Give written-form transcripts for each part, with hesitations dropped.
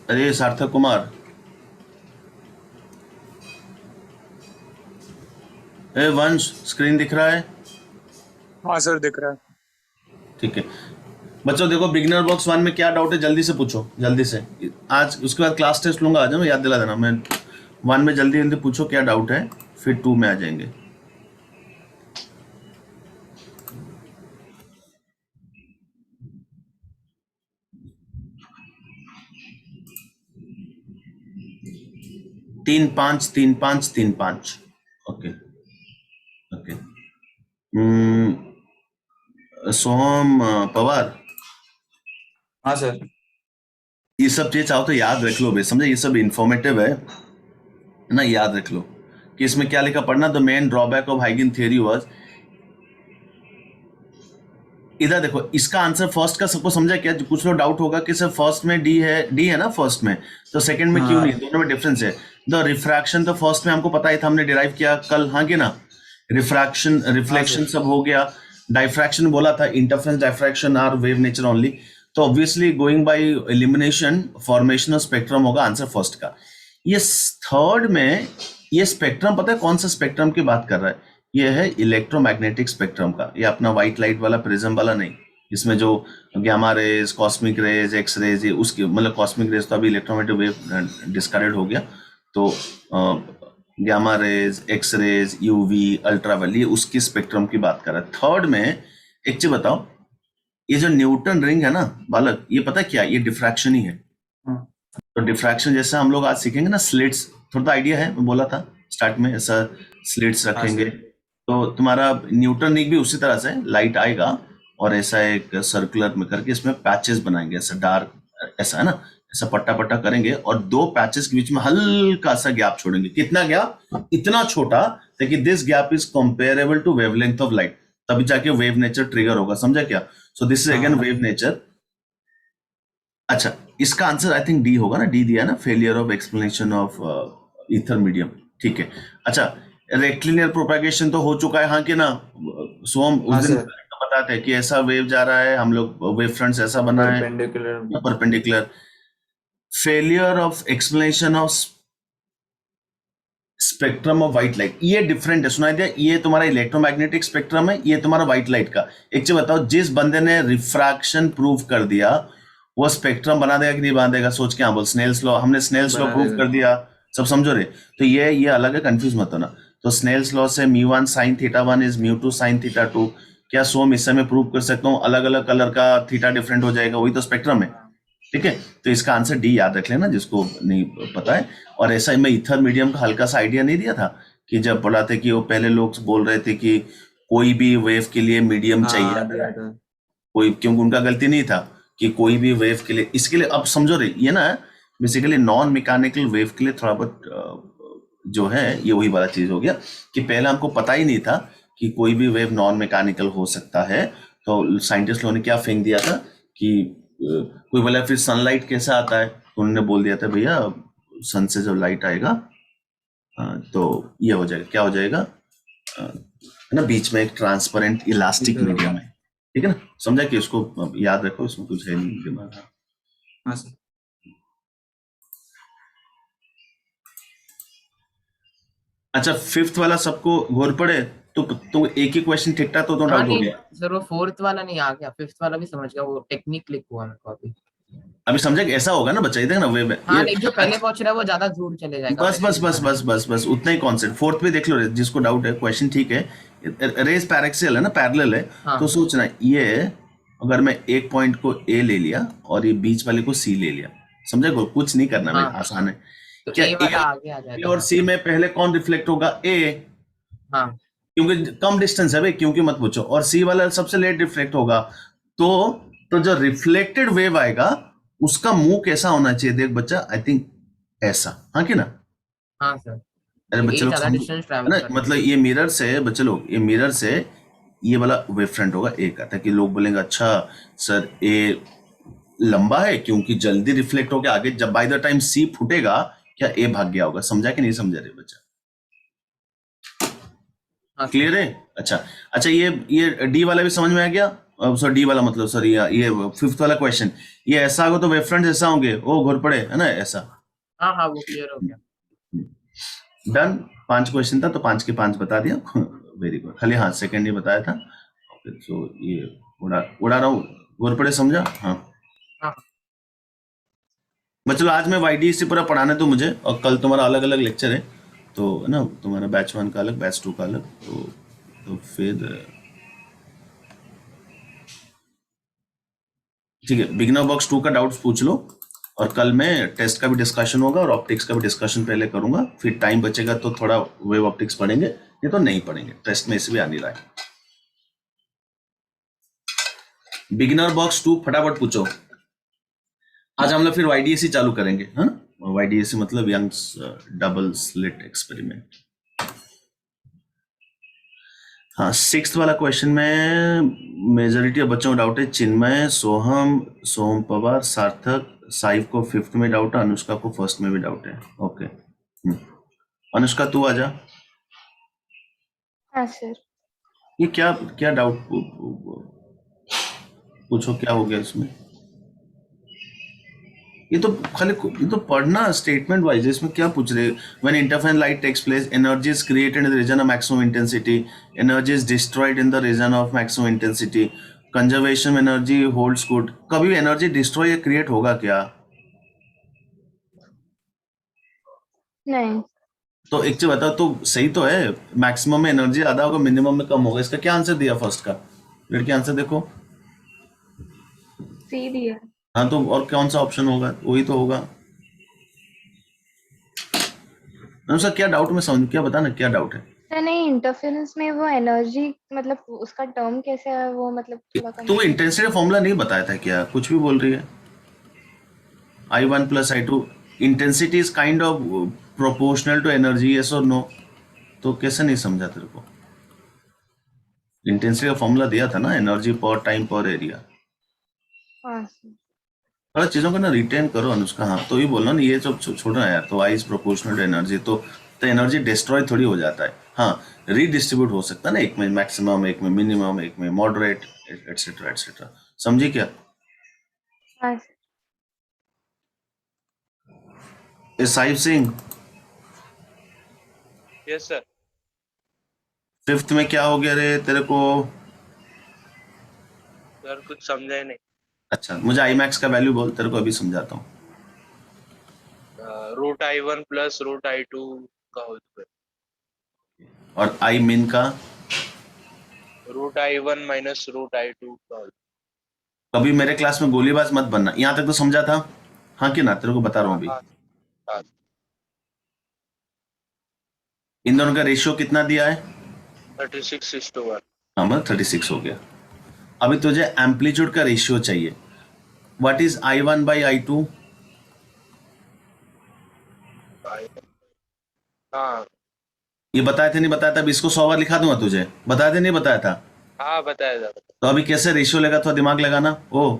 अरे सार्थक कुमार, ए वंश, स्क्रीन दिख रहा है? हाँ सर, दिख रहा है। ठीक है बच्चों, देखो बिगिनर बॉक्स 1 में क्या डाउट है जल्दी से पूछो, जल्दी से। आज उसके बाद क्लास टेस्ट लूंगा, आ जाओ, याद दिला देना। मैं 1 में जल्दी जल्दी पूछो क्या डाउट है, फिर 2 में आ जाएंगे। तीन पाँच, तीन पाँच, तीन पाँच। Okay okay. सोहम पवार, हाँ सर। ये सब चीज चाहो तो याद रख लो बे, समझे? ये सब इंफॉर्मेटिव है ना, याद रख लो कि इसमें क्या लिखा पढ़ना। द मेन ड्रॉबैक ऑफ हाइगन थ्योरी वाज, इधर देखो, इसका आंसर फर्स्ट का सबको समझा क्या? जो कुछ लोग डाउट होगा कि सर फर्स्ट में डी है ना फर्स्ट में, तो सेकंड में क्यों हाँ नहीं? दोनों में डिफरेंस है। द रिफ्रैक्शन तो फर्स्ट में हमको पता ही था, हमने डिराइव किया कल, हाँ कि ना? रिफ्रैक्शन हाँ रिफ्लेक्शन सर। सब हो गया। डाइफ्रैक्शन बोला था, interference diffraction are wave nature only. तो obviously going by elimination formation of spectrum होगा आंसर फर्स्ट का। ये थर्ड में, ये स्पेक्ट्रम पता है कौन सा स्पेक्ट्रम की बात कर रहा है? ये है इलेक्ट्रोमैग्नेटिक स्पेक्ट्रम का, ये अपना व्हाइट लाइट वाला प्रिज्म वाला नहीं। इसमें जो gamma rays, cosmic rays, X rays, ये उसकी मतलब कॉस्मिक रेज तो अभी इलेक्ट्रोमैग्नेटिक वेव डिस्कार्डेड हो गया, तो gamma rays, X rays, UV, ultraviolet, ये उसकी स्पेक्ट्रम की बात कर रहा है। थर्ड में एक चीज बताओ, ये जो न्यूटन रिंग है ना बालक, ये पता क्या? ये डिफ्रैक्शन ही है। हाँ तो डिफ्रैक्शन जैसा हम लोग आज सीखेंगे ना, स्लिट्स, थोड़ा आइडिया है, मैं बोला था स्टार्ट में, ऐसा स्लिट्स हाँ रखेंगे। सर। तो तुम्हारा न्यूटन रिंग भी उसी तरह से लाइट आएगा और ऐसा एक सर्कुलर में करके इसमें पैचेस बनाएंगे, ऐसा डार्क, ऐसा है ना, ऐसा पट्टा पट्टा करेंगे और दो पैचेस के बीच में हल्का सा गैप छोड़ेंगे। कितना गैप? इतना छोटा ताकि this gap is comparable to wavelength of light, तभी जाके वेव नेचर ट्रिगर होगा, समझा क्या? सो दिस इज अगेन हाँ वेव नेचर। अच्छा, इसका आंसर आई थिंक डी होगा ना, डी दिया ना, failure of explanation of ether medium. ठीक है। अच्छा, रेक्टिलिनियर प्रोपेगेशन तो हो चुका है, हाँ कि ना? सोम उस हाँ दिन सर। तो बताते हैं कि ऐसा वेव जा रहा है, हम लोग वेव फ्रंट्स ऐसा बना है, perpendicular. Perpendicular. Failure of explanation of spectrum of white light, ये डिफरेंट है, सुनाई दिया? ये तुम्हारा इलेक्ट्रोमैग्नेटिक स्पेक्ट्रम है, ये तुम्हारा व्हाइट लाइट का। एक चीज बताओ, जिस बंदे ने रिफ्रैक्शन प्रूव कर दिया, वो स्पेक्ट्रम बना देगा कि नहीं बना देगा? सोच के हाँ बोल, स्नेल्स लॉ, हमने स्नेल्स लॉ बना प्रूव कर देगा। दिया, सब समझो रे। तो ये अलग है, कंफ्यूज मत होना। तो स्नेल्स लॉ से μ1 sin θ1 इज μ2 sin θ2। क्या सोम इस समय प्रूव कर सकता हूँ अलग अलग कलर का थीटा डिफरेंट हो जाएगा? वही तो स्पेक्ट्रम है। हाँ ठीक है, तो इसका आंसर डी याद रख लेना जिसको नहीं पता है। और ऐसा ही मैं इथर मीडियम का हल्का सा आइडिया नहीं दिया था कि जब पढ़ा थे कि वो पहले लोग बोल रहे थे कि कोई भी वेव के लिए मीडियम चाहिए, हाँ, दिया था। कोई, क्योंकि उनका गलती नहीं था कि कोई भी वेव के लिए, इसके लिए अब समझो रे, ये ना बेसिकली नॉन मैकेनिकल वेव के लिए थोड़ा बहुत जो है ये वही वाला चीज हो गया कि पहले हमको पता ही नहीं था कि कोई भी वेव नॉन मैकेनिकल हो सकता है। तो साइंटिस्ट लोगों ने क्या फेंक दिया था कि कोई बोला फिर सनलाइट कैसा आता है, तो उन्होंने बोल दिया था भैया सन से जब लाइट आएगा तो ये हो जाएगा, क्या हो जाएगा, है ना, बीच में एक ट्रांसपेरेंट इलास्टिक इधर मीडियम है। ठीक है ना, समझा कि इसको याद रखो, इसमें कुछ है नहीं दिमाग। हाँ सर। अच्छा, फिफ्थ वाला सबको घोर पड़े तो एक ही क्वेश्चन ठीक था तो हाँ डाउट हो नहीं गया। सर, वो फोर्थ वाला नहीं आ गया, फिफ्थ वाला भी समझ गया, वो टेक्निक क्लिक हुआ मेरे को अभी। अभी समझा कि ऐसा होगा ना बच्चा, ये देख ना वेव हाँ ये। नहीं, जो पहले पहुंच रहा है वो ज्यादा दूर चले जाएगा, बस बस वैसे बस बस बस बस उतना ही कॉन्सेप्ट। फोर्थ पे देख लो जिसको डाउट है, क्वेश्चन ठीक है, रेस पैरेक्सियल है ना, पैरेलल है। हाँ तो सोचना ये, अगर मैं एक पॉइंट को ए ले लिया और ये बीच वाले को सी ले लिया, समझा? कुछ नहीं करना, मैं हाँ, आसान है। तो क्या ए वाला आगे आ ए जाएगा और यहाँ सी पे। में पहले कौन रिफ्लेक्ट होगा? ए, हाँ क्योंकि कम डिस्टेंस है भाई, क्योंकि मत पूछो। और सी वाला सबसे लेट रिफ्लेक्ट होगा। तो जो रिफ्लेक्टेड वेव आएगा उसका मुंह कैसा होना चाहिए? देख बच्चा, आई थिंक ऐसा, हाँ कि ना? हाँ सर, अरे तो बच्चे ए लोग ज्यादा समझो, डिस्टेंस है ट्रैवल ना, करेगा। मतलब ये मिरर से, बच्चे लोग, ये मिरर से ये वाला वेव फ्रंट होगा ए का, ताकि लोग बोलेंगे अच्छा सर ए लंबा है क्योंकि जल्दी रिफ्लेक्ट होकर आगे, जब बाय द टाइम सी फूटेगा क्या ए भाग गया होगा? समझा कि नहीं समझा रे बच्चा? हाँ सर। क्लियर है? अच्छा अच्छा, ये डी वाला भी समझ में आ गया? सॉरी डी वाला मतलब सॉरी ये फिफ्थ वाला क्वेश्चन, ये ऐसा होगा तो वेव फ्रंट ऐसा होंगे, ओ घोरपड़े है ना ऐसा। हाँ हाँ वो क्लियर हो गया। डन, 5 क्वेश्चन था तो 5 के 5 बता दिया। वेरी गुड, खाली हाँ सेकंड ही बताया था। ओके तो ये उड़ा रहा हूँ, घोरपड़े समझा? हाँ हाँ बस चलो आज मैं YDC पूरा पढ़ाने तो मुझे, और कल तुम्हारा अलग अलग लेक्चर है तो है ना, तुम्हारा बैच 1 का अलग, बैच 2 का अलग, तो फिर ठीक है, बिगिनर बॉक्स 2 का डाउट्स पूछ लो, और कल मैं टेस्ट का भी डिस्कशन होगा और ऑप्टिक्स का भी डिस्कशन पहले करूंगा, फिर टाइम बचेगा तो थोड़ा वेव ऑप्टिक्स पढ़ेंगे, ये तो नहीं पढ़ेंगे, टेस्ट में इसलिए आ नहीं रहा है। बिगिनर बॉक्स 2 फटाफट पूछो। आज हम लोग फिर YDSC चालू करेंगे, हाँ YDSC मतलब यंग्स डबल स्लिट एक्सपेरिमेंट। हाँ 6th वाला क्वेश्चन में मेजोरिटी ऑफ बच्चों को डाउट है, चिन्मय, सोहम पवार, सार्थक, साइफ को 5th में डाउट है, अनुष्का को 1st में भी डाउट है। ओके अनुष्का तू आजा। हाँ सर। ये क्या क्या डाउट पूछो, क्या हो गया इसमें? ये तो पढ़ना स्टेटमेंट वाइज, इसमें क्या पूछ रहे? When interference light takes place, energy is created in the region of maximum intensity, energy is destroyed in the region of maximum intensity, conservation energy holds good. कभी एनर्जी डिस्ट्रॉय या create होगा क्या? नहीं। तो एक चीज बताओ, तो सही तो है, मैक्सिमम में एनर्जी ज्यादा होगा, मिनिमम में कम होगा, इसका क्या आंसर दिया फर्स्ट का? लड़की आंसर देखो। सी दिया। हाँ तो और कौन सा ऑप्शन होगा? वही तो होगा। अनुसार क्या डाउट में समझ, क्या बता ना क्या डाउट है? सर नहीं, इंटरफेरेंस में वो एनर्जी मतलब उसका टर्म कैसे है वो, मतलब थोड़ा तो वो इंटेंसिटी फॉर्मूला नहीं बताया था क्या? कुछ भी बोल रही है। I1 plus I2, intensity is kind of proportional to energy, yes और नो? तो कैसे नहीं समझा तेरे को? इंटेंसिटी का फॉर्मूला दिया था ना, एनर्जी पर टाइम पर एरिया। हाँ सर। थोड़ा चीजों को ना रिटेन करो अनुष्का। हाँ तो ये बोलना ना, ये सब छोड़ना यार। तो I is proportional to energy, तो एनर्जी डिस्ट्रॉय थोड़ी हो जाता है। हाँ रीडिस्ट्रीब्यूट हो सकता है ना, एक में मैक्सिमम, एक में मिनिमम, एक में मॉडरेट, एटसेट्रा एटसेट्रा। समझी क्या? हाँ sir. Sahib Singh yes sir. 5th में क्या हो गया रे तेरे को? सर कुछ समझा ही नहीं। अच्छा मुझे I max का वैल्यू बोल, तेरे को अभी समझाता हूँ। √I1 प्लस √I2 का होल स्क्वायर, और I min का √I1 माइनस √I2 का होल। कभी मेरे क्लास में गोलीबाज मत बनना। यहाँ तक तो समझा था? हाँ कि ना? तेरे को बता रहा हूँ अभी। हाँ हाँ इन दोनों का रेशियो कितना दिया है? 36:1। हाँ मतलब 36 हो गया। अभी तुझे एम्पलीट्यूड का रेशियो चाहिए। What is I1 by I2? हाँ ये बताया था नहीं बताया था? अभी इसको 100 बार लिखा दूंगा तुझे, बताया था नहीं बताया था? हाँ बताया था। तो अभी कैसे रेशियो लेगा, थोड़ा दिमाग लगाना। ओ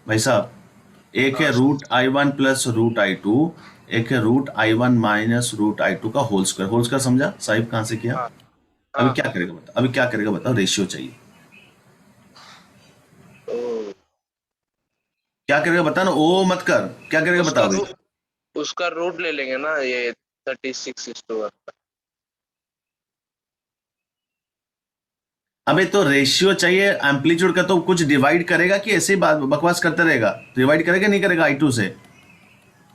भाई साहब, एक है √I1 प्लस √I2, एक है √I1 माइनस √I2 का होल स्क्वायर। होल स्क्वायर समझा साहिब? कहाँ से किया? हाँ अभी हाँ क्या करेगा बता, अभी क्या करेगा बताओ? रेशियो चाहिए, तो क्या करेगा बता ना। ओ मत कर, क्या करेगा उसका बताओ? रूट उसका रूट ले लेंगे ना, ये 36:1 का। अबे तो रेशियो चाहिए एम्पलीट्यूड का, तो कुछ डिवाइड करेगा कि ऐसे ही बात बकवास करता रहेगा? डिवाइड करेगा नहीं करेगा I2 से?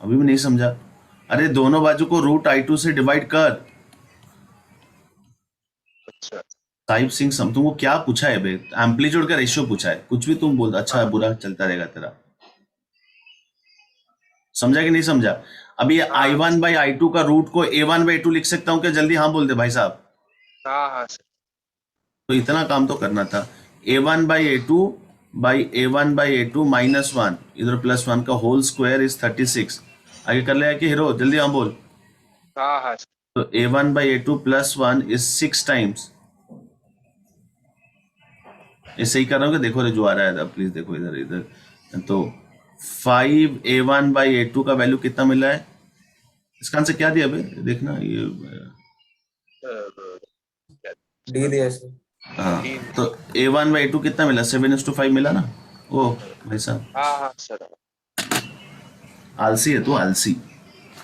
अभी भी नहीं समझा? अरे दोनों बाजू को √I2 से डिवाइड कर। अच्छा साहिब सिंह सम तुमको क्या पूछा है बे? एम्पलीट्यूड का रेशियो पूछा है, कुछ भी तुम बोल, अच्छा बुरा चलता रहेगा तेरा। समझा कि नहीं समझा? अभी I1 बाई I2 का रूट को A1 बाई A2 लिख सकता हूं क्या? जल्दी हाँ बोल दे भाई साहब। हाँ हाँ सर। तो इतना काम तो करना था। A1 बाई A2 माइनस 1, इधर प्लस 1 का होल स्क्वायर इज 36। आगे कर लेगा कि हीरो? जल्दी हाँ बोल। हाँ हाँ सर। तो A1 by A2 plus 1 is 6 times. ये सही कर रहा हूँ कि देखो रे जो आ रहा है, प्लीज देखो इधर इधर। तो 5A1 बाई A2 का वैल्यू कितना मिला है? इसका आंसर क्या दिया बे? देखना ये डी दिया सर। हाँ, 3। तो A1/A2 कितना मिला? 7:5 मिला ना? ओ भाई साहब, हाँ सर। आलसी है तू, आलसी।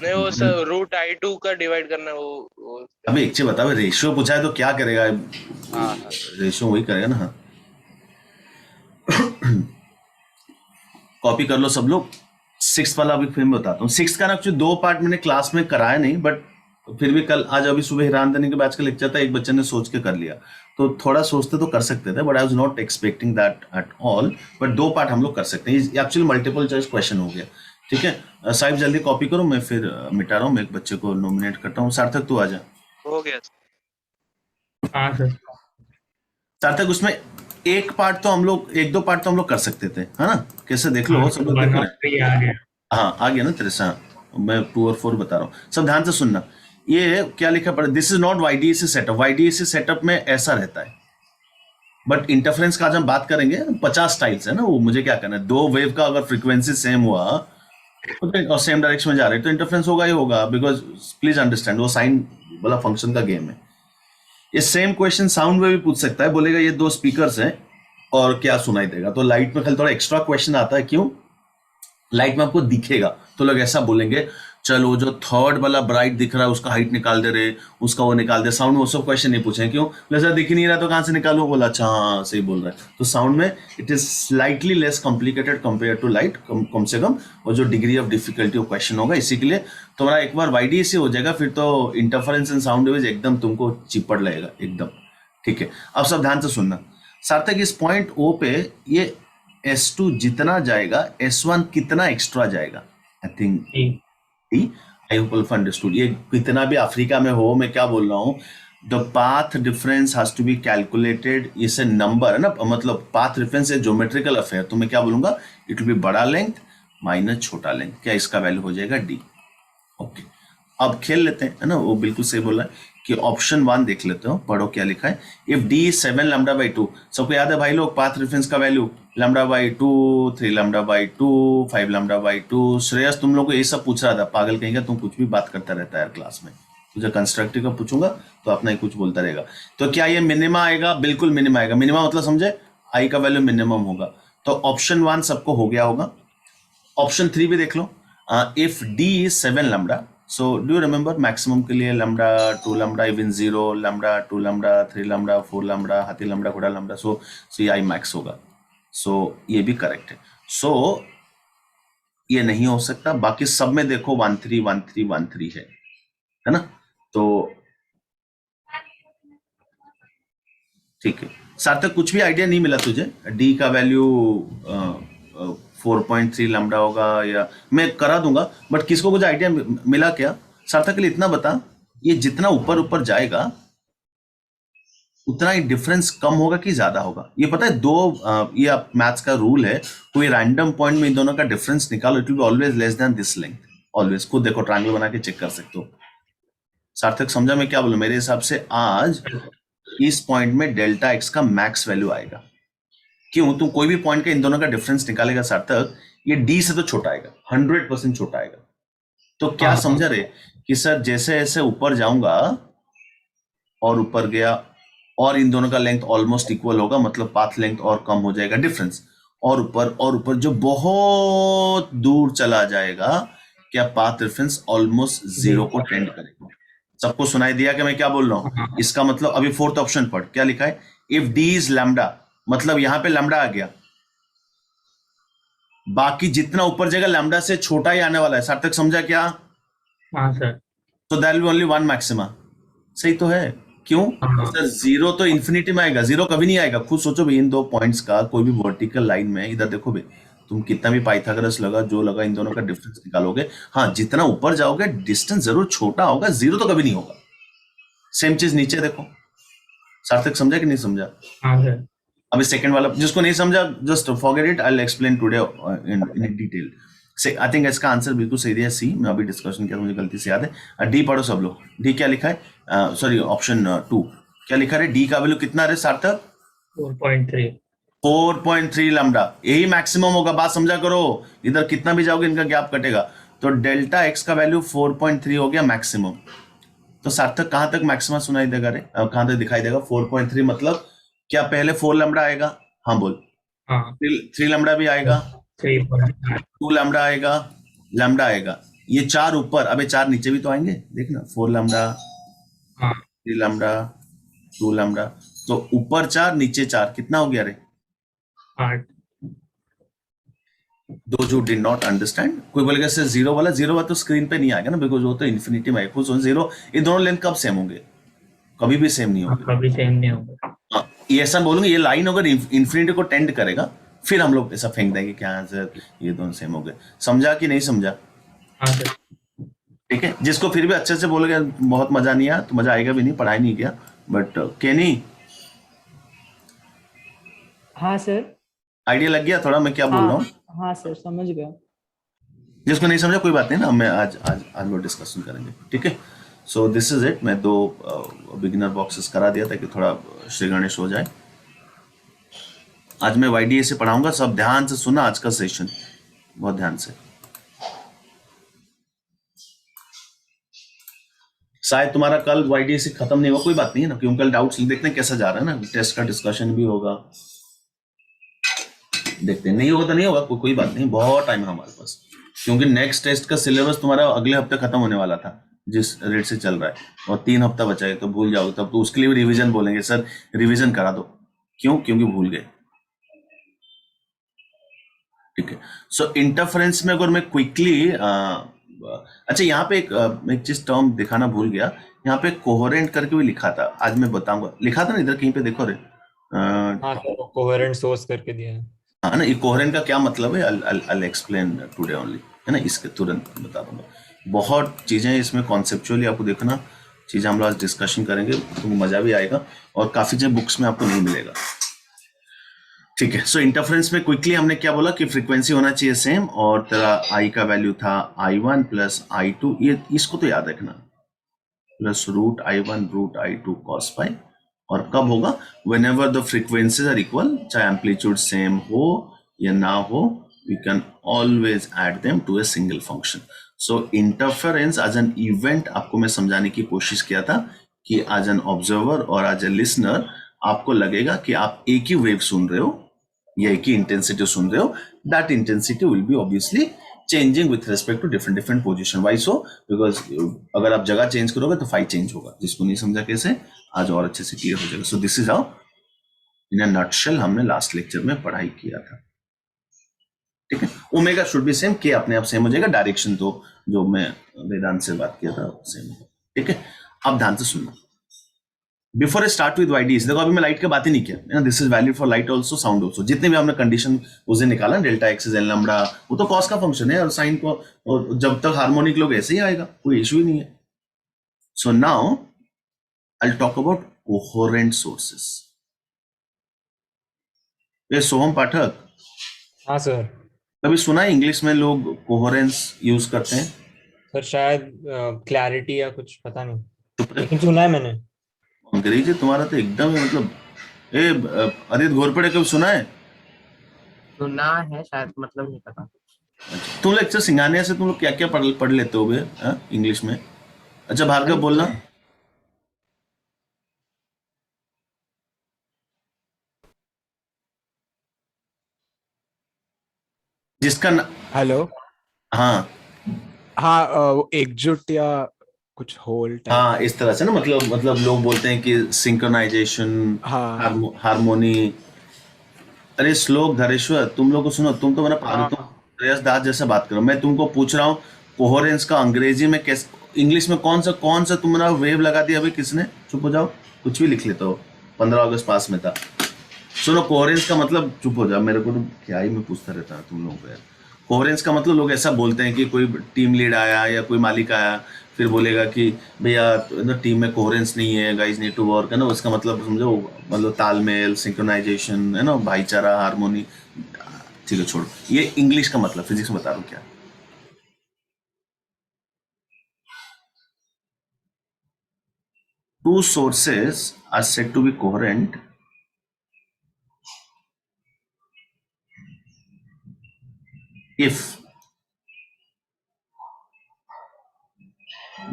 नहीं वो सर √I2 का डिवाइड करना है वो अबे एक चीज बता, रेशियो पूछा है तो क्या करेगा? हाँ रेशियो वही करेगा ना। हाँ, कॉपी कर लो सब लोग। सिक्स वाला अभी फिर मैं बताता हूँ। सिक्स का ना एक्चुअली 2 पार्ट मैंने क्लास में कराया नहीं, बट फिर भी कल आज अभी सुबह हिरान देने के बैच का लेक्चर था, एक बच्चे ने सोच के कर लिया, तो थोड़ा सोचते तो कर सकते थे, but I was not expecting that at all. But 2 part हम लोग कर सकते हैं, एक्चुअली मल्टीपल चॉइस क्वेश्चन हो गया। ठीक है, साहिब जल्दी कॉपी करो, मैं फिर मिटा रहा हूँ, मैं एक बच्चे को नॉमिनेट करता हूँ। सार्थक तू आ जा। हो गया सर। हाँ सर। सार्थक उसमें एक पार्ट तो हम लोग, 1-2 पार्ट तो हम लोग कर सकते थे, है ना? कैसे देख लो, सब लोग देख रहे हैं। आ गया। हाँ आ गया ना तेरे से? हाँ, मैं 2 और 4 बता रहा हूँ, सब ध्यान से सुनना। ये क्या लिखा पड़ा? This is not YDAC setup. YDAC setup में ऐसा रहता है, बट इंटरफेरेंस का आज हम बात करेंगे। 50 स्टाइल्स है ना, वो मुझे क्या करना है, 2 वेव का अगर फ्रीक्वेंसी सेम हुआ और सेम डायरेक्शन में जा रहे तो इंटरफेरेंस होगा ही होगा, बिकॉज प्लीज अंडरस्टैंड वो साइन वाला फंक्शन का गेम है। ये सेम क्वेश्चन साउंड में भी पूछ सकता है, बोलेगा ये 2 स्पीकर्स हैं और क्या सुनाई देगा। तो लाइट में खाली थोड़ा एक्स्ट्रा क्वेश्चन आता है, क्यों? लाइट में आपको दिखेगा तो लोग ऐसा बोलेंगे, चलो जो थर्ड वाला ब्राइट दिख रहा है उसका हाइट निकाल दे रे, उसका वो निकाल दे। साउंड में वो सब क्वेश्चन नहीं पूछे, क्यों? जैसा दिख ही नहीं रहा तो कहां से निकालो? बोला अच्छा हाँ सही बोल रहा है। तो साउंड में it is slightly less complicated compare to light, कम से कम और जो डिग्री ऑफ डिफिकल्टी क्वेश्चन होगा। इसी के लिए तुम्हारा एक बार YDAC हो जाएगा, फिर तो इंटरफेरेंस एंड साउंड वेव्स एकदम तुमको चिपड़ लगेगा एकदम। ठीक है, अब सब ध्यान से सुनना। सार्थक इस पॉइंट O पे ये S2 जितना जाएगा, S1 कितना एक्स्ट्रा जाएगा? I think I hope understood. ये कितना भी अफ्रीका में हो, मैं क्या बोल रहा हूँ, the path difference has to be calculated. इसे नंबर है ना, मतलब पाथ डिफरेंस है ज्योमेट्रिकल अफेयर। तो मैं क्या बोलूंगा, इट विल बी बड़ा लेंथ माइनस छोटा लेंथ। क्या इसका वैल्यू हो जाएगा? D। ओके, अब खेल लेते हैं, है ना? वो बिल्कुल सही बोला है कि ऑप्शन 1 देख लेते हो, पढ़ो क्या लिखा है। इफ D is 7 λ/2, सबको याद है भाई लोग पाथ रेफरेंस का वैल्यू λ/2, 3 λ/2, 5 λ/2। श्रेयस तुम लोग को ये सब पूछ रहा था, पागल कहेंगे, तुम कुछ भी बात करता रहता है यार क्लास में। तुझे कंस्ट्रक्टिव का पूछूंगा तो अपना ही कुछ बोलता रहेगा। तो क्या ये मिनिमा आएगा? बिल्कुल मिनिमा आएगा। मिनिमा मतलब समझे, आई का वैल्यू मिनिमम होगा। तो ऑप्शन 1 सबको हो गया होगा। ऑप्शन 3 भी देख लो। If D is 7 λ, so do you remember maximum के लिए lambda, 2 lambda, even 0 lambda, 2 lambda, 3 lambda, 4 lambda, हाथी लैम्डा, घोड़ा लैम्डा। सो ये आई मैक्स होगा। सो ये भी करेक्ट है। सो ये नहीं हो सकता। बाकी सब में देखो 1 3 1 3 1 3 है ना? तो ठीक है। सार्थक कुछ भी आइडिया नहीं मिला तुझे? D का वैल्यू 4.3 लैम्डा होगा, या मैं करा दूंगा, बट किसको कुछ आइडिया मिला क्या? सार्थक के लिए इतना बता, ये जितना ऊपर ऊपर जाएगा उतना ही डिफरेंस कम होगा कि ज्यादा होगा? ये पता है, ये मैथ्स का रूल है, कोई रैंडम पॉइंट में इन दोनों का डिफरेंस निकालो, it will be always less than this length. Always. खुद देखो, ट्रायंगल बना के चेक कर सकते हो। सार्थक समझा मैं क्या बोलूं? मेरे हिसाब से आज इस पॉइंट में डेल्टा एक्स का मैक्स वैल्यू आएगा। क्यों? तुम कोई भी पॉइंट का इन दोनों का डिफरेंस निकालेगा सार्थक, ये D से तो छोटा आएगा, 100% छोटा आएगा। तो क्या समझा रे कि सर जैसे जैसे ऊपर जाऊंगा और ऊपर गया और इन दोनों का लेंथ ऑलमोस्ट इक्वल होगा, मतलब पाथ लेंथ और कम हो जाएगा डिफरेंस, और ऊपर जो बहुत दूर चला जाएगा, क्या पाथ डिफरेंस ऑलमोस्ट 0 को टेंड करेगा। सबको सुनाई दिया कि मैं क्या बोल रहा हूं? इसका मतलब अभी 4th ऑप्शन पढ़, क्या लिखा है? इफ D इज लैम्डा, मतलब यहां पे लैम्डा आ गया, बाकी जितना ऊपर जाएगा लैम्डा से छोटा ही आने वाला है। सार्थक समझा क्या? हाँ सर। तो that will be only 1 maxima. सही तो है। क्यों? सर 0 तो इन्फिनिटी में आएगा, 0 कभी नहीं आएगा। खुद सोचो भाई, इन 2 पॉइंट्स का कोई भी वर्टिकल लाइन में, इधर देखो भाई, तुम कितना भी पाइथागोरस लगा, जो लगा, इन दोनों का डिफरेंस निकालोगे, हाँ जितना ऊपर जाओगे डिस्टेंस जरूर छोटा होगा, 0 तो कभी नहीं होगा। सेम चीज नीचे देखो। सार्थक समझा कि नहीं समझा? हाँ सर। अभी सेकंड वाला जिसको नहीं समझा, just forget it, I will explain today in detail. I think इसका आंसर बिल्कुल सही है C। मैं अभी डिस्कशन किया, मुझे गलती से याद है। D पढ़ो सब लोग। D क्या लिखा है? सॉरी, ऑप्शन 2 क्या लिखा है? D का वैल्यू कितना है सार्थक? 4.3। 4.3 लैम्डा, यही मैक्सिमम होगा। बात समझा करो, इधर कितना भी जाओगे इनका गैप कटेगा। तो डेल्टा एक्स का वैल्यू 4.3 हो गया मैक्सिमम। तो सार्थक कहां तक मैक्सिमम सुनाई देगा रे? कहां तक दिखाई देगा? 4.3 मतलब क्या पहले 4 लैम्डा आएगा? हाँ बोल। हाँ 3 लैम्डा भी आएगा, 3.9 2 लैम्डा आएगा, लैम्डा आएगा। ये 4 ऊपर, अबे 4 नीचे भी तो आएंगे, देखना 4 लैम्डा, हाँ 3 लैम्डा, 2 लैम्डा। तो ऊपर 4 नीचे 4, कितना हो गया रे? 8 दो जो डिड नॉट अंडरस्टैंड, कोई बोलेगा सर जीरो वाला तो स्क्रीन पे नहीं आएगा ना, बिकॉज वो तो इन्फिनिटी में है। जीरो, ये दोनों लेंथ कब सेम होंगे? कभी भी सेम नहीं होंगे। कभी सेम नहीं होगा। हाँ, ये ऐसा बोलूंगा, ये लाइन अगर इन्फिनिटी को टेंड करेगा, फिर हम लोग ऐसा फेंक देंगे क्या सर ये दोनों सेम हो गए। समझा कि नहीं समझा? हाँ सर। ठीक है, जिसको फिर भी अच्छे से बोलोगे बहुत मजा नहीं आया, तो मजा आएगा भी नहीं, पढ़ाई नहीं किया। बट केनी, हाँ सर। आइडिया लग गया थोड़ा मैं क्या बोल रहा हूँ? हाँ सर, समझ गया। जिसको नहीं समझा कोई बात नहीं ना, मैं आज वो डिस्कशन करेंगे, ठीक है। सो दिस इज इट। मैं 2 बिगिनर बॉक्सेस करा दिया ताकि थोड़ा श्री गणेश हो जाए। आज मैं YDA से पढ़ाऊंगा, सब ध्यान से सुना आज का सेशन, बहुत ध्यान से। शायद तुम्हारा कल YDA से खत्म नहीं हुआ, कोई बात नहीं है ना, क्योंकि कल डाउट्स देखते हैं कैसा जा रहा है ना, टेस्ट का डिस्कशन भी होगा, देखते हैं। नहीं होगा तो नहीं होगा, कोई बात नहीं, बहुत टाइम है हमारे पास, क्योंकि नेक्स्ट टेस्ट का सिलेबस तुम्हारा अगले हफ्ते खत्म होने वाला था जिस रेट से चल रहा है, और 3 हफ्ता बचा है, तो भूल जाओगे तब तो उसके लिए भी रिवीजन बोलेंगे, सर रिवीजन करा दो। क्यों? क्योंकि भूल गए। ठीक है, सो इंटरफेरेंस में अगर मैं क्विकली अच्छा यहाँ पे एक चीज टर्म दिखाना भूल गया, यहाँ पे कोहेरेंट करके भी लिखा था, आज मैं बताऊंगा, लिखा था ना इधर कहीं पे, देखो रे। हाँ सर, कोहेरेंट सोर्स करके दिया है। हाँ ना, ये कोहेरेंट का क्या मतलब है, I'll explain today only, है ना, इसके तुरंत बता दूंगा। बहुत चीजें इसमें कॉन्सेप्चुअली आपको देखना, चीजें हम लोग आज डिस्कशन करेंगे, तुमको मजा भी आएगा, और काफी चीजें बुक्स में आपको नहीं मिलेगा। ठीक है, सो इंटरफेरेंस में क्विकली हमने क्या बोला कि फ्रीक्वेंसी होना चाहिए सेम, और तेरा आई का वैल्यू था I1 प्लस I2, ये इसको तो याद रखना, plus √I1 √I2 cos phi। और कब होगा? Whenever the frequencies are equal, चाहे एम्पलीट्यूड सेम हो या ना हो, we can always add them to a single function. So interference as an event आपको मैं समझाने की कोशिश किया था कि एज एन ऑब्जर्वर और एज ए लिसनर आपको लगेगा कि आप एक ही वेव सुन रहे हो या एक ही इंटेंसिटी सुन रहे हो, that intensity will be obviously changing with respect to different different position. Why so? Because अगर आप जगह चेंज करोगे तो फाई चेंज होगा। जिसको नहीं समझा कैसे, आज और अच्छे से क्लियर हो जाएगा। सो this is how in a nutshell हमने लास्ट लेक्चर में पढ़ाई किया था। ठीक है, ओमेगा शुड बी सेम, के अपने आप सेम हो जाएगा, डायरेक्शन तो जो मैं वेदांत से बात किया था सेम होगा। ठीक है, अब ध्यान से सुनना। Before I start with YDS, देखो अभी मैं लाइट की बात ही नहीं किया, this is valid for light also, sound also. जितने भी हमने कंडीशन उसे निकाला, delta x is L lambda, वो तो कॉस का फंक्शन है, और साइन को, और जब तक हार्मोनिक लोग ऐसे ही आएगा, कोई इशू ही नहीं है। So now I talk about coherent sources. ये सोहम पाठक, हाँ सर। कभी सुना है इंग्लिश में लोग कोहेरेंस यूज करते हैं? सर शायद क्लैरिटी या कुछ, पता नहीं, चुप रहे, लेकिन सुना है मैंने। अंग्रेजी तुम्हारा तो एकदम ही मतलब। आदित्य घोरपड़े कभी सुना है? सुना है शायद, मतलब नहीं पता। अच्छा, तुम लेक्चर सिंगानिया से तुम लोग क्या क्या पढ़ लेते हो इंग्लिश में? अच्छा भार्गव बोलना। जिसका न... हेलो। हाँ हाँ, वो एकजुट या कुछ होल टाइप। हाँ, इस तरह से ना, मतलब लोग बोलते हैं कि सिंक्रोनाइजेशन, हाँ हारमोनी। अरे श्लोक धरेश्वर, तुम लोग को सुनो, तुम तो मेरा हाँ प्रयास दास जैसे बात करो। मैं तुमको पूछ रहा हूँ कोहेरेंस का अंग्रेजी में कैसे, इंग्लिश में कौन सा तुम्हारा वेव लगा दिया अभी किसने? चुप हो जाओ, कुछ भी लिख लेता हो, 15 अगस्त पास में था। सुनो, कोहेरेंस का मतलब, चुप हो जाओ, मेरे को तो क्या ही मैं पूछता रहता हूँ तुम लोगों को यार। कोहेरेंस का मतलब लोग ऐसा बोलते हैं कि कोई टीम लीड आया या कोई मालिक आया, फिर बोलेगा कि भैया टीम में कोहेरेंस नहीं है, गाइस नीड टू वर्क, है ना, उसका मतलब समझो, मतलब तालमेल, सिंक्रोनाइजेशन, है ना, भाईचारा, हारमोनी। ठीक है, छोड़ो, ये इंग्लिश का मतलब, फिजिक्स में बता रहा हूँ क्या। Two sources are said to be coherent if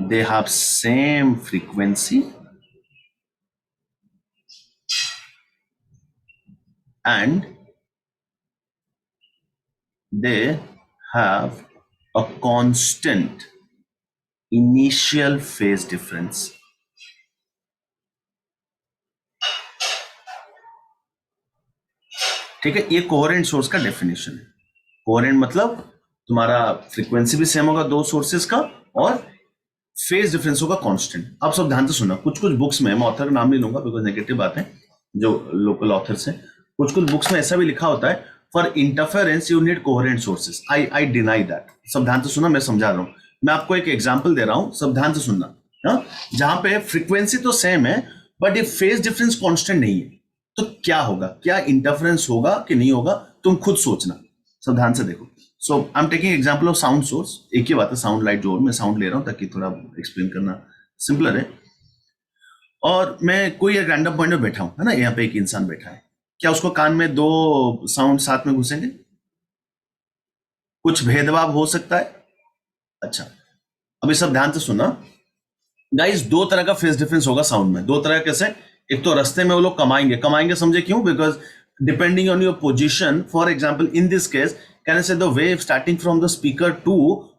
they have same frequency and they have a constant initial phase difference. ठीक है, ये कोहेरेंट सोर्स का डेफिनेशन है. कोहेरेंट मतलब तुम्हारा फ्रीक्वेंसी भी सेम होगा दो सोर्सेस का और फेज डिफरेंस होगा कांस्टेंट. अब सब ध्यान से सुनना. कुछ कुछ बुक्स में, मैं ऑथर का नाम नहीं लूंगा बिकॉज नेगेटिव बात है, जो लोकल ऑथर्स हैं, कुछ कुछ बुक्स में ऐसा भी लिखा होता है for interference you need coherent sources. I deny that. सब ध्यान से सुनना, मैं समझा रहा हूं. मैं आपको एक एग्जाम्पल दे रहा हूं, सब ध्यान से सुनना. जहां पे फ्रीक्वेंसी तो सेम है बट ये फेज डिफरेंस कांस्टेंट नहीं है, तो क्या होगा? क्या इंटरफेरेंस होगा कि नहीं होगा, तुम खुद सोचना. सब ध्यान से देखो. So I am taking example of sound source. एक ही बात है, साउंड लाइट जो मैं साउंड ले रहा हूं ताकि थोड़ा एक्सप्लेन करना सिंपलर है. और मैं कोई एक रैंडम पॉइंट में बैठा हूं, है ना, यहाँ पे एक इंसान बैठा है. क्या उसको कान में दो साउंड साथ में घुसेंगे? कुछ भेदभाव हो सकता है. अच्छा, अभी सब ध्यान से सुना. गाइस, दो तरह का फेस डिफरेंस होगा साउंड में. दो तरह कैसे? एक तो रास्ते में वो लोग कमाएंगे समझे क्यों? Because depending on your position, for example in this case can I say the wave starting from the speaker 2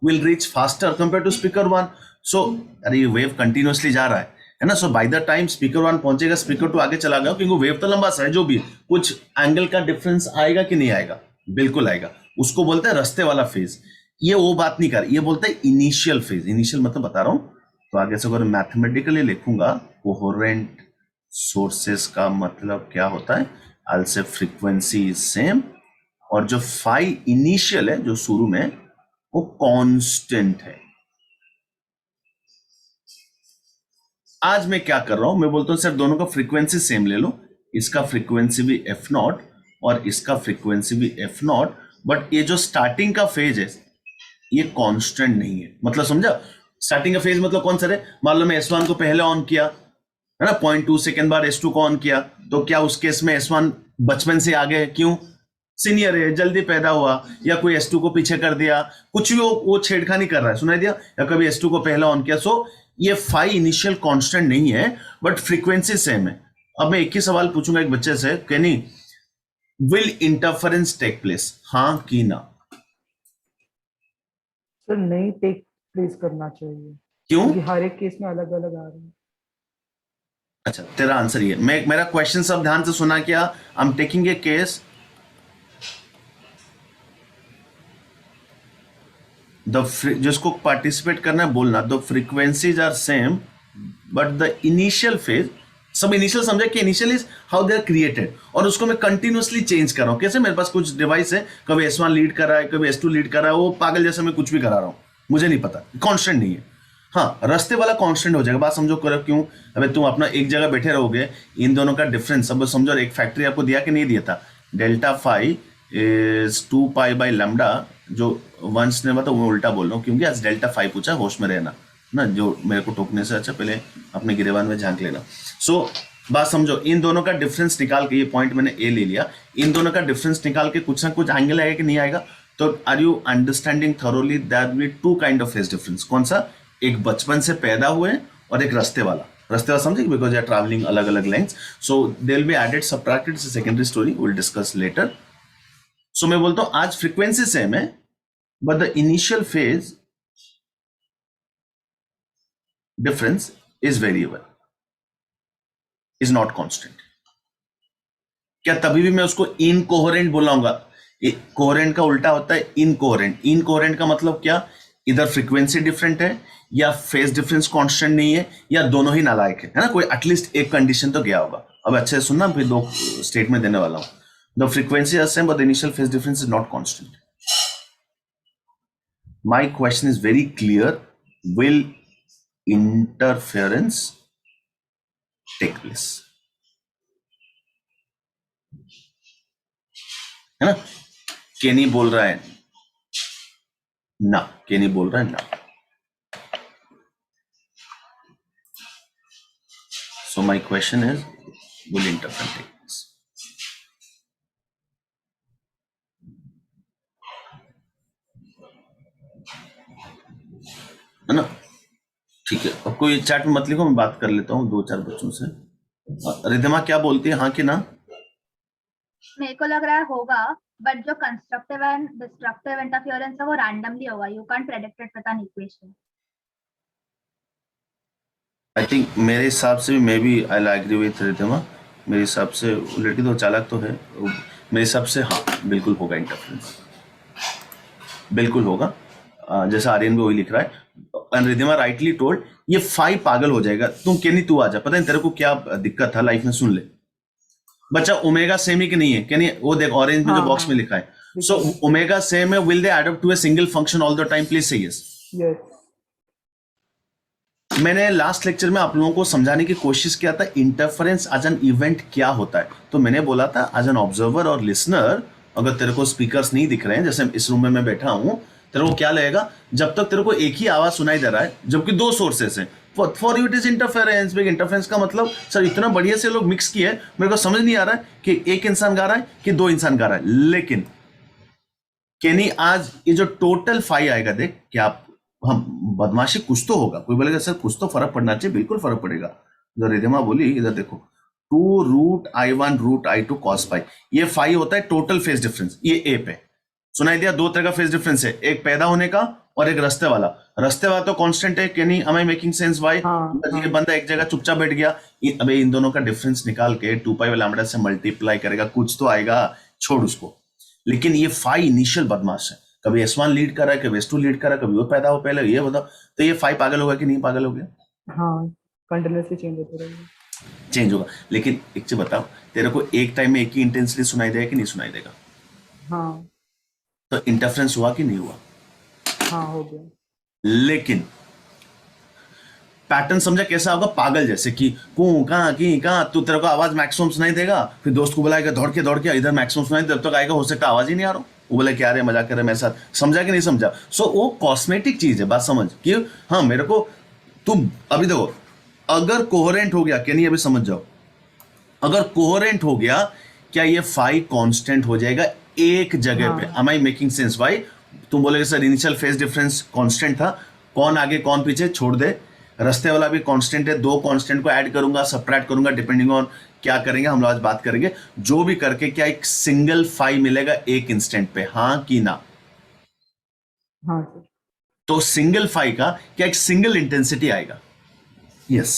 will reach faster compared to speaker 1. so अरे ये wave continuously जा रहा है ना. so by the time speaker 1 पहुंचेगा speaker 2 आगे चला गया, क्योंकि wave तो लंबा सा है. जो भी कुछ एंगल का डिफरेंस आएगा कि नहीं आएगा? बिल्कुल आएगा. उसको बोलते हैं रास्ते वाला फेज. ये वो बात नहीं कर, ये बोलते हैं इनिशियल फेज. इनिशियल मतलब बता रहा हूं. तो आगे से अगर मैथमेटिकली लिखूंगा, कोहेरेंट सोर्सेस का मतलब क्या होता है? आई विल से फ्रीक्वेंसी इज सेम और जो फाई इनिशियल है, जो शुरू में, वो कांस्टेंट है. आज मैं क्या कर रहा हूं, मैं बोलता हूं सर दोनों का फ्रीक्वेंसी सेम ले लो. इसका फ्रीक्वेंसी भी एफ नॉट और इसका फ्रीक्वेंसी भी एफ नॉट, बट ये जो स्टार्टिंग का फेज है ये कांस्टेंट नहीं है. मतलब समझा? स्टार्टिंग का फेज मतलब कौन सा है? मान लो मैं S1 को पहले ऑन किया, है ना, 0.2 सेकेंड बाद S2 को ऑन किया, तो क्या उस केस में S1 बचपन से आगे है? क्यों? सीनियर है, जल्दी पैदा हुआ, या कोई S2 को पीछे कर दिया, कुछ भी वो छेड़खानी कर रहा है, सुनाई दिया, या कभी S2 को पहले ऑन किया. सो ये फाई इनिशियल कांस्टेंट नहीं है बट फ्रीक्वेंसी सेम है. अब मैं एक ही सवाल पूछूंगा एक बच्चे से, कैनी विल इंटरफेरेंस टेक प्लेस, हाँ कि ना? सर नहीं टेक प्लेस करना चाहिए. क्यों? क्योंकि हर एक केस में अलग अलग आ रहे हैं. अच्छा, तेरा आंसर ये. मैं मेरा क्वेश्चन सब ध्यान से सुना क्या? I am taking a case, जिसको पार्टिसिपेट करना है बोलना. The frequencies are same but the initial phase, सब इनिशियल समझे कि initial is how they are created, और उसको मैं कंटिन्यूअसली चेंज कर रहा हूं. कैसे? मेरे पास कुछ डिवाइस है, कभी S1 लीड कर रहा है, कभी S2 लीड कर रहा है, वो पागल जैसा मैं कुछ भी करा रहा हूं, मुझे नहीं पता, कांस्टेंट नहीं है. हाँ, रास्ते वाला कांस्टेंट हो जाएगा. बात समझो करो क्यों? अबे तुम अपना एक जगह बैठे रहोगे, इन दोनों का डिफरेंस अब समझो. एक फैक्ट्री आपको दिया कि नहीं दिया था? Delta phi is 2 pi by lambda. जो वंश ने बताया वो उल्टा बोल रहा हूँ क्योंकि आज डेल्टा 5 पूछा, होश में रहना ना, जो मेरे को टोकने से अच्छा पहले अपने गिरेबान में झांक लेना. सो बात समझो, इन दोनों का डिफरेंस निकाल के, ये पॉइंट मैंने ए ले लिया, इन दोनों का डिफरेंस निकाल के कुछ ना कुछ एंगल आएगा कि नहीं आएगा? तो are you understanding thoroughly that will to kind of phase difference? कौन सा? एक बचपन से पैदा हुए और एक रास्ते वाला. रास्ते वाला समझे, बिकॉज यू आर ट्रैवलिंग अलग अलग lengths, so they will be added subtracted. It's a secondary story, will discuss later. So मैं बोलता हूं आज फ्रीक्वेंसी सेम है but the initial phase difference is variable, is not constant. क्या तभी भी मैं उसको इनकोहेरेंट बोलाऊंगा? कोहेरेंट का उल्टा होता है इनकोहेरेंट. इनकोहेरेंट का मतलब क्या? इधर फ्रीक्वेंसी डिफरेंट है, या फेज डिफरेंस कांस्टेंट नहीं है, या दोनों ही नालायक है ना. कोई एटलीस्ट एक कंडीशन तो गया होगा. अब अच्छे से सुनना, फिर दो स्टेटमेंट देने वाला हूं. The frequency are same but the initial phase difference is not constant. My question is very clear. Will interference take place? है ना? केनी बोल रहा है ना. केनी बोल रहा है ना. So my question is, will interference take place? है ना? ठीक है, अब कोई चैट में मत लिखो, मैं बात कर लेता हूँ दो चार बच्चों से. रिधिमा क्या बोलती है, हाँ कि ना? मेरे को लग रहा है होगा, बट जो कंस्ट्रक्टिव एंड डिस्ट्रक्टिव इंटरफेरेंस है वो रैंडमली होगा, you can't predict it with an equation. I think मेरे हिसाब से भी maybe I agree with Ritima. मेरे हिसाब से वो लड़की तो चालाक तो है, मेरे हिसाब से हाँ बिल्कुल होगा इंटरफेरेंस, बिल्कुल होगा। जैसा आर्यन भी वही लिख रहा है, एंड रितिमा राइटली टोल्ड, ये 5 पागल हो जाएगा। तुम केनी तू आ जा, पता नहीं तेरे को क्या दिक्कत था लाइफ में, सुन ले बच्चा। ओमेगा सेम ही कि नहीं है, केनी वो देख ऑरेंज में जो हाँ, बॉक्स हाँ। में लिखा है। सो ओमेगा सेम है, will they add up to a single function all the time? Please say yes. Yes. मैंने लास्ट लेक्चर में आप लोगों को समझाने की कोशिश किया था इंटरफेरेंस एज एन इवेंट क्या होता है। तो मैंने बोला था एज एन ऑब्जर्वर और लिसनर, अगर तेरे को स्पीकर्स नहीं दिख रहे हैं, जैसे इस रूम में मैं बैठा हूं, तेरे को क्या लगेगा जब तक तेरे को एक ही आवाज सुनाई दे रहा है जबकि 2 सोर्सेस हैं, for you it is interference. Big interference का मतलब सर इतना बढ़िया से लोग मिक्स किए, मेरे को समझ नहीं आ रहा है कि एक इंसान गा रहा है कि 2 इंसान गा रहा है। लेकिन केनी आज ये जो टोटल 5 आएगा, देख क्या आप, हम बदमाशी कुछ तो होगा। कोई बोलेगा सर कुछ तो फर्क पड़ना चाहिए, बिल्कुल फर्क पड़ेगा। इधर रिधिमा बोली, इधर देखो 2 root I1 root I2 cos पाई, ये 5 होता है टोटल फेज डिफरेंस। ये ए पे सुनाई दिया, 2 तरह का फेज डिफरेंस है, एक पैदा होने का और एक रास्ते वाला। रास्ते वाला तो कांस्टेंट है, can I making sense? Why ये बंदा एक जगह चुपचाप बैठ गया, अबे इन दोनों का डिफरेंस निकाल के 2 पाई लैम्डा से मल्टीप्लाई करेगा, कुछ तो आएगा, छोड़ उसको। लेकिन ये 5 इनिशियल बदमाश है, कभी S1 लीड कर रहा है, कभी S2 लीड कर रहा है, कभी वो पैदा हो पहले, ये बताओ। तो ये 5 पागल होगा कि नहीं पागल हो गया? हाँ, कंटिन्यूअसली चेंज होते रहेगा। चेंज होगा। लेकिन एक चीज बताओ, तेरे को एक टाइम में एक ही इंटेंसिटी सुनाई देगा कि नहीं सुनाई देगा? हाँ तो इंटरफेरेंस हुआ कि नहीं हुआ? हाँ, हो गया। लेकिन पैटर्न समझा कैसा होगा? पागल जैसे कि कू कहाँ की कहाँ, तो तेरे को आवाज मैक्सिमम सुनाई देगा, फिर दोस्त को बुलाएगा दौड़ के इधर मैक्सिमम सुनाई दे, तब तक आएगा हो सकता आवाज ही नहीं आ रहा, वो बोले क्या रे मजाक कर रहे मेरे साथ। समझा कि नहीं समझा? सो वो कॉस्मेटिक चीज है, बात समझ कि हाँ मेरे को तुम अभी देखो, अगर कोहेरेंट हो गया, क्या नहीं अभी समझ जाओ, अगर कोहेरेंट हो गया क्या ये 5 कांस्टेंट हो जाएगा एक जगह पे? Am I making sense? भाई तुम बोलेगे sir initial phase difference constant था, कौन आगे कौन पीछे छोड़ दे, रास्ते वाला भी कांस्टेंट है, 2 कांस्टेंट को ऐड करूंगा सब्ट्रैक्ट करूंगा डिपेंडिंग ऑन क्या करेंगे, हम लोग आज बात करेंगे। जो भी करके क्या एक सिंगल 5 मिलेगा एक इंस्टेंट पे, हाँ कि ना? हाँ सर। तो सिंगल 5 का क्या एक सिंगल इंटेंसिटी आएगा? Yes.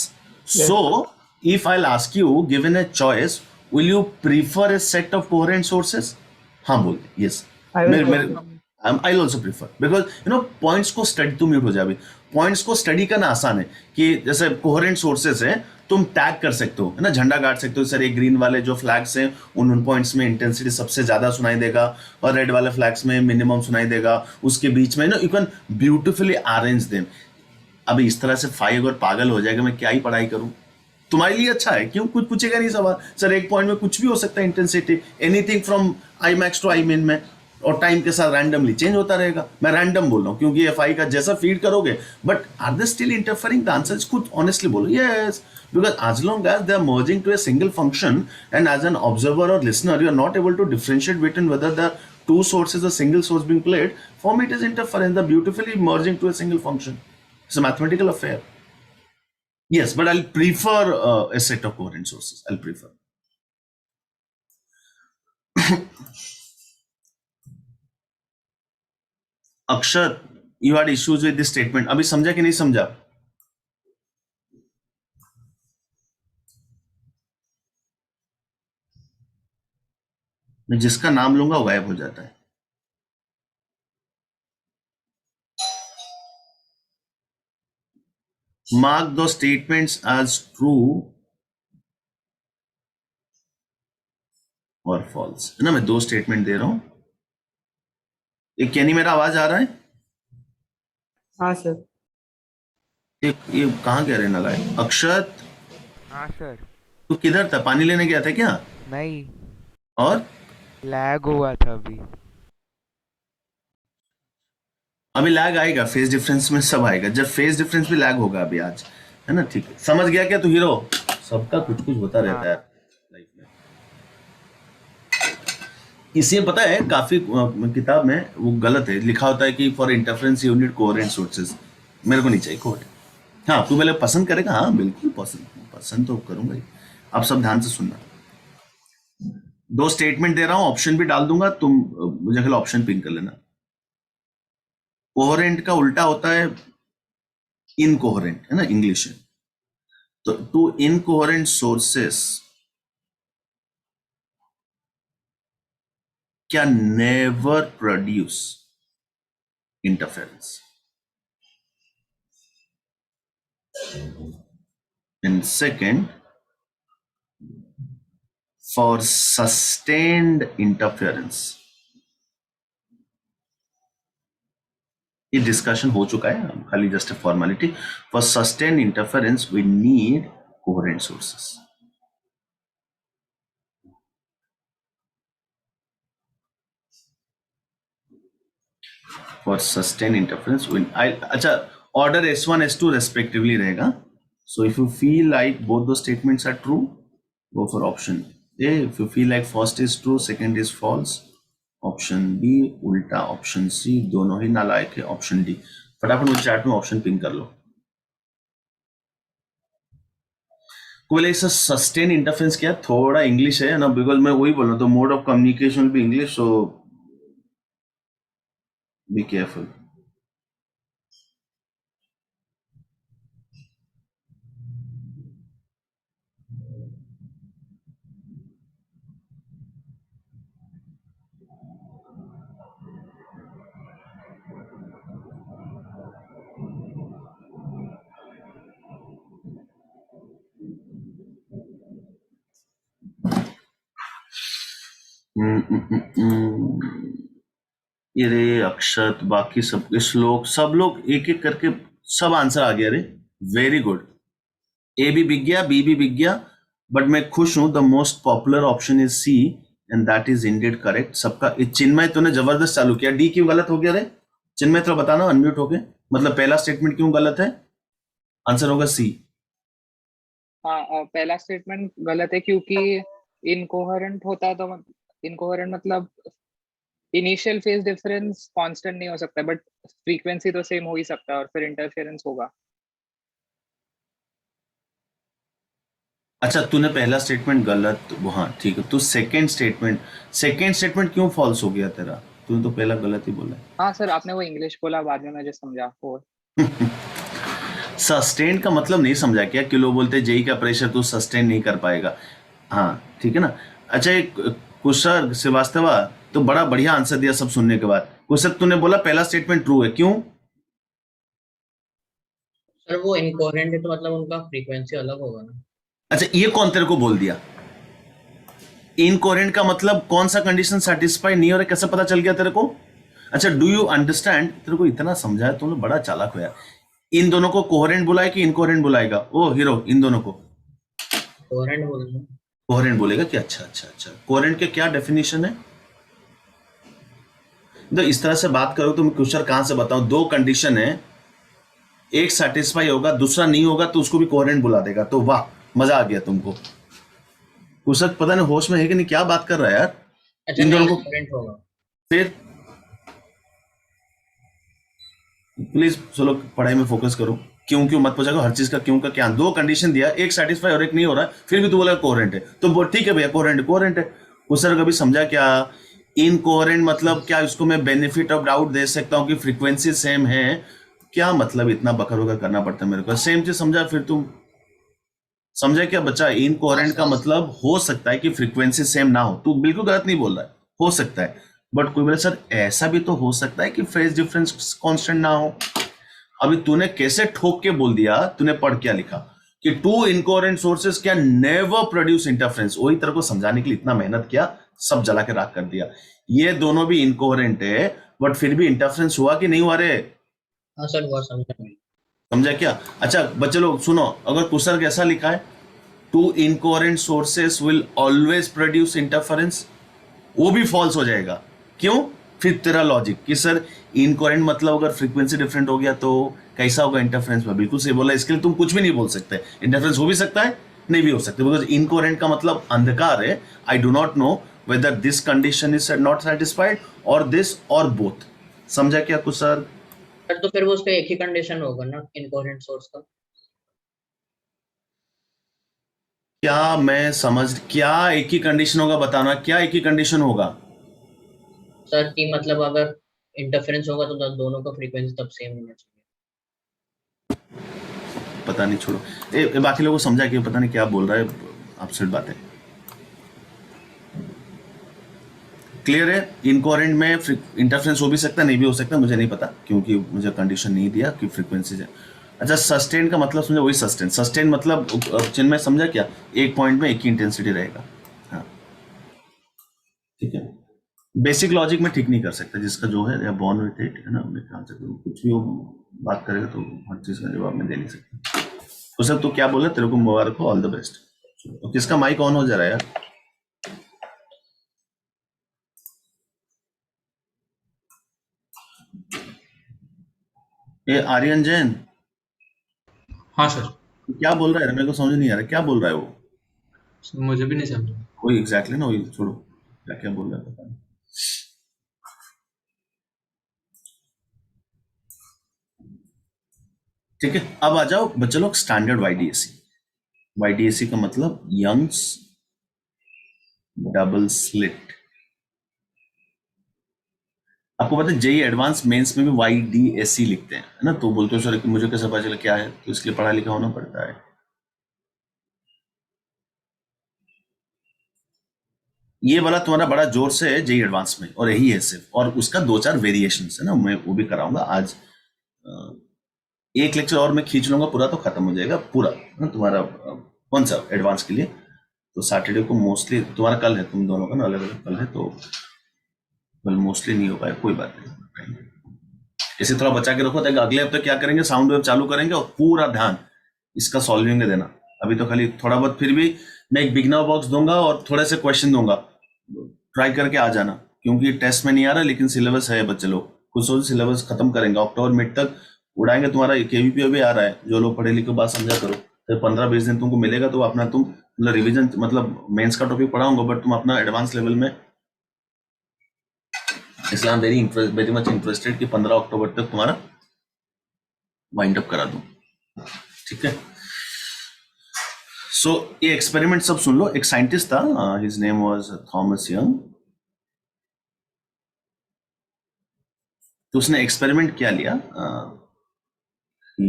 So if I ask you given a choice, will you prefer A set of coherent sources? हाँ बोल yes. I also prefer, because you know points को स्टडी, तुम म्यूट हो जाए, पॉइंट्स को स्टडी करना आसान है कि जैसे कोहेरेंट सोर्सेस है, तुम टैग कर सकते हो, है ना, झंडा गाड़ सकते हो सर, एक ग्रीन वाले जो फ्लैग्स हैं उन पॉइंट्स में इंटेंसिटी सबसे ज्यादा सुनाई देगा और रेड वाले फ्लैग्स में मिनिमम सुनाई देगा, उसके बीच में you can beautifully arrange them. अभी इस तरह से 5 अगर पागल हो जाएगा, मैं क्या ही पढ़ाई करूं? तुम्हारे लिए अच्छा है, क्यों? कुछ पूछेगा नहीं सवाल, सर एक पॉइंट में कुछ भी हो सकता है intensity, anything from I max to I min में, और टाइम के साथ रैंडमली चेंज होता रहेगा। मैं रैंडम बोल रहा हूँ क्योंकि एफ आई का जैसा फीड करोगे, but are they still interfering? The answer is खुद ऑनेस्टली बोलो yes, because as long as they are merging to a single function, and as an observer or listener you are not able to differentiate between whether the 2 sources or single source being played, for me it is interference. They're beautifully merging to a single function. It's a mathematical affair. Yes, but I'll prefer a set of coherent sources. I'll prefer. Akshat, you had issues with this statement. अभी समझा कि नहीं समझा? मैं जिसका नाम लूंगा वो गायब हो जाता है। Mark those statements as true or false, है ना? मैं 2 स्टेटमेंट दे रहा हूं। एक क्या नहीं, मेरा आवाज आ रहा है? हाँ सर। ये कहाँ कह रहे नाला है? अक्षत, हाँ सर। तू किधर था? पानी लेने गया था क्या? नहीं, और लैग हुआ था अभी लैग आएगा, फेज डिफरेंस में सब आएगा, जब फेज डिफरेंस भी लैग होगा अभी आज, है ना? ठीक है, समझ गया क्या तू हीरो? सबका कुछ कुछ होता रहता है लाइफ में। इसलिए पता है काफी किताब में वो गलत है, लिखा होता है कि for interference you need coherent sources. मेरे को नहीं चाहिए कोहेरेंट। हाँ, तू पहले पसंद करेगा? हाँ बिल्कुल पसंद तो करूंगा ही। आप सब ध्यान से सुनना। दो स्टेटमेंट दे रहा हूं, ऑप्शन भी डाल दूंगा, तुम मुझे खाली ऑप्शन पिन कर लेना। कोहेरेंट का उल्टा होता है इनकोहेरेंट, है ना इंग्लिश में। तो two incoherent sources can never produce interference. And second, for sustained interference, ये डिस्कशन हो चुका है, खाली just a formality. For sustained interference, we need coherent sources. For sustained interference, अच्छा order S1 S2 respectively रहेगा. So if you feel like both those statements are true, go for option A. If you feel like first is true, second is false, option B. उल्टा option C, दोनों ही नालायक है, option D. फटाफट मुझे chat में option pin कर लो। कोई ऐसा सस्टेन इंटरफेरेंस क्या, थोड़ा इंग्लिश है ना, बिकॉज मैं वही बोल रहा हूँ, तो मोड ऑफ कम्युनिकेशन भी इंग्लिश, सो be careful. ये रे अक्षत, बाकी सब श्लोक, सब लोग एक एक करके सब आंसर आ गया रे, वेरी गुड। ए भी बिक गया, बी भी बिक गया, बट मैं खुश हूं, the most popular option is C and that is indeed correct सबका। चिन्मय तूने जबरदस्त चालू किया, डी क्यों गलत हो गया रे चिन्मय, तो बताना अनम्यूट होके, मतलब पहला स्टेटमेंट क्यों गलत है? आंसर होगा सी। हाँ, पहला स्टेटमेंट गलत है क्योंकि इनकोहेरेंट होता है, तो इनकोहेरेंट मतलब इनिशियल फेज डिफरेंस कांस्टेंट नहीं हो सकता, बट फ्रीक्वेंसी तो सेम हो ही सकता है और फिर इंटरफेरेंस होगा। अच्छा तूने पहला स्टेटमेंट गलत, हाँ ठीक है, तो सेकंड स्टेटमेंट क्यों फॉल्स हो गया तेरा? तूने तो पहला गलत ही बोला। हाँ सर, आपने वो इंग्लिश बोला, बाद में मैं जो समझा वो। सस्टेन का मतलब नहीं समझा क्या? कि लोग बोलते जेई का प्रेशर तू सस्टेन नहीं कर पाएगा, हाँ ठीक है ना। अच्छा एक कुशर श्रीवास्तवा, तो बड़ा बढ़िया आंसर दिया सब सुनने के बाद। कुशर तूने बोला पहला स्टेटमेंट ट्रू है, क्यों? सर वो इनकोहेरेंट है तो मतलब उनका फ्रीक्वेंसी अलग होगा ना। अच्छा ये कौन तेरे को बोल दिया? इनकोहेरेंट का मतलब कौन सा कंडीशन सेटिस्फाई नहीं हो रहा, कैसे पता चल गया तेरे को? अच्छा डू यू अंडरस्टैंड, तेरे को इतना समझाया, तुमने बड़ा चालाक हो यार। इन दोनों को कोहेरेंट बुलाए कि इनकोहेरेंट बुलाएगा? ओ हीरो, इन दोनों को कोहेरेंट बोलेगा। कोहेरेंट बोलेगा कि अच्छा अच्छा अच्छा। कोहेरेंट के क्या डेफिनेशन है? तो इस तरह से बात करो तो मैं क्वेश्चन कहां से बताऊं? दो कंडीशन है, एक सेटिस्फाई होगा दूसरा नहीं होगा, तो उसको भी कोहेरेंट बुला देगा। तो वाह मजा आ गया तुमको। कुशल पता नहीं होश में है कि नहीं, क्या बात कर रहा है यार। अच्छा इन दोनों को कोहेरेंट होगा फिर प्लीज चलो पढ़ाई में फोकस करो। क्यों मत पूछा, हर चीज का क्यों का क्या। दो कंडीशन दिया, एक सेटिस्फाई और एक नहीं हो रहा, फिर भी तू बोला कोहेरेंट है, तो ठीक है भैया कोहेरेंट है। कुशल कभी समझा क्या इनकोहेरेंट मतलब? क्या इसको मैं बेनिफिट ऑफ डाउट दे सकता हूँ कि फ्रीक्वेंसी सेम है? क्या मतलब इतना बकर बकर करना पड़ता है मेरे को? सेम चीज समझा, फिर तुम समझा क्या बच्चा? इनकोहेरेंट का मतलब हो सकता है कि फ्रीक्वेंसी सेम ना हो, तू बिल्कुल गलत नहीं बोल रहा है, हो सकता है। बट कोई बोले सर ऐसा भी तो हो सकता है कि फेज डिफरेंस कांस्टेंट ना हो। अभी तूने कैसे ठोक के बोल दिया, तूने पढ़ क्या लिखा कि two incoherent sources can never produce interference. वही तरह को समझाने के लिए इतना मेहनत किया, सब जला के राख कर दिया। ये दोनों भी इनकोहेरेंट है, बट फिर भी इंटरफेरेंस हुआ कि नहीं हुआ रे? हाँ सर हुआ, समझा क्या? अच्छा बच्चे लोग सुनो, अगर कुशल कैसा लिखा है two incoherent sources will always produce interference, वो भी फॉल्स हो जाएगा। क्यों? फिर तेरा लॉजिक कि सर इनकोहेरेंट मतलब अगर फ्रीक्वेंसी डिफरेंट हो गया तो कैसा होगा इंटरफेरेंस में? बिल्कुल सही बोला, इसके लिए तुम कुछ भी नहीं बोल सकते। इंटरफेरेंस हो भी सकता है, नहीं भी हो सकता, बिकॉज इनकोहेरेंट का मतलब अंधकार है। I do not know whether this condition is not satisfied और दिस और बोथ। समझा क्या कुछ सर? तो फिर वो उसका एक ही कंडीशन होगा ना इनकोहेरेंट सोर्स का। क्या मैं समझ, क्या एक ही कंडीशन होगा बताना, क्या एक ही कंडीशन होगा? सर कि मतलब अगर इंटरफेरेंस होगा तो दोनों का फ्रीक्वेंसी तब सेम होना चाहिए। पता नहीं, छोड़ो। बाकी लोगों को समझा कि पता नहीं क्या बोल रहा है, अपसेट बात है। क्लियर है? इनकोहेरेंट में इंटरफेरेंस हो भी सकता है, नहीं भी हो सकता, मुझे नहीं पता क्योंकि मुझे कंडीशन नहीं दिया कि फ्रीक्वेंसी है। अच्छा, सस्टेन का मतलब समझो, वही सस्टेन। सस्टेन मतलब चिन्ह में समझा क्या, एक पॉइंट में एक ही इंटेंसिटी रहेगा। हाँ ठीक है, बेसिक लॉजिक में ठीक नहीं कर सकता, जिसका जो है या बॉर्न विथ इट है ना, मेरे ख्याल से कुछ भी वो बात करेगा तो हर चीज का जवाब मैं दे नहीं सकता। तो सर तू क्या बोला, तेरे को मुबारक हो, ऑल द बेस्ट। तो किसका माइक ऑन हो जा रहा है यार? ये आर्यन जैन हाँ सर, क्या बोल रहा है, मेरे को समझ नहीं आ रहा क्या बोल रहा है वो। मुझे भी नहीं समझ। वही एग्जैक्टली ना, वही छोड़ो, क्या क्या बोल रहा है पता नहीं। ठीक है, अब आ जाओ बच्चे लोग स्टैंडर्ड वाईडीएसी। वाईडीएसी का मतलब यंग्स डबल स्लिट। आपको पता है जेई एडवांस मेंस में भी वाईडीएसी लिखते हैं, है ना? तो बोलते हो सर कि मुझे कैसे पता चला क्या है, तो इसलिए पढ़ा लिखा होना पड़ता है। ये वाला तुम्हारा बड़ा जोर से है जेई एडवांस में, और यही है सिर्फ, और उसका 2-4 वेरिएशन है ना, मैं वो भी कराऊंगा आज। एक लेक्चर और मैं खींच लूंगा पूरा तो खत्म हो जाएगा पूरा ना तुम्हारा। कौन सा एडवांस के लिए? तो सैटरडे को मोस्टली तुम्हारा, कल है तुम दोनों का ना अलग अलग, कल है तो कल मोस्टली नहीं हो पाए, कोई बात नहीं। इसे थोड़ा बचा के रखो, ताकि अगले हफ्ते क्या करेंगे, साउंड वेव चालू करेंगे और पूरा ध्यान इसका सॉल्विंग में देना। अभी तो खाली थोड़ा बहुत, फिर भी मैं एक बिगनर बॉक्स दूंगा और थोड़े से क्वेश्चन दूंगा, ट्राई करके आ जाना, क्योंकि टेस्ट में नहीं आ रहा लेकिन सिलेबस है बच्चे लोग। कुछ और सिलेबस खत्म करेंगे, अक्टूबर मिड तक उड़ाएंगे। तुम्हारा केवीपी भी आ रहा है, जो लोग पढ़े लिखे बात समझा करो, तो 15-20 दिन तुमको मिलेगा, तो अपना तुम मतलब रिवीजन, मतलब मेंस का टॉपिक पढ़ाऊंगा बट तुम अपना एडवांस लेवल में, इसलिए I am very much interested कि 15 अक्टूबर तक तुम्हारा वाइंड अप करा दूं। ठीक है, सो ये एक्सपेरिमेंट सब सुन लो। एक साइंटिस्ट था, his name was Thomas young. तो उसने एक्सपेरिमेंट क्या लिया, he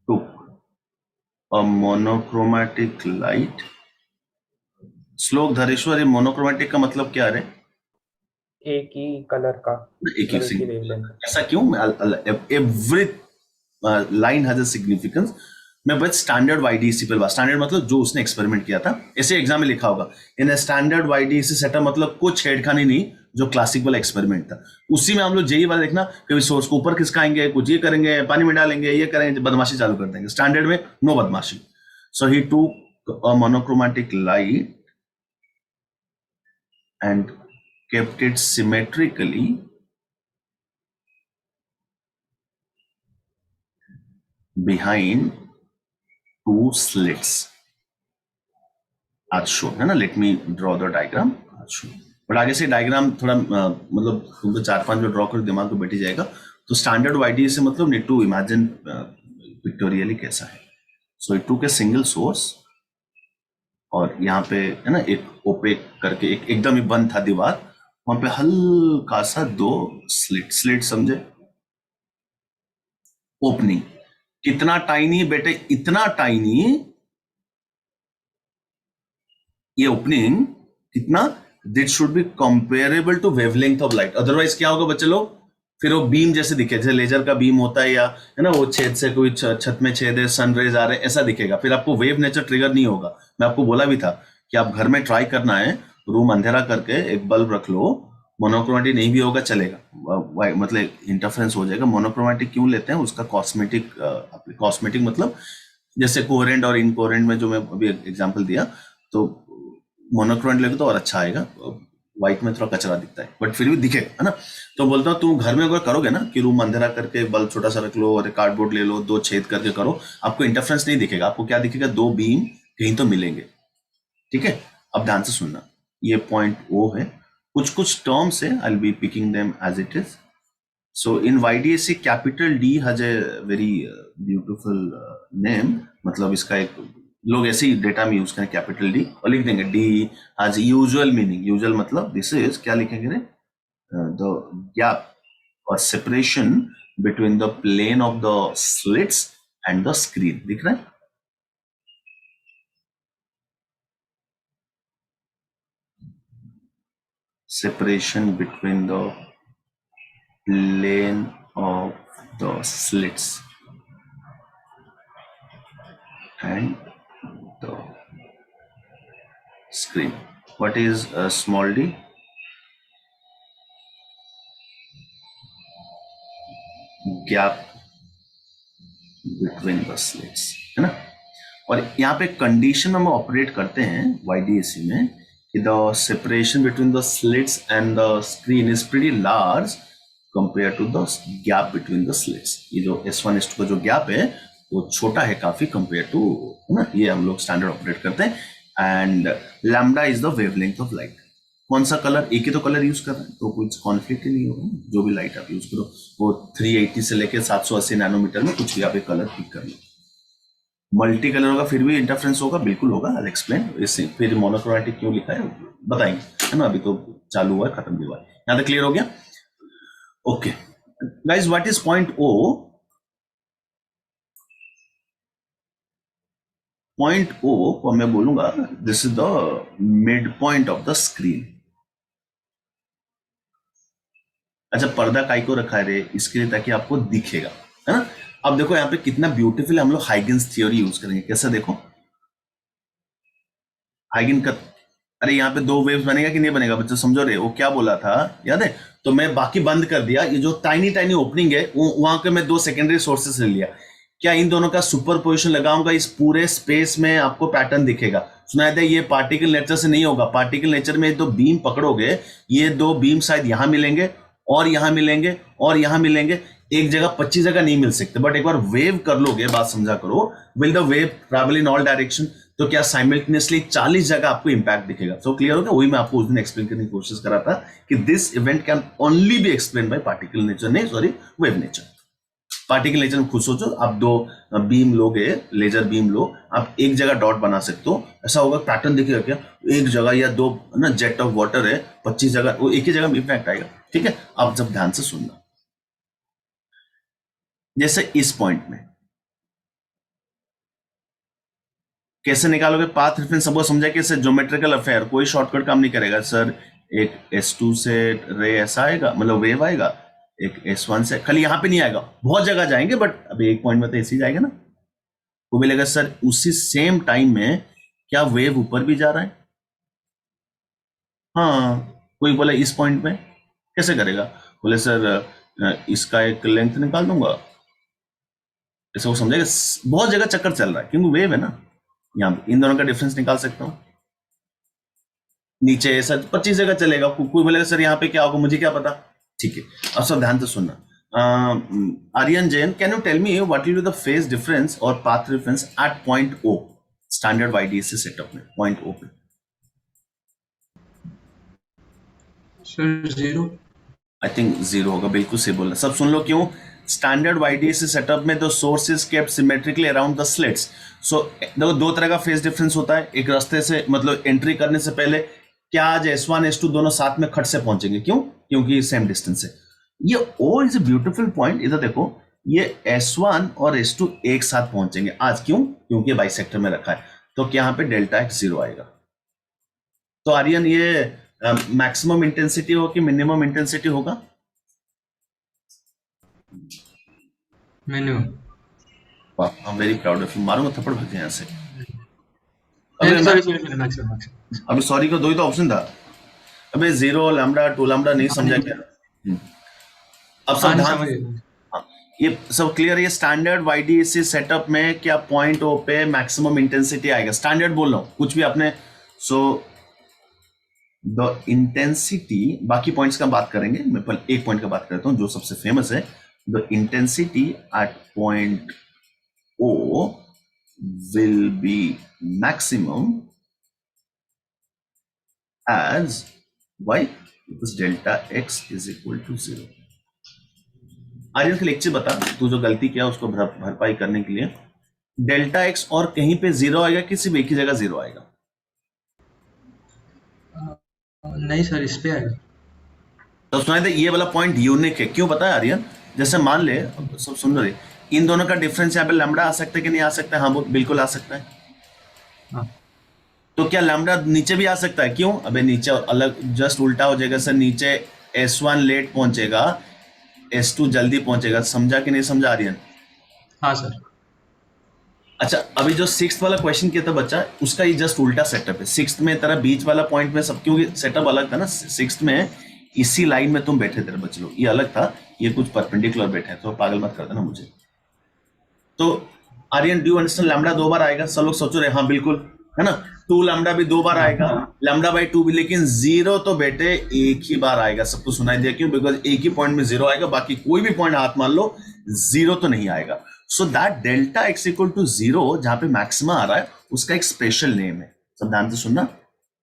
took a monochromatic light। श्लोक धरेश्वर, ये मोनोक्रोमेटिक का मतलब क्या है? एक ही कलर का, एक ही कलर की सिग्निफिकेंस। वेवलेंथ। ऐसा क्यों? Every line has a significance. मैं बस स्टैंडर्ड वाईडीसी पे बात, स्टैंडर्ड मतलब जो उसने एक्सपेरिमेंट किया था, ऐसे एग्जाम में लिखा होगा इन स्टैंडर्ड वाईडीसी सेटअप, मतलब कुछ छेड़खानी नहीं, जो क्लासिक वाला एक्सपेरिमेंट था उसी में हम लोग जेई वाला देखना, कभी सोर्स को ऊपर खिसकाएंगे, कुछ ये करेंगे, पानी में डालेंगे, ये करेंगे, बदमाशी चालू कर देंगे। स्टैंडर्ड में नो बदमाशी। So he took a monochromatic light and kept it symmetrically behind two slits as shown, है ना? Let me draw the diagram as shown। But आगे से डायग्राम थोड़ा मतलब तुमको 4-5 जो ड्रॉ कर दिमाग को बैठ ही जाएगा। तो स्टैंडर्ड वाईडी से मतलब नीड टू इमेजिन पिक्टोरियली कैसा है। So it took a single source, और यहाँ पे है ना एक ओपेक करके एक एकदम ही बंद था दीवार, वहां पे हल्का सा 2 स्लिट समझे, ओपनिंग। कितना टाइनी बेटे, इतना टाइनी ये ओपनिंग, कितना? It should be comparable to wavelength of light. Otherwise क्या होगा बच्चे लोग, फिर वो बीम जैसे दिखे, जैसे लेजर का बीम होता है, या है ना वो छेद से कोई छत में छेद है, सन रेज आ रहे, ऐसा दिखेगा। फिर आपको वेव नेचर ट्रिगर नहीं होगा। मैं आपको बोला भी था कि आप घर में ट्राई करना है, रूम अंधेरा करके एक बल्ब रख लो, मोनोक्रोमेटिक नहीं भी होगा चलेगा, मतलब इंटरफेरेंस हो जाएगा। मोनोक्रोमेटिक क्यों लेते हैं? उसका कॉस्मेटिक मतलब जैसे कोहेरेंट और इनकोहेरेंट में जो मैं अभी एग्जांपल दिया, तो मोनोक्रोमेटिक लेके तो और अच्छा आएगा, व्हाइट में थोड़ा कचरा दिखता है बट फिर भी दिखेगा, है ना? तो बोलता हूँ तुम घर में अगर करोगे ना कि रूम अंधेरा करके बल्ब छोटा सा रख लो और कार्डबोर्ड ले लो, 2 छेद करके करो, आपको इंटरफेरेंस नहीं दिखेगा। आपको क्या दिखेगा? 2 बीम कहीं तो मिलेंगे। ठीक है, अब ध्यान से सुनना, ये पॉइंट ओ है। कुछ टर्म्स है, I will be picking them as it is. So in YDSE capital D has a very beautiful name, मतलब इसका एक लोग ऐसे ही डेटा में यूज करें कैपिटल डी और लिख देंगे D has usual meaning. Usual मतलब दिस इज क्या लिखेंगे रे, द गैप और separation between the plane of the slits and the screen. दिख रहा है? Separation between the plane of the slits and the screen. What is a small d? Gap between the slits, है ना? और यहाँ पे condition हम ऑपरेट करते हैं YDAC में कि the separation between the slits and the screen is pretty large compare to the gap between the slits. ये जो S1 S2 का जो गैप है वो छोटा है काफी कंपेयर टू, है ना? ये हम लोग स्टैंडर्ड ऑपरेट करते हैं। And lambda is the wavelength of light. कौन सा कलर, एक ही तो कलर यूज कर रहे हैं तो कुछ कॉन्फ्लिक्ट ही नहीं होगा। जो भी लाइट आप यूज करो वो 380 से लेके 780 नैनोमीटर में कुछ भी आप एक कलर पिक कर लो। मल्टी कलर होगा फिर भी इंटरफ्रेंस होगा, बिल्कुल होगा। आई एक्सप्लेन इससे फिर मोनोक्रोमैटिक क्यों लिखा है बताएंगे, है ना? अभी तो चालू हुआ है, खत्म भी हुआ है। यहाँ तक क्लियर हो गया? Okay, guys, what is point O? Point O को मैं बोलूंगा this is the midpoint of the screen. अच्छा, पर्दा काई को रखा है रे? इसके लिए ताकि आपको दिखेगा, है ना? अब देखो यहाँ पे कितना ब्यूटीफुल हम लोग हाइगेन्स थ्योरी यूज करेंगे। कैसे देखो, हाइगेन का, अरे यहाँ पे दो वेव्स बनेगा कि नहीं बनेगा बच्चों, समझो रे? वो क्या बोला था याद है? तो मैं बाकी बंद कर दिया, ये जो टाइनी टाइनी ओपनिंग है वहां के मैं दो सेकेंडरी सोर्सेस ले लिया। क्या इन दोनों का सुपरपोजिशन लगाऊंगा, इस पूरे स्पेस में आपको पैटर्न दिखेगा। सुना है ये पार्टिकल नेचर से नहीं होगा। पार्टिकल नेचर में दो बीम पकड़ोगे, ये दो बीम शायद यहां मिलेंगे और यहां मिलेंगे और यहां मिलेंगे, एक जगह 25 जगह नहीं मिल सकते। बट एक बार वेव कर लोगे, बात समझा करो, will the wave travel in all direction, तो क्या साइमल्टेनियसली 40 जगह आपको इंपैक्ट दिखेगा। सो क्लियर हो गया? वही मैं आपको उस दिन एक्सप्लेन करने की कोशिश करा था कि this event can only be explain by particle nature, नहीं sorry wave nature. Particle nature में खुद सोचो, आप दो बीम लोगे, लेजर बीम लो, आप एक जगह डॉट बना सकते हो, ऐसा होगा पैटर्न दिखेगा क्या? एक जगह या दो ना जेट ऑफ वाटर है 25 जगह, वो एक ही जगह में इंपैक्ट आएगा। ठीक है, आप जब ध्यान से सुनना, जैसे इस पॉइंट में कैसे निकालोगे पाथ रेफरेंस, सबको समझा कैसे? ज्योमेट्रिकल अफेयर, कोई शॉर्टकट काम नहीं करेगा सर। एक S2 से रे ऐसा आएगा, मतलब वेव आएगा, एक S1 से, खाली यहां पे नहीं आएगा, बहुत जगह जाएंगे, बट अभी एक पॉइंट में तो ऐसे ही जाएगा ना। वो बोलेगा सर उसी सेम टाइम में क्या वेव ऊपर भी जा रहा है? हाँ, कोई बोला इस पॉइंट में कैसे करेगा? बोले सर इसका एक लेंथ निकाल दूंगा, ऐसे वो समझेगा बहुत जगह चक्कर चल रहा है, क्योंकि वेव है ना। यहाँ इन दोनों का डिफरेंस निकाल सकता हूं, नीचे ऐसा 25 जगह चलेगा। कोई बोलेगा सर यहाँ पे क्या होगा, मुझे क्या पता। ठीक है, अब सब ध्यान से सुनना। Aryan Jain, can you tell me what will be the phase difference और path reference at point O standard YDAC setup में? पॉइंट O पे सर 0। आई थिंक 0 होगा, बिल्कुल सही बोलना। सब सुन लो क्यों। स्टैंडर्ड YDAC सेटअप में the sources kept symmetrically around the slits. So देखो दो तरह का फेज डिफरेंस होता है। एक रास्ते से, मतलब एंट्री करने से पहले क्या आज S1 S2 दोनों साथ में खट से पहुंचेंगे? क्यों? क्योंकि सेम डिस्टेंस है। ये O is a beautiful point. इधर देखो, ये S1 और S2 एक साथ पहुंचेंगे आज। क्यों? क्योंकि बाइसेक्टर में रखा है। तो क्या यहाँ पे डेल्टा X 0 आएगा। तो आर्यन ये मैक्सिमम इंटेंसिटी हो कि मिनिमम इंटेंसिटी होगा? मिनिमम। वाह, I am very proud of you. मारूंगा थप्पड़ बजे यहाँ से। Sorry maximum. अभी सॉरी का दो ही तो ऑप्शन था। अबे 0 लैम्डा 2 लैम्डा नहीं समझा क्या? अब सब ध्यान, ये सब क्लियर। ये स्टैंडर्ड YDAC सेटअप में क्या पॉइंट O पे मैक्सिमम इंटेंसिटी आएगा? स्टैंडर्ड बोल रहा हूँ, कुछ भी आपने। सो द इंटेंसिटी, बाकी पॉइंट्स का बात करेंगे, मैं पहले एक पॉइंट का बात करता हूँ जो सबसे फेमस है। The intensity at point O will be maximum as y because delta x is equal to 0। Aryan के लेक्चर बता, तू जो गलती किया उसको भरपाई करने के लिए डेल्टा एक्स और कहीं पे जीरो आएगा कि सिर्फ एक ही जगह जीरो आएगा? नहीं सर, इस पे आएगा। तो सुनाई दे, ये वाला पॉइंट यूनिक है। क्यों पता है आर्यन? जैसे मान ले, सब सुन रहे, इन दोनों का डिफरेंस यहाँ पे लैम्बडा आ सकता है कि नहीं आ सकता है? हाँ बिल्कुल आ सकता है। हाँ। तो क्या लैम्बडा नीचे भी आ सकता है? क्यों? अबे नीचे अलग जस्ट उल्टा हो जाएगा सर, नीचे S1 लेट पहुंचेगा, S2 जल्दी पहुंचेगा। समझा कि नहीं समझा आर्यन? हाँ सर। अच्छा, अभी जो सिक्स्थ वाला क्वेश्चन किया था बच्चा, उसका ये जस्ट उल्टा सेटअप है। सिक्स्थ में तेरा बीच वाला पॉइंट में सब, क्योंकि सेटअप अलग था ना। सिक्स्थ में इसी लाइन में तुम बैठे थे बच्चे लोग, ये अलग था, ये कुछ परपेंडिकुलर बैठे हैं, तो पागल मत कर देना मुझे। तो आर्यन, डू अंडरस्टैंड? लैम्बडा 2 बार आएगा, सब लोग सोच रहे हाँ बिल्कुल, है ना। 2 लैम्बडा भी 2 बार आएगा, लैम्बडा बाई 2 भी, लेकिन जीरो तो बेटे एक ही बार आएगा। सबको सुनाई दिया? क्यों? बिकॉज एक ही पॉइंट में जीरो आएगा, बाकी कोई भी पॉइंट हाथ मान लो जीरो तो नहीं आएगा। So that delta x equal to zero, जहां पे मैक्सिमा आ रहा है, उसका एक स्पेशल नेम है। सब ध्यान से सुनना।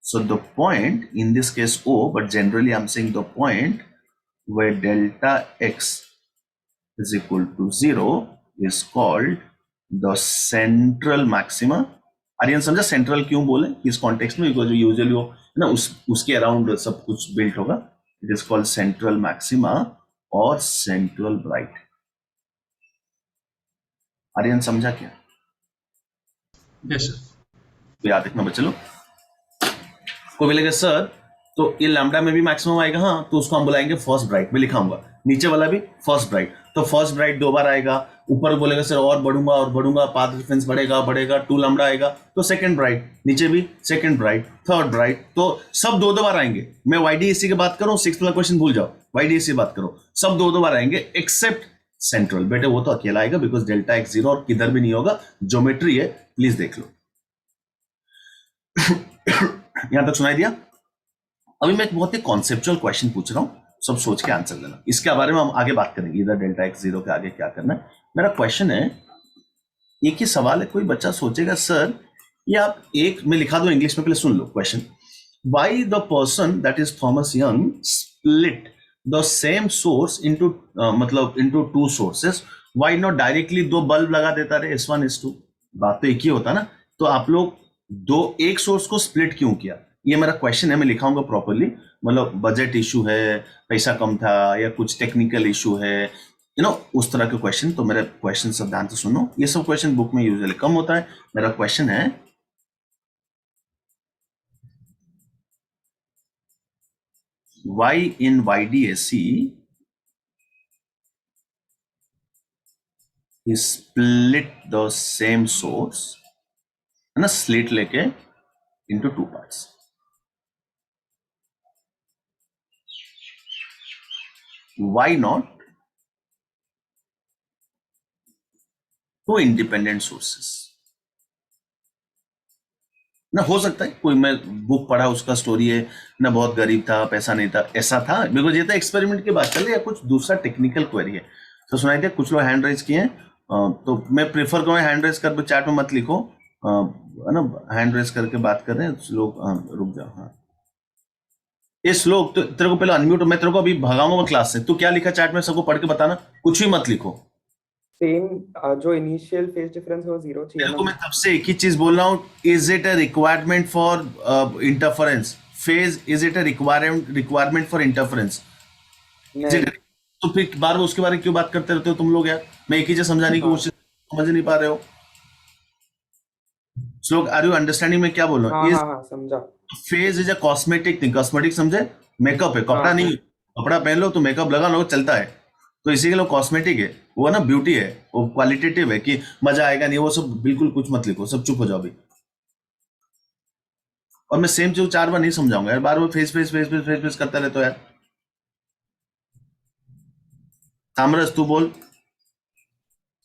So the point in this case O, but generally I am saying the point where delta x is equal to 0 is called the central maxima. Aryan समझा सेंट्रल क्यों बोले इस कॉन्टेक्स्ट में? बिकॉज यूजुअली वो ना उसके अराउंड सब कुछ बिल्ट होगा। It is called central maxima और सेंट्रल ब्राइट। आर्यन समझा क्या? Yes sir. तो याद रखना बच्चे लोग। को बोलेगा सर तो ये लैम्बडा में भी मैक्सिमम आएगा, हाँ, तो उसको हम बुलाएंगे फर्स्ट ब्राइट में लिखाऊंगा, नीचे वाला भी फर्स्ट ब्राइट। तो फर्स्ट ब्राइट 2 बार आएगा, ऊपर बोलेगा सर और बढ़ूंगा, पाथ डिफरेंस बढ़ेगा, 2 लैम्बडा आएगा, तो सेकंड ब्राइट, नीचे भी सेकंड ब्राइट, थर्ड ब्राइट, तो सब 2 बार आएंगे। मैं YDAC की बात करूं, 6th वाला क्वेश्चन भूल जाओ, YDAC बात करो, सब 2 बार आएंगे एक्सेप्ट सेंट्रल। बेटे वो तो अकेला आएगा, बिकॉज डेल्टा एक्स जीरो और किधर भी नहीं होगा, ज्योमेट्री है, प्लीज देख लो। यहां तक सुनाई दिया? अभी मैं एक बहुत ही कॉन्सेप्चुअल क्वेश्चन पूछ रहा हूं, सब सोच के आंसर देना। इसके बारे में हम आगे बात करेंगे, इधर डेल्टा एक्स जीरो के आगे क्या करना है। मेरा क्वेश्चन है, एक ही सवाल है, कोई बच्चा सोचेगा सर ये आप एक में लिखा दो इंग्लिश में, पहले सुन लो question. Why the person that is Thomas Young split the same source into मतलब इनटू 2 सोर्सेस, व्हाई नॉट डायरेक्टली 2 बल्ब लगा देता रहे, S1 S2? बात तो एक ही होता ना, तो आप लोग एक सोर्स को स्प्लिट क्यों किया? ये मेरा क्वेश्चन है, मैं लिखाऊंगा प्रॉपर्ली। मतलब बजट इशू है, पैसा कम था, या कुछ टेक्निकल इशू है, उस तरह के क्वेश्चन। तो मेरा क्वेश्चन सब ध्यान से सुनो, ये सब क्वेश्चन बुक में यूजुअली कम होता है। मेरा क्वेश्चन है, why in YDAC he split the same source, है ना, स्लिट लेके into 2 parts? Why not 2 independent sources? ना हो सकता है कोई, मैं बुक पढ़ा उसका स्टोरी है ना, बहुत गरीब था, पैसा नहीं था, ऐसा था, बिकॉज ये तो एक्सपेरिमेंट की बात चल रही है, या कुछ दूसरा टेक्निकल क्वेरी है। तो सुनाई दिया? कुछ लोग हैंड रेज किए हैं, तो मैं प्रेफर करूँ हैंड रेज कर, चैट में मत लिखो, है ना, हैंड रेज करके बात कर रहे हैं लोग। रुक जाओ। हाँ, इस लोग तो तेरे को पहले अनम्यूट, मैं तेरे को अभी भगाऊंगा क्लास से। तू क्या लिखा चैट में, सबको पढ़ के बताना, कुछ भी मत लिखो। सेम जो इनिशियल फेज डिफरेंस है वो 0 चाहिए तेरे को मैं तब से एक ही चीज बोल रहा हूँ, is it a requirement for interference phase? Is it a requirement for interference? तो फिर बार बार उसके बारे में क्यों बात करते रहते हो तुम लोग यार? मैं एक ही चीज समझाने की कोशिश, समझ नहीं पा रहे हो। श्लोक, आर यू अंडरस्टैंडिंग मैं क्या बोल रहा हूँ? हाँ समझा। Phase is a cosmetic thing. Cosmetic समझे? मेकअप है, कपड़ा नहीं। कपड़ा पहन लो तो मेकअप लगा लो, चलता है, तो इसी के लिए कॉस्मेटिक है, वो ना ब्यूटी है, वो क्वालिटेटिव है कि मजा आएगा नहीं, वो सब बिल्कुल कुछ मत लिखो, सब चुप हो जाओ अभी। और मैं सेम चीज 4 बार नहीं समझाऊंगा यार, बार बार फेस करता रहता यार। तामरस तू बोल।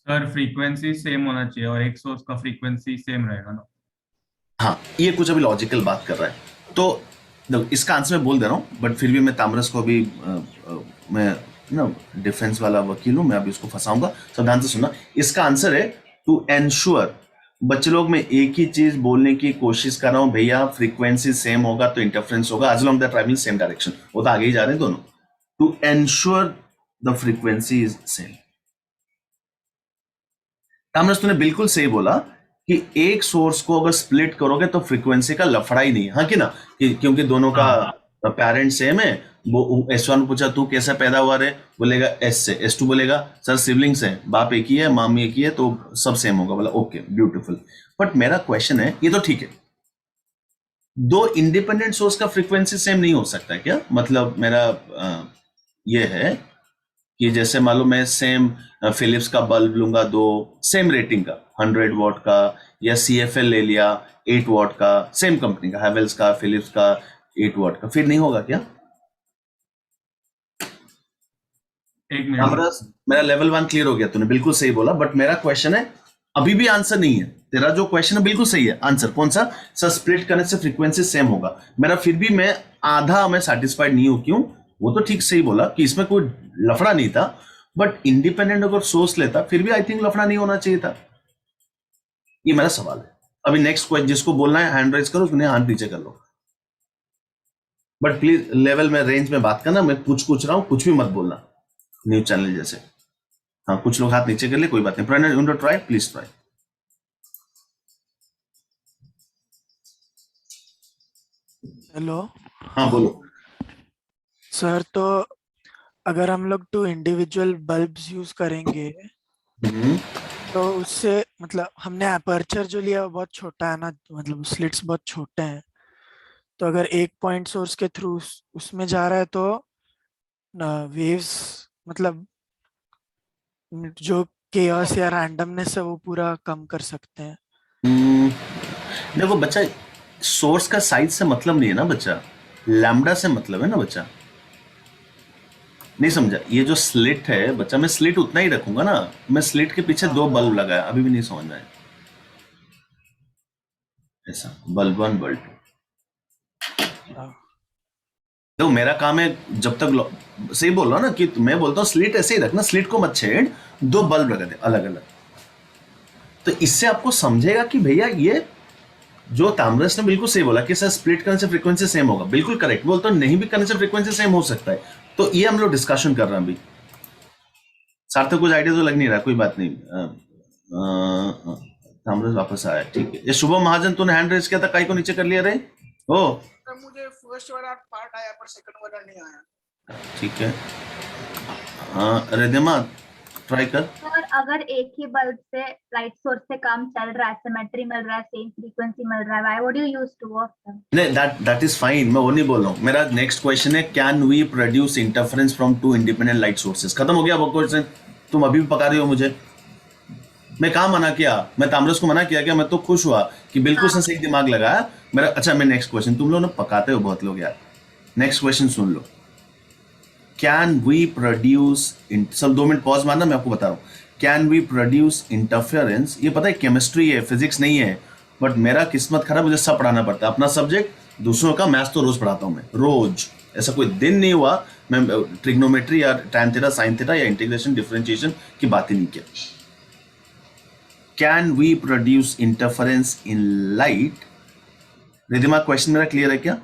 सर फ्रीक्वेंसी सेम होना चाहिए और एक सोर्स का फ्रीक्वेंसी सेम रहेगा ना? हाँ, ये कुछ अभी लॉजिकल बात कर रहा है, तो इसका आंसर मैं बोल दे रहा हूँ, बट फिर भी मैं तामरस को अभी मैं ना डिफेंस वाला वकील हूँ, मैं अभी उसको फंसाऊंगा। सब ध्यान से सुनना, इसका आंसर है टू एंश्योर। बच्चे लोग, मैं एक ही चीज बोलने की कोशिश कर रहा हूँ, भैया फ्रीक्वेंसी सेम होगा तो इंटरफेरेंस होगा, as long the travelling same direction, वो तो आगे ही जा रहे हैं दोनों। To ensure the frequency is same, Tamras तूने बिल्कुल सही बोला कि एक सोर्स को अगर स्प्लिट करोगे तो फ्रीक्वेंसी का लफड़ा ही नहीं है, हाँ कि ना, क्योंकि दोनों का पेरेंट सेम है। वो S1 पूछा तू कैसा पैदा हुआ रे, बोलेगा S से। S2 बोलेगा सर सिबलिंग्स है, बाप एक ही है, मामी एक ही है, तो सब सेम होगा। बोला ओके ब्यूटीफुल। बट मेरा क्वेश्चन है, ये तो ठीक है, दो इंडिपेंडेंट सोर्स का फ्रीक्वेंसी सेम नहीं हो सकता है क्या? मतलब मेरा ये है कि जैसे मान लो मैं सेम फिलिप्स का बल्ब लूंगा, दो सेम रेटिंग का 100 वॉट का, या CFL ले लिया 8 वॉट का, सेम कंपनी का, हैवेल्स का, फिलिप्स का 8 वॉट का, फिर नहीं होगा क्या? एक मिनट, तामरस मेरा लेवल 1 क्लियर हो गया, तूने बिल्कुल सही बोला। बट मेरा क्वेश्चन है, अभी भी आंसर नहीं है। तेरा जो क्वेश्चन है बिल्कुल सही है, आंसर कौन सा? सर स्प्लिट करने से फ्रीक्वेंसी सेम होगा। मेरा फिर भी मैं आधा मैं सेटिस्फाइड नहीं हूं। क्यों? वो तो ठीक सही बोला कि इसमें कोई लफड़ा नहीं था, बट इंडिपेंडेंट अगर सोर्स लेता फिर भी आई थिंक लफड़ा नहीं होना चाहिए था। ये मेरा सवाल है। अभी नेक्स्ट क्वेश्चन जिसको बोलना है हैंड रेज करो, उसने हाथ नीचे कर लो, बट प्लीज लेवल में रेंज में बात करना। मैं पूछ रहा हूं, कुछ भी मत बोलना न्यूज चैनल जैसे। हाँ, कुछ लोग हाथ नीचे कर ले, कोई बात नहीं। Pranay you try, please try. Hello हाँ बोलो। सर, तो अगर हम लोग 2 इंडिविजुअल बल्ब्स यूज करेंगे तो उससे मतलब हमने अपर्चर जो लिया वो बहुत छोटा है ना, मतलब स्लिट्स बहुत छोटे हैं, तो अगर एक पॉइंट सोर्स के थ्रू उसमें जा रहा है तो वेव्स मतलब जो केओस या रैंडमनेस है वो पूरा कम कर सकते हैं। देखो बच्चा, सोर्स का साइज से मतलब नहीं है ना बच्चा, लैम्डा से मतलब है ना बच्चा। नहीं समझा? ये जो स्लिट है बच्चा, मैं स्लिट उतना ही रखूंगा ना। मैं स्लिट के पीछे 2 बल्ब लगाया, अभी भी नहीं समझ में आया ऐसा, बल्ब 1 बल्ब 2। तो मेरा काम है, जब तक सही बोल रहा हूं ना, कि मैं बोलता हूँ स्लिट ऐसे ही रखना, स्लिट को मत छेड़, 2 बल्ब लगा दे अलग अलग। तो इससे आपको समझेगा कि भैया ये जो तामरस ने बिल्कुल सही बोला कि सर स्प्लिट करने से फ्रीक्वेंसी सेम होगा, बिल्कुल करेक्ट बोलता हूं। नहीं भी करने से फ्रीक्वेंसी सेम हो सकता है, तो ये हम लोग डिस्कशन कर रहे हैं अभी। सार्थक कुछ आइडिया तो लग नहीं रहा, कोई बात नहीं। तामरस वापस आया, ठीक है। ये शुभम महाजन, तूने हैंड रेज किया था, काई को नीचे कर लिया रे? ओ मुझे फर्स्ट वाला पार्ट आया पर सेकंड वाला नहीं आया। ठीक है। हाँ रिद्धिमा ट्राई कर। सर अगर एक ही बल्ब से लाइट सोर्स से काम चल रहा है, सिमेट्री मिल रहा है, सेम फ्रीक्वेंसी मिल रहा है, why would you use 2 of them? नहीं, दैट इज फाइन, मैं वो नहीं बोल रहा हूँ। मेरा नेक्स्ट क्वेश्चन है, can we produce interference from 2 independent light sources? खत्म हो गया वो क्वेश्चन। तुम अभी भी पका रही हो मुझे। मैं कहाँ मना किया? मैं तामरस को मना किया क्या? मैं तो खुश हुआ कि बिल्कुल सही दिमाग लगाया मेरा। अच्छा, मैं नेक्स्ट क्वेश्चन, तुम लोग ना पकाते हो बहुत लोग यार। नेक्स्ट क्वेश्चन सुन लो, कैन वी प्रोड्यूस, सब 2 मिनट पॉज मारना, मैं आपको बता रहा हूँ। Can we produce interference? ये पता है केमिस्ट्री है, फिजिक्स नहीं है, बट मेरा किस्मत खराब, मुझे सब पढ़ाना पड़ता है। अपना सब्जेक्ट, दूसरों का मैथ्स तो रोज पढ़ाता हूँ मैं, रोज। ऐसा कोई दिन नहीं हुआ मैं ट्रिग्नोमेट्री या टैन थीटा, साइन थीटा या इंटीग्रेशन डिफरेंशिएशन की बात ही नहीं किया। Can we produce interference in light? Riddhima question मेरा क्लियर है क्या?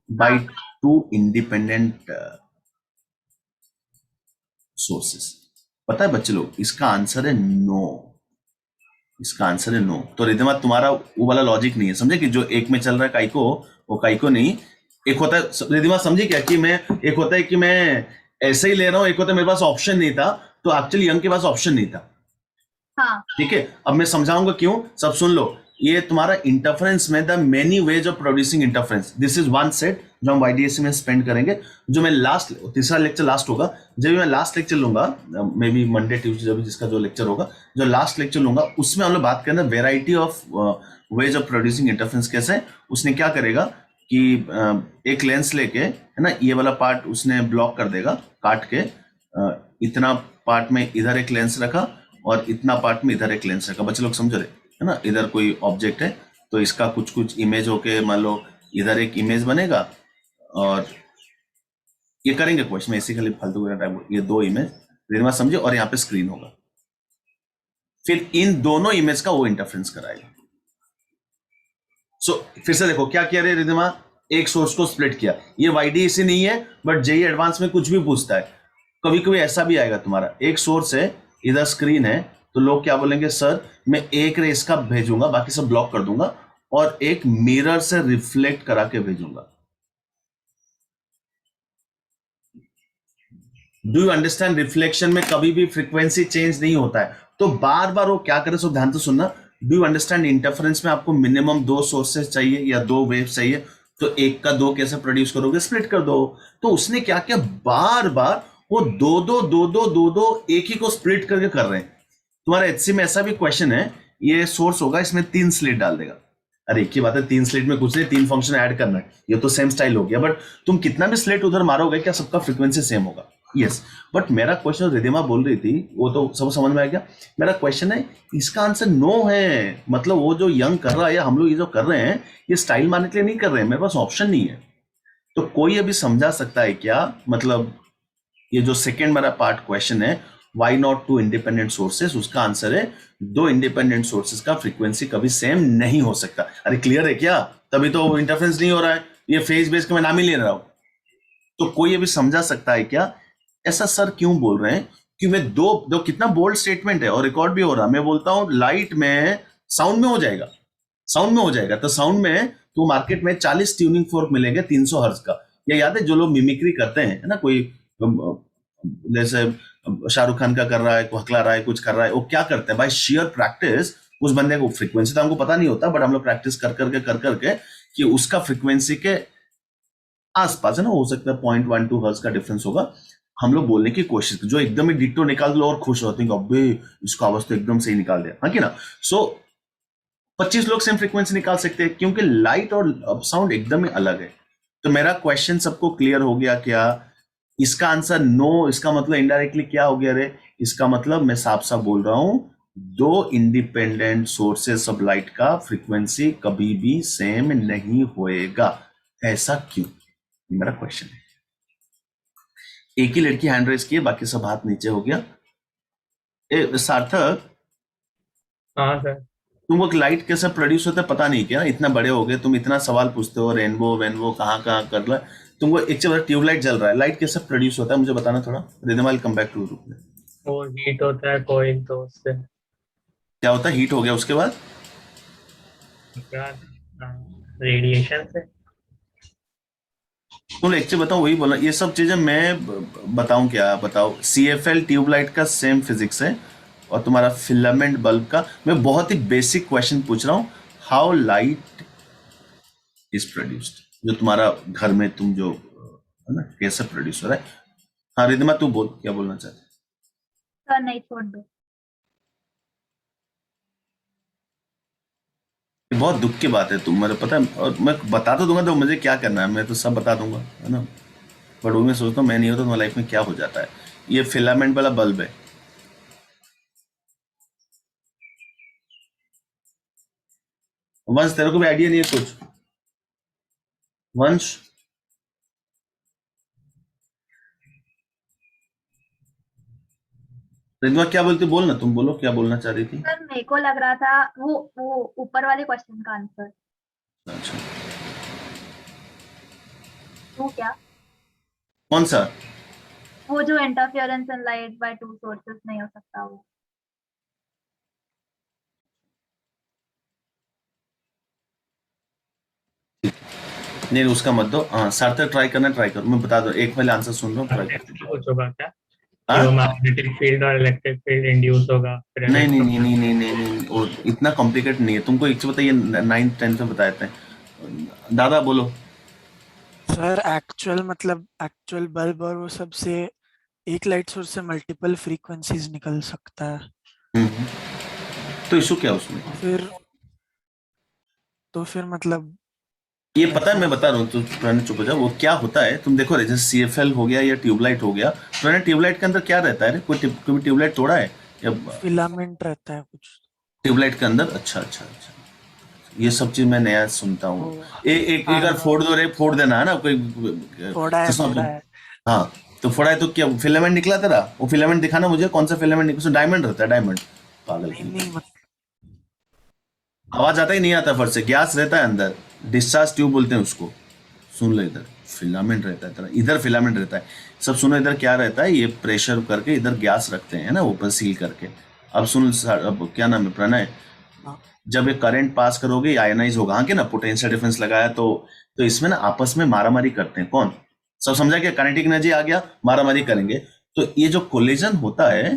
By 2 independent sources. पता है बच्चे लोग, इसका आंसर है नो। इसका आंसर है नो। तो रिद्धिमा तुम्हारा वो वाला लॉजिक नहीं है, समझे? कि जो एक में चल रहा है काइको, वो काइको नहीं। एक होता है, रिद्धिमा समझी क्या, कि मैं, एक होता है कि मैं ऐसे ही ले रहा हूं, एक होता है मेरे पास ऑप्शन नहीं था। तो एक्चुअली यंग के पास ऑप्शन नहीं था। हाँ ठीक है, अब मैं समझाऊंगा क्यों, सब सुन लो। ये तुम्हारा इंटरफेरेंस में the many ways of producing interference, this is one set जो हम YDSC में स्पेंड करेंगे। जो मैं लास्ट, तीसरा लेक्चर लास्ट होगा, जब मैं लास्ट लेक्चर लूंगा, मे बी मंडे ट्यूसडे, जब जिसका जो लेक्चर होगा, जो लास्ट लेक्चर लूंगा, उसमें हम लोग बात करेंगे variety of ways of producing interference कैसे। उसने क्या करेगा कि एक लेंस लेके, है ना, ये वाला पार्ट उसने ब्लॉक कर देगा, काट के, इतना पार्ट में इधर एक लेंस रखा और इतना पार्ट में इधर एक लेंस रखा। बच्चे लोग समझ रहे है ना? इधर कोई ऑब्जेक्ट है तो इसका कुछ कुछ इमेज होके, मान लो इधर एक इमेज बनेगा, और ये करेंगे क्वेश्चन में ऐसे खाली फालतू टाइप, ये 2 इमेज रिद्धिमा समझे, और यहाँ पे स्क्रीन होगा। फिर इन दोनों इमेज का वो इंटरफेरेंस कराएगा। सो फिर से देखो क्या किया रे रिद्धिमा, एक सोर्स को स्प्लिट किया। ये YDSC नहीं है, बट JEE एडवांस में कुछ भी पूछता है। कभी कभी ऐसा भी आएगा तुम्हारा, एक सोर्स है, इधर स्क्रीन है, तो लोग क्या बोलेंगे, सर मैं एक रे इसका भेजूंगा, बाकी सब ब्लॉक कर दूंगा और एक मिरर से रिफ्लेक्ट करा के भेजूंगा। Do you understand? रिफ्लेक्शन में कभी भी फ्रीक्वेंसी चेंज नहीं होता है, तो बार बार वो क्या करे, सब ध्यान से सुनना। Do you understand? इंटरफेरेंस में आपको मिनिमम 2 सोर्सेस चाहिए या 2 वेव चाहिए, तो एक का 2 कैसे प्रोड्यूस करोगे, स्प्लिट कर दो। तो उसने क्या किया, बार बार वो 2 एक ही को स्प्लिट करके कर रहे हैं। तुम्हारा एचसी में ऐसा भी क्वेश्चन है, ये सोर्स होगा, इसमें 3 स्लिट डाल देगा। अरे एक ही बात है, 3 स्लिट में कुछ नहीं, 3 फंक्शन ऐड करना है, ये तो सेम स्टाइल हो गया। बट तुम कितना भी स्लिट उधर मारोगे, क्या सबका फ्रीक्वेंसी सेम होगा? यस। बट मेरा क्वेश्चन, रिधिमा बोल रही थी, वो तो सब समझ में आ गया। मेरा क्वेश्चन है, इसका आंसर नो है। मतलब वो जो यंग कर रहा है या हम लोग ये जो कर रहे हैं, ये स्टाइल मारने के लिए नहीं कर रहे हैं, मेरे पास ऑप्शन नहीं है। तो कोई अभी समझा सकता है क्या? मतलब ये जो सेकेंड मेरा पार्ट क्वेश्चन है, वाई नॉट 2 इंडिपेंडेंट सोर्सेस, उसका आंसर है 2 इंडिपेंडेंट सोर्सेस का फ्रीक्वेंसी कभी सेम नहीं हो सकता। अरे क्लियर है क्या? तभी तो इंटरफेरेंस नहीं हो रहा है, ये फेज बेस का मैं नाम ही ले रहा हूं। तो कोई अभी समझा सकता है क्या ऐसा सर क्यों बोल रहे हैं? कि मैं दो कितना बोल्ड स्टेटमेंट है और रिकॉर्ड भी हो रहा। मैं बोलता हूं लाइट में साउंड में हो जाएगा, तो साउंड में तो मार्केट में 40 ट्यूनिंग फोर्क मिलेंगे 300 हर्ट्ज का। ये याद है जो लोग मिमिक्री करते हैं, है ना, कोई जैसे शाहरुख खान का कर रहा है, कोई हकला रहा है, कुछ कर रहा है, वो क्या करते हैं, बाय शेयर प्रैक्टिस उस बंदे को, फ्रीक्वेंसी तो हमको पता नहीं होता, बट हम लोग प्रैक्टिस कर करके कि उसका फ्रीक्वेंसी के आसपास, है ना, हो सकता है 0.12 हर्ट्ज का डिफरेंस होगा, हम लोग बोलने की कोशिश, जो एकदम ही डिट्टो निकाल दो और खुश होते हैं, अबे इसका आवाज तो एकदम सही निकाल दिया, हाँ कि ना। सो 25 लोग सेम फ्रीक्वेंसी निकाल सकते हैं, क्योंकि लाइट और साउंड एकदम ही अलग है। तो मेरा क्वेश्चन सबको क्लियर हो गया क्या? इसका आंसर नो। इसका मतलब इनडायरेक्टली क्या हो गया रे? इसका मतलब मैं साफ साफ बोल रहा हूं, 2 इंडिपेंडेंट सोर्सेस ऑफ लाइट का फ्रीक्वेंसी कभी भी सेम नहीं होएगा। ऐसा क्यों? मेरा क्वेश्चन है। एक ही लड़की हैंड रेस की है, बाकी सब हाथ नीचे हो गया। सार्थक, हाँ सर। तुमको लाइट कैसे प्रोड्यूस होता है पता नहीं क्या? इतना बड़े हो गए, तुम इतना सवाल पूछते हो, रेनबो वेनबो कहाँ कर रहा है। तुमको एक चीज, ट्यूबलाइट जल रहा है, लाइट कैसे प्रोड्यूस होता है मुझे बताना थोड़ा। Ridham I come back to group में। वो हीट होता है कोयल, तो उससे क्या होता है? हीट हो गया, उसके बाद रेडिएशन से। तुम एक चीज बताओ, वही बोला, ये सब चीजें मैं बताऊं क्या? बताओ। CFL ट्यूबलाइट का सेम फिजिक्स है और तुम्हारा फिलामेंट बल्ब का। मैं बहुत ही बेसिक क्वेश्चन पूछ रहा हूं, हाउ लाइट इज प्रोड्यूस्ड, जो तुम्हारा घर में तुम जो है ना, कैसे प्रोड्यूस हो रहा है। हाँ रिधिमा, तू बोल, क्या बोलना चाहते? सर नहीं, छोड़ दो। बहुत दुख की बात है, तुम, मुझे पता है, और मैं बता तो दूंगा तो मुझे क्या करना है, मैं तो सब बता दूंगा, है ना। बट वो मैं सोचता हूँ मैं नहीं होता तो लाइफ में क्या हो जाता है। ये फिलामेंट वाला बल्ब है। वंश, तेरे को भी आइडिया नहीं है कुछ? वंश, रिद्मा क्या बोलती, बोल ना, तुम बोलो क्या बोलना चाह रही थी। सर मेरे को लग रहा था वो ऊपर वाले क्वेश्चन का आंसर। अच्छा, वो क्या? कौन सा? वो जो interference in light by 2 sources नहीं हो सकता वो। नहीं उसका मत दो। हाँ सार्थक, ट्राई करो, मैं बता दो, एक पहले आंसर सुन लो, ट्राई कर। कुछ होगा क्या? हाँ? जो मैग्नेटिक फील्ड और इलेक्ट्रिक फील्ड इंड्यूस होगा। नहीं, वो इतना कॉम्प्लिकेट नहीं है। तुमको एक चीज बताइए, 9th 10th में बताए थे। दादा बोलो। सर एक्चुअल बल्ब और वो सब से एक लाइट सोर्स से मल्टीपल फ्रीक्वेंसीज निकल सकता है। तो इशू क्या उसमें? फिर मतलब ये पता है, मैं बता रहा हूँ, तो पुराने चुप हो जाओ। वो क्या होता है तुम देखो, जैसे CFL हो गया या ट्यूबलाइट हो गया, पुराने ट्यूबलाइट के अंदर क्या रहता है? कोई ट्यूबलाइट तोड़ा है या फिलामेंट रहता है कुछ ट्यूबलाइट के अंदर? अच्छा, ये सब चीज मैं नया सुनता हूँ। एक बार फोड़ दो रे, फोड़ देना है ना, कोई फोड़ा है। हाँ, तो फोड़ा है तो क्या फिलामेंट निकला तेरा? वो फिलामेंट दिखाना मुझे, कौन सा फिलामेंट निकला? डायमंड रहता है, डायमंड। पागल नहीं आवाज आता ही नहीं आता फट से, गैस रहता है अंदर, डिस्चार्ज ट्यूब बोलते हैं उसको। सुन लो, इधर फिलामेंट रहता है तेरा, इधर फिलामेंट रहता है। सब सुनो, इधर क्या रहता है, ये प्रेशर करके इधर गैस रखते हैं ना, ऊपर सील करके। अब सुन, अब क्या नाम है प्रणय, हाँ। जब ये करंट पास करोगे आयनाइज होगा, हाँ कि ना, पोटेंशियल डिफरेंस लगाया तो इसमें ना आपस में मारामारी करते हैं। कौन? सब समझा क्या? काइनेटिक एनर्जी आ गया, मारामारी करेंगे। तो ये जो कोलिजन होता है,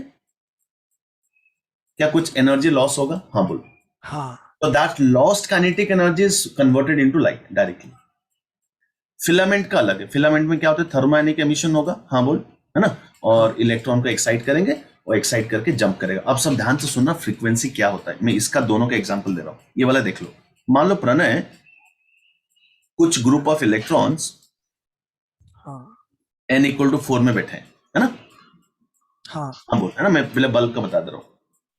क्या कुछ एनर्जी लॉस होगा? हाँ बोलो। हाँ तो that lost kinetic energy is converted into light directly. Filament का अलग है, फिलामेंट में क्या होता है, थर्मोआयनिक एमिशन होगा, हाँ बोल, है ना, और इलेक्ट्रॉन को एक्साइट करेंगे और एक्साइट करके जंप करेगा। अब सब ध्यान से सुनना, फ्रीक्वेंसी क्या होता है, मैं इसका दोनों का एग्जांपल दे रहा हूं, ये वाला देख लो। मान लो प्रणय, कुछ ग्रुप ऑफ इलेक्ट्रॉन्स हाँ n इक्वल टू 4 में बैठे हैं, है ना, हाँ हाँ बोल, है ना, मैं पहले बल्ब का बता दे रहा हूँ।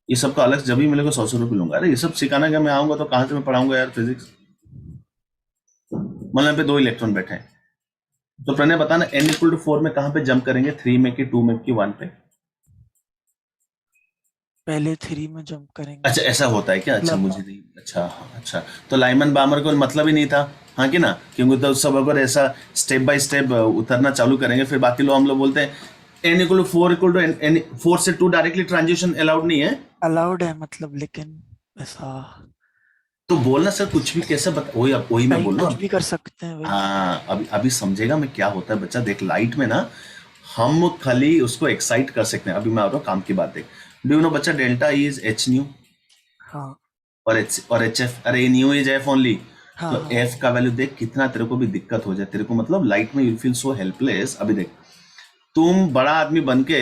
ये सबका अलग जब भी मिलेगा 100 रुपये लूंगा। अरे ये सब सिखाना क्या, मैं आऊंगा तो कहां से मैं पढ़ाऊंगा यार फिजिक्स। मतलब पे 2 इलेक्ट्रॉन बैठे हैं, तो प्रणय बताना n इक्वल टू 4 में कहां पे जंप करेंगे, 3 में कि 2 में कि 1 पे? पहले 3 में जंप करेंगे। अच्छा ऐसा होता है क्या? अच्छा मतलब- मुझे नहीं, अच्छा हाँ, अच्छा तो लाइमन बामर को मतलब ही नहीं था, हाँ कि ना, क्योंकि तो सब अगर ऐसा स्टेप बाय स्टेप उतरना चालू करेंगे, फिर बाकी लोग, हम लोग बोलते हैं n equal to 4 equal to 4 से 2 डायरेक्टली ट्रांजिशन अलाउड नहीं है। अलाउड है मतलब, लेकिन ऐसा तो बोलना सर कुछ भी कैसे बता, वही मैं बोल रहा कुछ हूँ। भी कर सकते हैं वही। हाँ अभी समझेगा मैं क्या होता है बच्चा। देख लाइट में ना हम खाली उसको एक्साइट कर सकते हैं। अभी मैं आ रहा हूँ काम की बात देख। डू यू नो बच्चा, delta E is H new हाँ और एच एफ, अरे न्यू इज एफ ओनली। हाँ तो एफ का वैल्यू देख कितना तेरे को भी दिक्कत हो जाए, तेरे को मतलब लाइट में यू फील सो हेल्पलेस। अभी देख तुम बड़ा आदमी बन के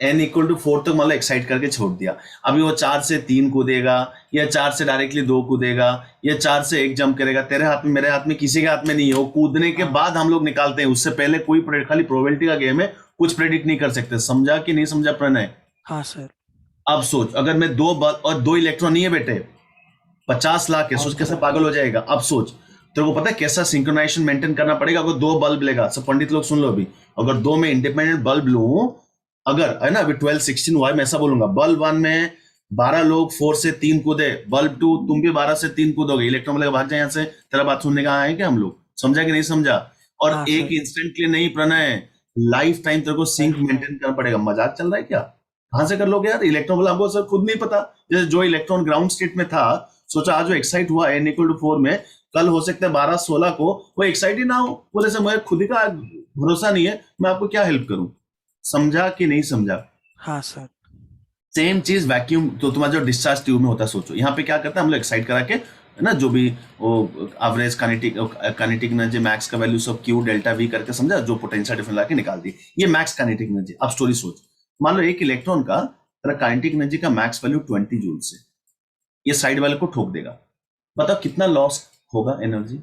n इक्वल टू 4 तक मतलब एक्साइट करके छोड़ दिया, अभी वो 4 से 3 कूदेगा या 4 से डायरेक्टली 2 कूदेगा या 4 से 1 जंप करेगा, तेरे हाथ में मेरे हाथ में किसी के हाथ में नहीं है। वो कूदने के बाद हम लोग निकालते हैं, उससे पहले कोई खाली प्रोबेबिलिटी का गेम है, कुछ प्रेडिक्ट नहीं कर सकते। समझा कि नहीं समझा प्रणय? हाँ सर। अब सोच, अगर मैं 2 बल्ब और 2 इलेक्ट्रॉन नहीं है बेटे, 50 लाख है, सोच कैसे पागल हो जाएगा। अब सोच तेरे को पता है कैसा सिंक्रोनाइजेशन मेंटेन करना पड़ेगा। अगर 2 बल्ब लेगा, सब पंडित लोग सुन लो, अभी अगर 2 में इंडिपेंडेंट बल्ब लूं, अगर है ना, अभी 12 16 हुआ है, मैं ऐसा बोलूंगा, बल्ब 1 में 12 लोग 4 से 3 कूदे, बल्ब 2 तुम भी 12 से 3 कूदोगे, इलेक्ट्रॉन बोलेगा भाग जाए यहाँ से। तेरा बात सुनने का आए क्या हम लोग? समझा कि नहीं समझा? और हाँ, एक सर। इंस्टेंट के लिए नहीं प्रणय, लाइफ टाइम तेरे को सिंक मेंटेन करना पड़ेगा। मजाक चल रहा है क्या? कहां से कर लोगे यार? इलेक्ट्रॉन बोला हमको सर खुद नहीं पता। जैसे जो इलेक्ट्रॉन ग्राउंड स्टेट में था, सोचा आज जो एक्साइट हुआ n इक्वल टू 4 में, कल हो सकता है 12 16 को वो एक्साइट ही ना हो। बोले सर मुझे खुद ही का भरोसा नहीं है, मैं आपको क्या हेल्प करूं। समझा कि नहीं समझा? हाँ सर। सेम चीज वैक्यूम, तो तुम्हारा जो डिस्चार्ज ट्यूब में होता है, सोचो यहाँ पे क्या करता है, हम लोग एक्साइट करा के, है ना, जो भी वो एवरेज काइनेटिक एनर्जी मैक्स का वैल्यू सब क्यू डेल्टा वी करके, समझा, जो पोटेंशियल डिफरेंस लाके निकाल दी, ये मैक्स काइनेटिक एनर्जी। अब स्टोरी सोच, मान लो एक इलेक्ट्रॉन का तेरा काइनेटिक एनर्जी का मैक्स वैल्यू 20 जूल से, ये साइड वाले को ठोक देगा, बताओ कितना लॉस होगा एनर्जी?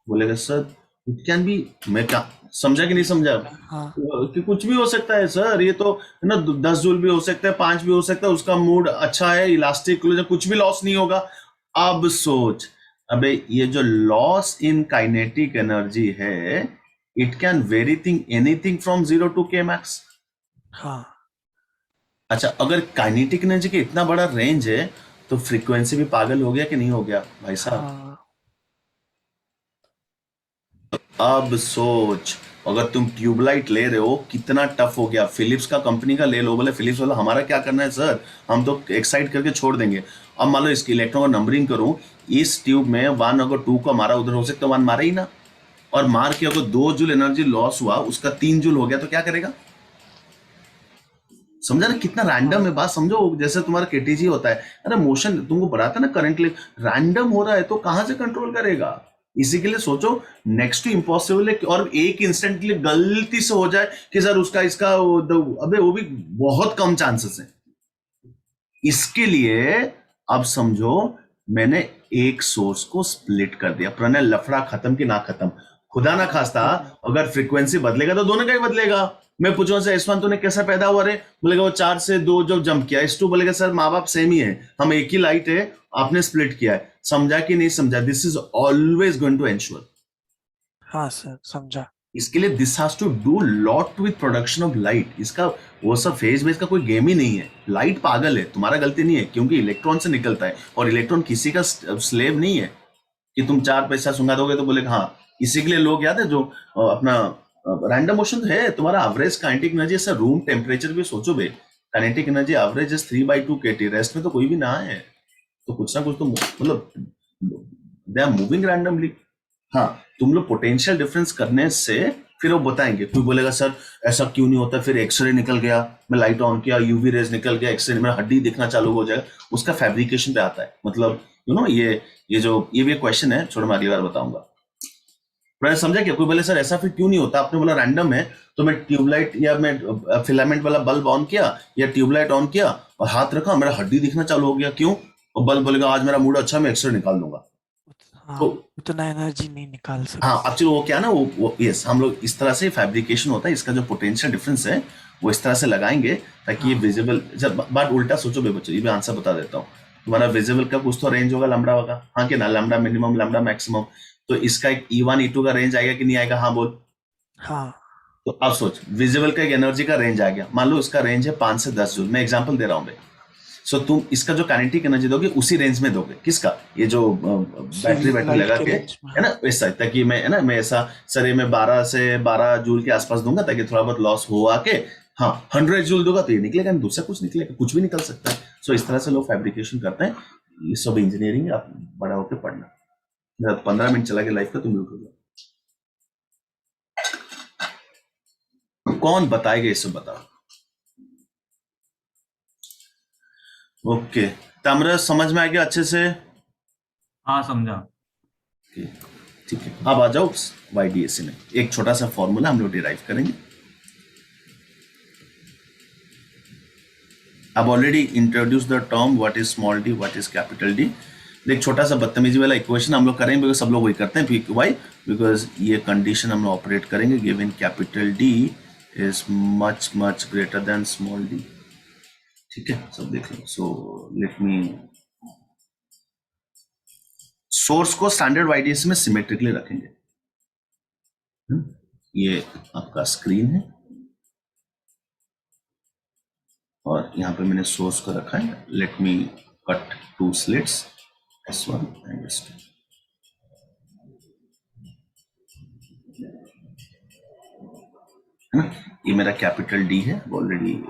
बोलेगा सर इट कैन बी, मैं क्या समझा कि नहीं समझा? हाँ कि कुछ भी हो सकता है सर, ये तो है ना, 10 जूल भी हो सकता है, 5 भी हो सकता है, उसका मूड अच्छा है, इलास्टिक, कुछ भी लॉस नहीं होगा। अब सोच, अबे ये जो लॉस इन काइनेटिक एनर्जी है, it can very thing anything from 0 to k max. हाँ अच्छा अगर काइनेटिक एनर्जी के इतना बड़ा रेंज है, तो फ्रीक्वेंसी भी पागल हो गया कि नहीं हो गया भाई साहब? हाँ अब सोच, अगर तुम ट्यूबलाइट ले रहे हो, कितना टफ हो गया। फिलिप्स का कंपनी का ले लो, बोले फिलिप्स वाला हमारा क्या करना है सर, हम तो एक्साइट करके छोड़ देंगे। अब मान लो इसके इलेक्ट्रॉन का नंबरिंग करूं, इस ट्यूब में 1 अगर 2 का मारा, उधर हो सकता है 1 मारा ही ना, और मार के अगर 2 जूल एनर्जी लॉस हुआ, उसका 3 जूल हो गया, तो क्या करेगा? समझा ना कितना रैंडम है बात? समझो जैसे तुम्हारा केटीजी होता है, अरे मोशन तुमको बढ़ाता ना करंट, रैंडम हो रहा है तो कहां से कंट्रोल करेगा? इसी के लिए सोचो नेक्स्ट टू इम्पॉसिबल है, और एक इंस्टेंट के लिए गलती से हो जाए कि सर उसका इसका अबे वो भी बहुत कम चांसेस है। इसके लिए अब समझो मैंने एक सोर्स को स्प्लिट कर दिया। प्रणय लफड़ा खत्म कि ना खत्म? खुदा ना खास्ता अगर फ्रीक्वेंसी बदलेगा तो दोनों का ही बदलेगा। मैं पूछूं से S1 तूने कैसा पैदा हुआ रे? बोलेगा वो 4 से 2 जो जंप किया। S2 बोलेगा सर माँ बाप सेम ही है, हम एक ही लाइट है, आपने स्प्लिट किया है। समझा कि नहीं समझा? This is always going to ensure. हाँ सर समझा। इसके लिए this has to do lot with production of light. इसका वो सब फेज बेस का कोई गेम ही नहीं है। लाइट पागल है, तुम्हारा गलती नहीं है, क्योंकि इलेक्ट्रॉन से निकलता है, और इलेक्ट्रॉन किसी का स्लेव नहीं है कि तुम 4 पैसा सुंगा दोगे तो बोलेगा हाँ। इसी के लिए लोग याद है जो अपना रैंडम मोशन है, तुम्हारा एवरेज काइनेटिक एनर्जी, ऐसा रूम टेम्परेचर भी सोचो बे, kinetic energy average is 3/2 kT, rest में तो कोई भी ना है, तो कुछ ना कुछ तो मतलब दे आर मूविंग रैंडमली। हाँ, तुम लोग पोटेंशियल डिफरेंस करने से फिर वो बताएंगे, कोई बोलेगा सर ऐसा क्यों नहीं होता, फिर एक्सरे निकल गया, मैं लाइट ऑन किया, यूवी रेज निकल गया, एक्सरे मेरा हड्डी दिखना चालू हो जाएगा, उसका फैब्रिकेशन पे आता है। मतलब यू नो ये भी क्वेश्चन है, छोड़ो मैं अगली बार बताऊंगा। मैंने समझा क्या? कोई बोले सर ऐसा फिर क्यों नहीं होता, आपने बोला रैंडम है, तो मैं ट्यूबलाइट या मैं फिलामेंट वाला बल्ब ऑन किया या ट्यूबलाइट ऑन किया और हाथ रखा, मेरा हड्डी दिखना चालू हो गया, क्यों? और बल्ब बोलेगा आज मेरा मूड अच्छा, मैं एक्सरे निकाल दूंगा। हाँ, तो उतना एनर्जी नहीं निकाल सकते। हाँ, एक्चुअली वो क्या ना, वो यस, हम लोग इस तरह से फैब्रिकेशन होता है, इसका जो पोटेंशियल डिफरेंस है वो इस तरह से लगाएंगे ताकि ये विजिबल। जब बात उल्टा सोचो बे बच्चों, ये भी आंसर बता देता हूँ। तुम्हारा विजिबल का कुछ तो रेंज होगा लैम्बडा होगा, हाँ कि ना, लैम्बडा मिनिमम लैम्बडा मैक्सिमम, तो इसका एक E1 E2 का रेंज आएगा कि नहीं आएगा? हाँ बोल। हाँ, तो अब सोच, विजिबल का एक एनर्जी का रेंज आ गया, मान लो इसका रेंज है 5 से 10 जूल, मैं एग्जांपल दे रहा हूँ भाई। सो तुम इसका जो काइनेटिक एनर्जी दोगे उसी रेंज में दोगे, किसका? ये जो बैटरी लाइट लगा के के, रेंज में। है ना, ऐसा ताकि मैं, है ना, मैं ऐसा सर ये मैं 12 से 12 जूल के आसपास दूंगा ताकि थोड़ा बहुत लॉस हो आके, हाँ 100 जूल दूंगा तो ये निकलेगा, दूसरा कुछ निकलेगा, कुछ भी निकल सकता है। सो इस तरह से लोग फैब्रिकेशन करते हैं, ये सब इंजीनियरिंग आप बड़ा होकर पढ़ना। 15 मिनट चला गया लाइफ का, तुम लोग कौन बताएगा ये सब, बताओ। ओके, ताम्रस समझ में आ गया अच्छे से? हाँ समझा। ठीक है, अब आ जाओ YDAC में। एक छोटा सा फॉर्मूला हम लोग डिराइव करेंगे। अब already introduce the term what is small D, what is capital D. एक छोटा सा बदतमीजी वाला इक्वेशन हम लोग करेंगे, बिकॉज सब लोग वही करते हैं। वाई? बिकॉज ये कंडीशन हम लोग ऑपरेट करेंगे given capital D is much much greater than small D. ठीक है, सब देख लो। सो लेट मी, सोर्स को स्टैंडर्ड YDAC में सिमेट्रिकली रखेंगे। ये आपका स्क्रीन है और यहाँ पे मैंने सोर्स को रखा है। Let me cut 2 slits, S1 and S2। है ना, ये मेरा कैपिटल डी है ऑलरेडी।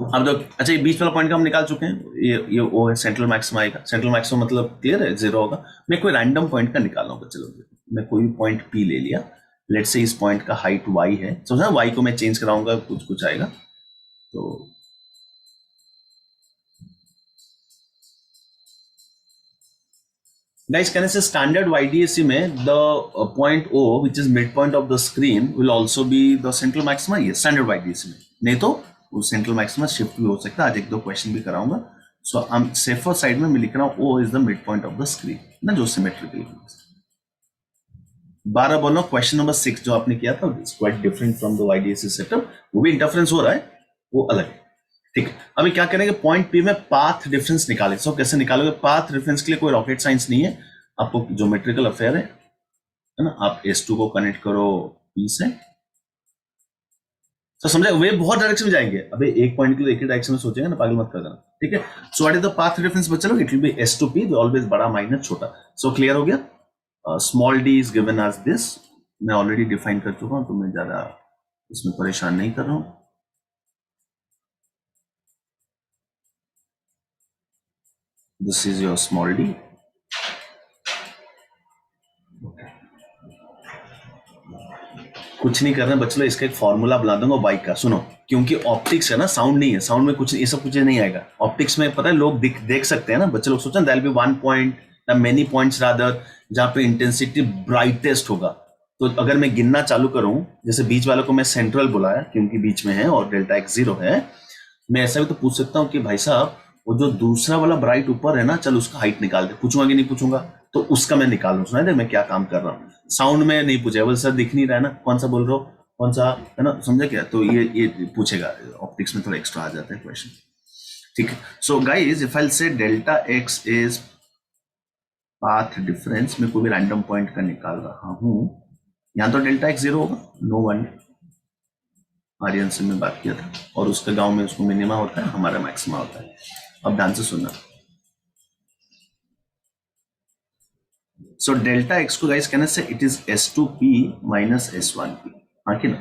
अब तो अच्छा, ये बीच वाला पॉइंट का हम निकाल चुके हैं। ये वो है सेंट्रल मैक्सिमा आएगा। सेंट्रल मैक्सिमा मतलब क्लियर है, 0 होगा। मैं कोई रैंडम पॉइंट का निकाल रहा हूँ। चलो मैं कोई भी पॉइंट P ले लिया, लेट से इस पॉइंट का हाइट y है, समझा? y को मैं चेंज कराऊंगा, कुछ कुछ आएगा। तो गाइस, कहने से स्टैंडर्ड YDAC में the point O which is mid point of the screen will also be the central maxima. ये स्टैंडर्ड YDAC में, नहीं तो वो सेंट्रल मैक्सिमा शिफ्ट भी हो सकता है। आज 1-2 क्वेश्चन भी कराऊंगा। सो आई एम सेफर साइड में मैं लिख रहा हूँ O is the mid point of the screen ना, जो सिमेट्रिकली। 12 बोलो क्वेश्चन नंबर 6 जो आपने किया था, it's quite different from the YDAC setup. वो भी इंटरफेरेंस हो रहा है, वो अलग है। ठीक, अभी क्या करेंगे, पॉइंट P में पाथ डिफरेंस निकाले। सो कैसे निकालोगे? पाथ डिफरेंस के लिए कोई रॉकेट साइंस नहीं है, आपको ज्योमेट्रिकल अफेयर है ना। आप S2 को कनेक्ट करो P से, तो समझे? वे बहुत डायरेक्शन में जाएंगे। अबे एक पॉइंट के लिए एक ही डायरेक्शन में सोचेंगे ना, पागल मत कर देना। ठीक है, so what is the path difference बच्चे लोग? It will be S to P, always बड़ा माइनस छोटा। सो क्लियर हो गया? Small d is given as this, मैं ऑलरेडी डिफाइन कर चुका हूं, तो मैं ज्यादा इसमें परेशान नहीं कर रहा हूं। This is your small d। कुछ नहीं करना बच्चों, इसका एक फॉर्मूला बना दूंगा बाइक का। सुनो, क्योंकि ऑप्टिक्स है ना, साउंड नहीं है। साउंड में कुछ ये सब कुछ नहीं आएगा। ऑप्टिक्स में पता है लोग देख सकते हैं ना। बच्चे लोग सोचते हैं देयर विल बी 1 पॉइंट या मेनी पॉइंट्स रादर, जहां पे इंटेंसिटी ब्राइटेस्ट होगा। तो अगर मैं गिनना चालू करूं, जैसे बीच वालों को मैं सेंट्रल बुलाया क्योंकि बीच में है और डेल्टा x 0 है, मैं ऐसा भी तो पूछ सकता हूं कि भाई साहब वो जो दूसरा वाला ब्राइट ऊपर है ना, चल उसका हाइट निकाल दे। पूछूंगा कि नहीं पूछूंगा? तो उसका मैं निकाल लूँ। सुना दे मैं क्या काम कर रहा हूँ। साउंड में नहीं पूछेगा, बोल सर दिख नहीं रहा है ना, कौन सा बोल रहे हो, कौन सा, है ना, समझे क्या? तो ये पूछेगा। ऑप्टिक्स में थोड़ा एक्स्ट्रा आ जाता है क्वेश्चन। ठीक है, सो गाइस इफ आई से delta x is path difference, मैं कोई भी रैंडम पॉइंट का निकाल रहा हूं। यहां तो डेल्टा x 0 होगा, नो वन। आर्यन से मैं बात किया था, और उसका गांव में उसको मिनिमा होता है, हमारा मैक्सिमा होता है। अब ध्यान से सुनना। सो डेल्टा एक्स को गाइस कहने से it is S2P minus S1P, हाँ कि ना?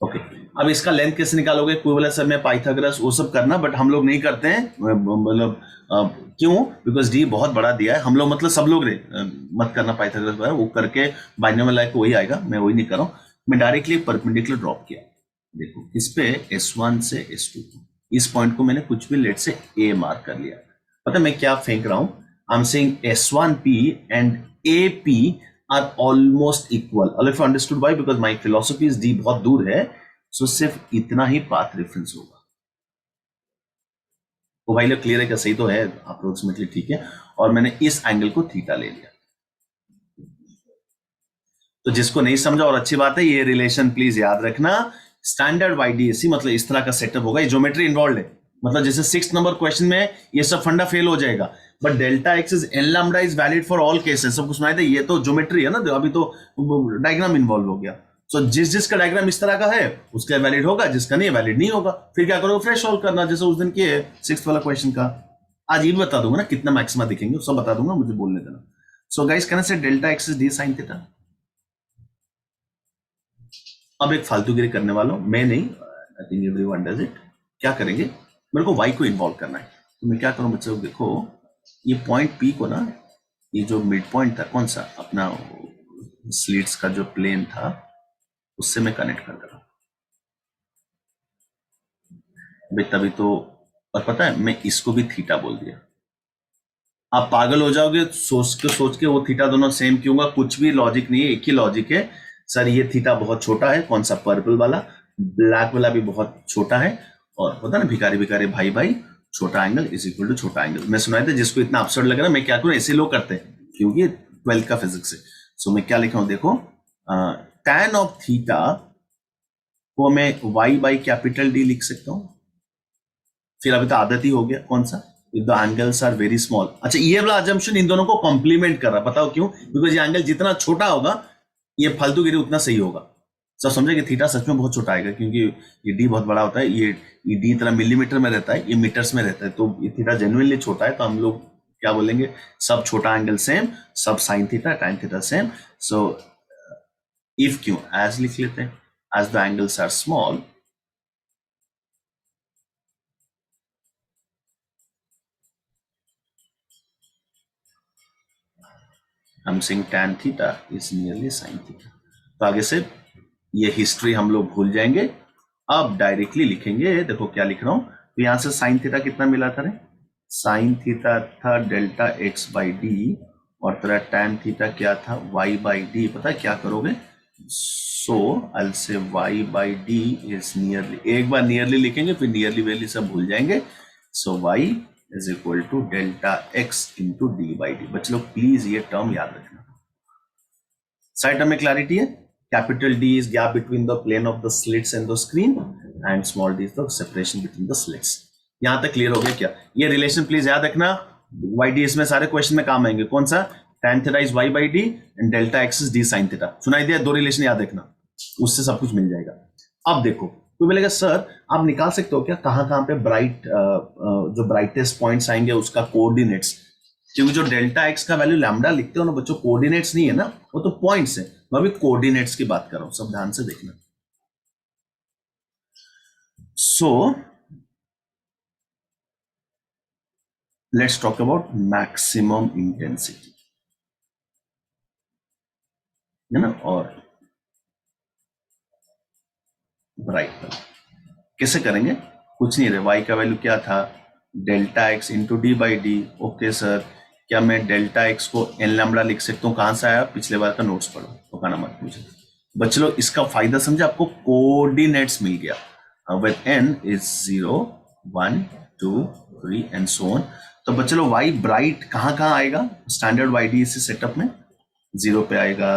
ओके, अब इसका लेंथ कैसे निकालोगे? कोई बोला सर मैं पाइथागोरस वो सब करना, बट हम लोग नहीं करते हैं, मतलब क्यों? बिकॉज डी बहुत बड़ा दिया है, हम लोग मतलब सब लोग मत करना पाइथागोरस वगैरह, वो करके बाइनोमियल लाइक वही आएगा, मैं वही नहीं कर रहा हूँ। मैं डायरेक्टली परपेंडिकुलर ड्रॉप किया, देखो किस पे, S1 से S2, इस पॉइंट को मैंने कुछ भी लेट से A मार्क कर लिया। पता है मैं क्या फेंक रहा हूं? I am saying S1P and AP are almost equal. If you understood why, because my philosophy is D बहुत दूर है, सो सिर्फ इतना ही पाथ डिफरेंस होगा। तो भाई लोग क्लियर है क्या? सही तो है अप्रोक्सीमेटली, ठीक है। और मैंने इस एंगल को थीटा ले लिया। तो जिसको नहीं समझा, और अच्छी बात है, ये रिलेशन प्लीज याद रखना। स्टैंडर्ड YDAC मतलब इस तरह का सेटअप होगा, ये ज्योमेट्री इन्वॉल्व है, मतलब जैसे 6 नंबर क्वेश्चन में ये सब फंडा फेल हो जाएगा, but delta x is an lambda is valid for all cases. सबको सुनाई दे, ये तो ज्योमेट्री है ना, अभी तो डायग्राम इन्वॉल्व हो गया। सो जिसका डायग्राम इस तरह का है उसका वैलिड होगा, जिसका नहीं वैलिड नहीं होगा। फिर क्या करोगे? फ्रेश सॉल्व करना, जैसे उस दिन किए 6th वाला क्वेश्चन का। आज ये भी बता दूंगा ना कितना मैक्सिमा दिखेंगे, सब बता दूंगा, मुझे बोलने देना। सो गाइस कहना से delta x is D sin theta. अब एक फालतूगिरी करने वाला हूं मैं, नहीं, I think everyone does it. क्या करेंगे? मेरे को y को इन्वॉल्व करना है, तो मैं क्या करूं बच्चों? देखो ये पॉइंट P को ना, ये जो मिड पॉइंट था, कौन सा अपना स्लिट्स का जो प्लेन था, उससे मैं कनेक्ट कर रहा हूं तभी तो। और पता है मैं इसको भी थीटा बोल दिया। आप पागल हो जाओगे सोच के वो थीटा दोनों सेम क्यों होगा? कुछ भी लॉजिक नहीं है, एक ही लॉजिक है। सर ये थीटा बहुत छोटा है, कौन सा? पर्पल वाला। ब्लैक वाला भी बहुत छोटा है, और पता ना भिखारी भाई छोटा एंगल इज इक्वल टू छोटा एंगल। मैं सुनाया था, जिसको इतना अपसर्ड लग रहा है, मैं क्या करूं? ऐसे लोग करते हैं क्योंकि 12th का फिजिक्स है। सो मैं क्या लिख रहा हूं देखो, tan ऑफ थीटा को मैं y बाई कैपिटल D लिख सकता हूं। फिर अभी तो आदत ही हो गया, कौन सा? If the angles are very small. अच्छा, ये वाला अजम्पशन इन दोनों को कॉम्प्लीमेंट कर रहा है, बताओ क्यों? बिकॉज ये एंगल जितना छोटा होगा, ये फालतूगिरी उतना सही होगा। सब समझे कि थीटा सच में बहुत छोटा आएगा, क्योंकि ये D बहुत बड़ा होता है, ये D तरह मिलीमीटर में रहता है, ये मीटर्स में रहता है, तो ये थीटा जेन्युइनली छोटा है। तो हम लोग क्या बोलेंगे? सब छोटा एंगल सेम, सब sine theta tan theta same. So if क्यों एज लिख लेते हैं, as the angles are small, I'm saying tan theta is nearly sin theta. तो आगे से ये हिस्ट्री हम लोग भूल जाएंगे, अब डायरेक्टली लिखेंगे। देखो क्या लिख रहा हूं, तो यहां से sin थीटा कितना मिला था रे? sin थीटा था डेल्टा x बाई डी, और तेरा tan थीटा क्या था? y by D. पता है क्या करोगे? So I will say y by D is nearly, एक बार नियरली लिखेंगे, फिर नियरली वैल्यू सब भूल जाएंगे। So y is equal to delta x into D by D. बच्चे लोग प्लीज ये टर्म याद रखना। साइड टर्म में क्लैरिटी है? Capital D is gap between the plane of the slits and the screen, and small d is the separation between the slits। यहां तक clear हो गया क्या? ये रिलेशन प्लीज याद रखना, YD इसमें सारे क्वेश्चन में काम आएंगे। कौन सा? tan theta is y by D and delta x is D sin theta. सुनाई दिया? दो रिलेशन याद रखना, उससे सब कुछ मिल जाएगा। अब देखो तो बोलेगा सर आप निकाल सकते हो क्या कहां पे ब्राइट जो ब्राइटेस्ट पॉइंट्स आएंगे उसका कोऑर्डिनेट्स? क्योंकि जो डेल्टा एक्स का वैल्यू लैम्डा लिखते हो ना बच्चों, कोऑर्डिनेट्स नहीं है ना, वो तो पॉइंट्स है। मैं अभी कोऑर्डिनेट्स की बात कर रहा हूं, सब ध्यान से देखना। So let's talk about maximum intensity, है ना, और ब्राइट। कैसे करेंगे? कुछ नहीं रहे, y का वैल्यू क्या था? Delta x into D by D. Okay sir, क्या मैं डेल्टा एक्स को एन लैम्डा लिख सकता हूँ? कहां से आया? पिछले बार का नोट्स पढ़ो, तो कहना मत पूछे बच्चे लोग। इसका फायदा समझे, आपको कोऑर्डिनेट्स मिल गया with n is 0 1 2 3 and so on. तो बच्चे लोग y ब्राइट कहां आएगा? स्टैंडर्ड YDAC सेटअप में 0 पे आएगा,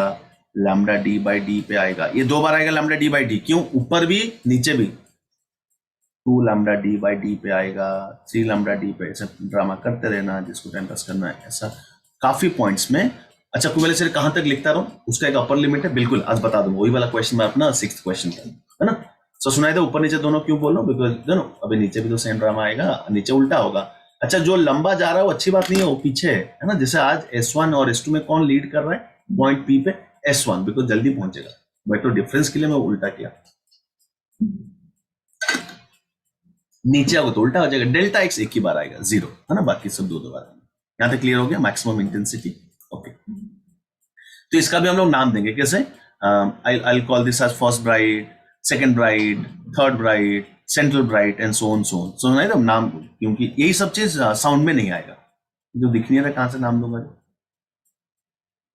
लैम्डा डी बाई डी पे आएगा। ये 2 बार आएगा लैम्डा डी बाई डी, क्यों? ऊपर भी नीचे भी। 2 लैम्डा डी बाई डी पे आएगा, 3 लैम्डा डी पे। ऐसा ड्रामा करते रहना, जिसको टाइम पास करना है, ऐसा काफी पॉइंट्स में। अच्छा, कुछ वाले सर कहां तक लिखता रहूं? उसका एक अपर लिमिट है, बिल्कुल आज बता दूंगा। वही वाला क्वेश्चन मैं अपना 6th क्वेश्चन था। है ना? तो सुनाई दे ऊपर नीचे दोनों क्यों बोलो? बिकॉज नो अभी नीचे भी तो सेम ड्रामा आएगा, नीचे उल्टा होगा। अच्छा, जो लंबा जा रहा है वो अच्छी बात नहीं है, वो पीछे है ना? जैसे आज S1 और S2 में कौन लीड कर रहा है पॉइंट P पे? S1, बिकॉज जल्दी पहुंचेगा। बट तो डिफरेंस के लिए मैं उल्टा किया, नीचे आओगे तो उल्टा हो जाएगा। डेल्टा एक्स एक ही बार आएगा 0, है ना? बाकी सब दो बार आएगा। यहां तक क्लियर हो गया? Maximum intensity. ओके, तो इसका भी हम लोग नाम देंगे कैसे? I call this as first bright, second bright, third bright, central bright and so on so on. So नहीं तो नाम, क्योंकि यही सब चीज साउंड में नहीं आएगा, जो दिख नहीं रहा कहां से नाम दूंगा?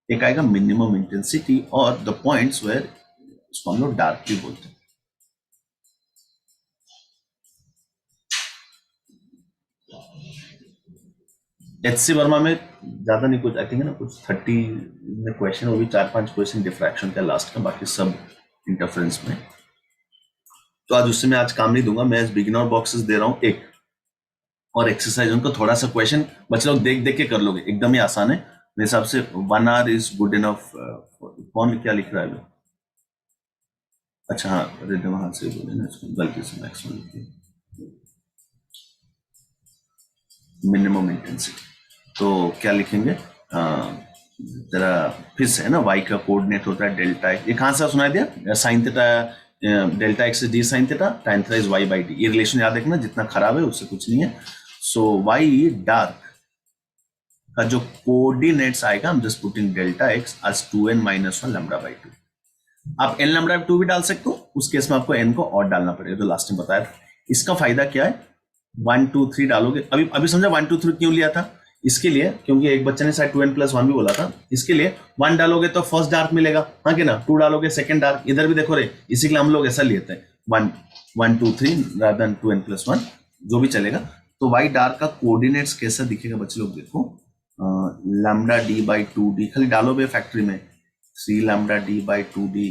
एक आएगा मिनिमम इंटेंसिटी और द पॉइंट्स वेयर, उसको हम लोग डार्कली बोलते हैं। HC वर्मा में ज्यादा नहीं कुछ, आई थिंक ना कुछ 30 क्वेश्चन, वो भी 4-5 क्वेश्चन डिफ्रैक्शन का लास्ट का, बाकी सब इंटरफेरेंस में। तो आज उससे मैं आज काम नहीं दूंगा, मैं आज बिगिनर बॉक्सेस दे रहा हूं एक, और एक्सरसाइज उनको थोड़ा सा क्वेश्चन बच्चे लोग देख देख के कर लोगे, एकदम ही आसान है मेरे हिसाब से। 1 hour इज गुड इनफ। कौन क्या लिख रहा है? अच्छा हाँ, वहां से बोले ना, इसको गलती से मैक्सिमम लिख दिया, मिनिमम इंटेंसिटी। तो क्या लिखेंगे? जरा फिर से, है ना? y का कोऑर्डिनेट होता है डेल्टा एक्स, ये कहां से सुनाई दिया? Sine theta, delta x D sign theta, tan theta is y by D. ये रिलेशन याद रखना, जितना खराब है उससे कुछ नहीं है। सो y डार्क का जो कोऑर्डिनेट्स आएगा, हम just putting delta x as 2n - 1 lambda by 2। आप n लैम्डा बाई 2 भी डाल सकते हो, उस केस में आपको n को और डालना पड़ेगा, जो लास्ट में बताया था। इसका फायदा क्या है? 1 2 3 डालोगे, अभी समझा 1 2 3 क्यों लिया था? इसके लिए, क्योंकि एक बच्चे ने शायद 2n + 1 भी बोला था। इसके लिए 1 डालोगे तो फर्स्ट डार्क मिलेगा, हाँ कि ना? 2 डालोगे सेकंड डार्क। इधर भी देखो रे, इसी के लिए हम लोग ऐसा लेते हैं 1 2 3 रादर देन 2n + 1, जो भी चलेगा। तो y डार्क का कोऑर्डिनेट्स कैसा दिखेगा बच्चे लोग? देखो, लैम्डा d बाई 2d, खाली डालो बे फैक्ट्री में 3 लैम्डा d बाई 2d,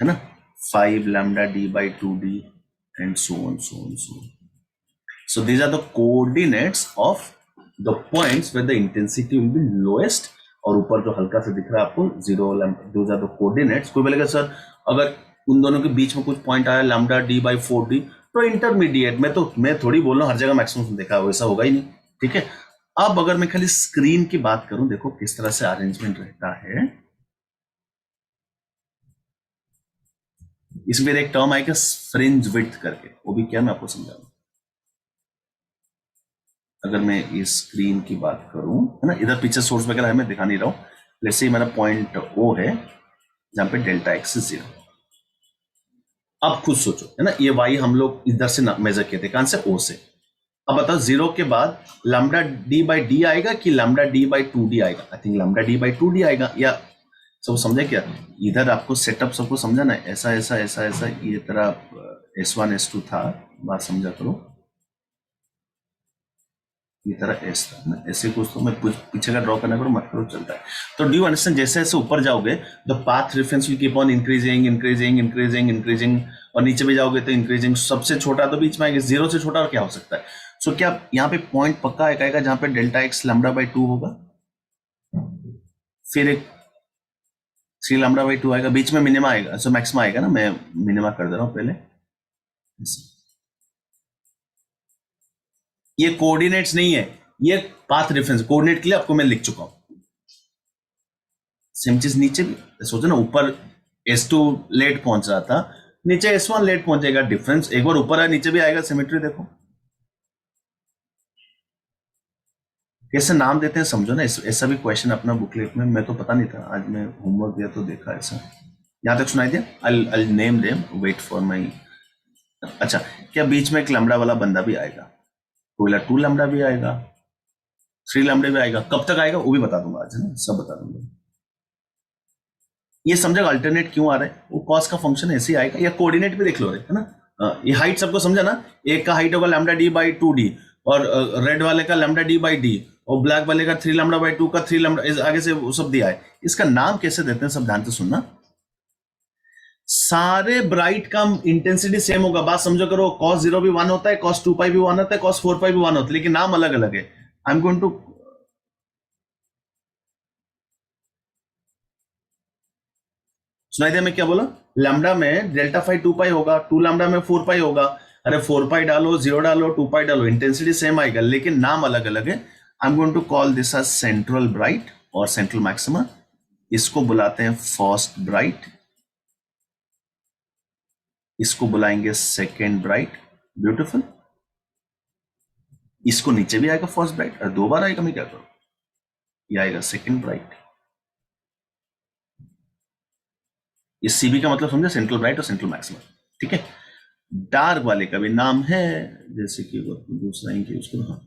है ना? 5 lambda d by 2d and so on, so on, so on. So these are the coordinates of the points where the intensity will be lowest, और ऊपर जो हल्का से दिख रहा है आपको 0 lambda, those are the coordinates। कोई बोलेगा सर अगर उन दोनों के बीच में कुछ पॉइंट आया lambda d by 4d, तो इंटरमीडिएट में, तो मैं थोड़ी बोल रहा हूँ हर जगह मैक्सिमम देखा, वैसा होगा ही नहीं, ठीक है? अब अगर मैं खाली स्क्रीन की बात करूं, देखो किस तरह से अरेंजमेंट रहता है। इसमें एक टर्म आएगा फ्रिंज विड्थ करके, वो भी क्या मैं आपको समझाऊंगा। अगर मैं इस स्क्रीन की बात करूं, है ना? इधर पीछे सोर्स वगैरह है, मैं दिखा नहीं रहा हूं। लेट्स से मेरा पॉइंट O है, जहां पे डेल्टा एक्स 0। अब खुद सोचो, है ना? ये y हम लोग इधर से मेजर किए थे, कहां से? O से। अब बताओ 0 के बाद लैम्डा d बाई डी आएगा कि लैम्डा d बाई 2d आएगा? I think lambda d by 2d आएगा। या सब समझे क्या? इधर आपको सेटअप सबको समझा ना, ऐसा ऐसा ऐसा ऐसा, ये तरह S1 S2 था, बात समझा करो, ये तरह S था ना, ऐसे कुछ। तो मैं पीछे का ड्रॉ करना करो, मत करो, चलता है। तो डू यू अंडरस्टैंड? जैसे जैसे ऊपर जाओगे the path reference will keep on increasing increasing increasing increasing, और नीचे भी जाओगे तो इंक्रीजिंग। सबसे छोटा तो बीच में आएगा, 0 से छोटा और क्या हो सकता है? सो क्या यहाँ पे पॉइंट पक्का आएगा जहां पे डेल्टा एक्स लैम्डा बाई 2 होगा, फिर एक 3 लैम्डा बाई 2 आएगा, बीच में मिनिमा आएगा, सो मैक्सिमा आएगा ना। मैं मिनिमा कर दे रहा हूं पहले। ये कोऑर्डिनेट्स नहीं है, ये पाथ रेफरेंस। कोऑर्डिनेट के लिए आपको मैं लिख चुका हूं। सेम चीज नीचे भी सोचो ना, ऊपर S2 लेट पहुंच रहा था, नीचे S1 लेट पहुंचेगा। डिफरेंस एक बार ऊपर है, नीचे भी आएगा। सिमेट्री देखो कैसे नाम देते हैं, समझो ना। ऐसा भी क्वेश्चन अपना बुकलेट में, मैं तो पता नहीं था, आज मैं होमवर्क दिया तो देखा ऐसा। यहां तक सुनाई दिया? I'll name them, wait for my. अच्छा, क्या बीच में एक लैम्डा वाला बंदा भी आएगा? तो 2 लैम्डा भी आएगा, 3 लैम्डा भी आएगा। कब तक आएगा वो भी बता दूंगा आज, है ना? सब बता दूंगा। ये समझेगा अल्टरनेट क्यों आ रहा है? वो कॉस का फंक्शन ऐसे ही आएगा। या कोऑर्डिनेट भी देख लो, है ना? ये हाइट सबको समझा ना? एक का हाइट होगा लैम्डा d बाई 2d, और रेड वाले का लैम्डा d बाई d, और ब्लैक वाले का 3 लैम्डा बाई 2 का 3 लैम्डा, आगे से वो सब दिया है। इसका नाम कैसे देते हैं, सब ध्यान से सुनना। सारे ब्राइट का इंटेंसिटी सेम होगा, बात समझो करो। cos 0 भी 1 होता है, cos 2 पाई भी 1 होता है, cos 4 पाई भी 1 होता है, लेकिन नाम अलग अलग है। आई एम गोइंग टू सुनाई दिया मैं क्या बोला? लैम्डा में डेल्टा फाई 2 पाई होगा, 2 लैम्डा में 4 पाई होगा। अरे 4 पाई डालो, 0 डालो, 2 पाई डालो, इंटेंसिटी सेम आएगा, लेकिन नाम अलग अलग है। I am going to call this as central bright और सेंट्रल मैक्सिमा। इसको बुलाते हैं फर्स्ट ब्राइट, इसको बुलाएंगे सेकेंड ब्राइट। ब्यूटीफुल। इसको नीचे भी आएगा फर्स्ट ब्राइट, और 2 बार आएगा, मैं क्या करूं? ये आएगा सेकेंड ब्राइट। ये सीबी का मतलब समझे, सेंट्रल ब्राइट और सेंट्रल मैक्सिमा। ठीक है। डार्क वाले का भी नाम है, जैसे कि वो दूसरा ही कि उसको, हाँ।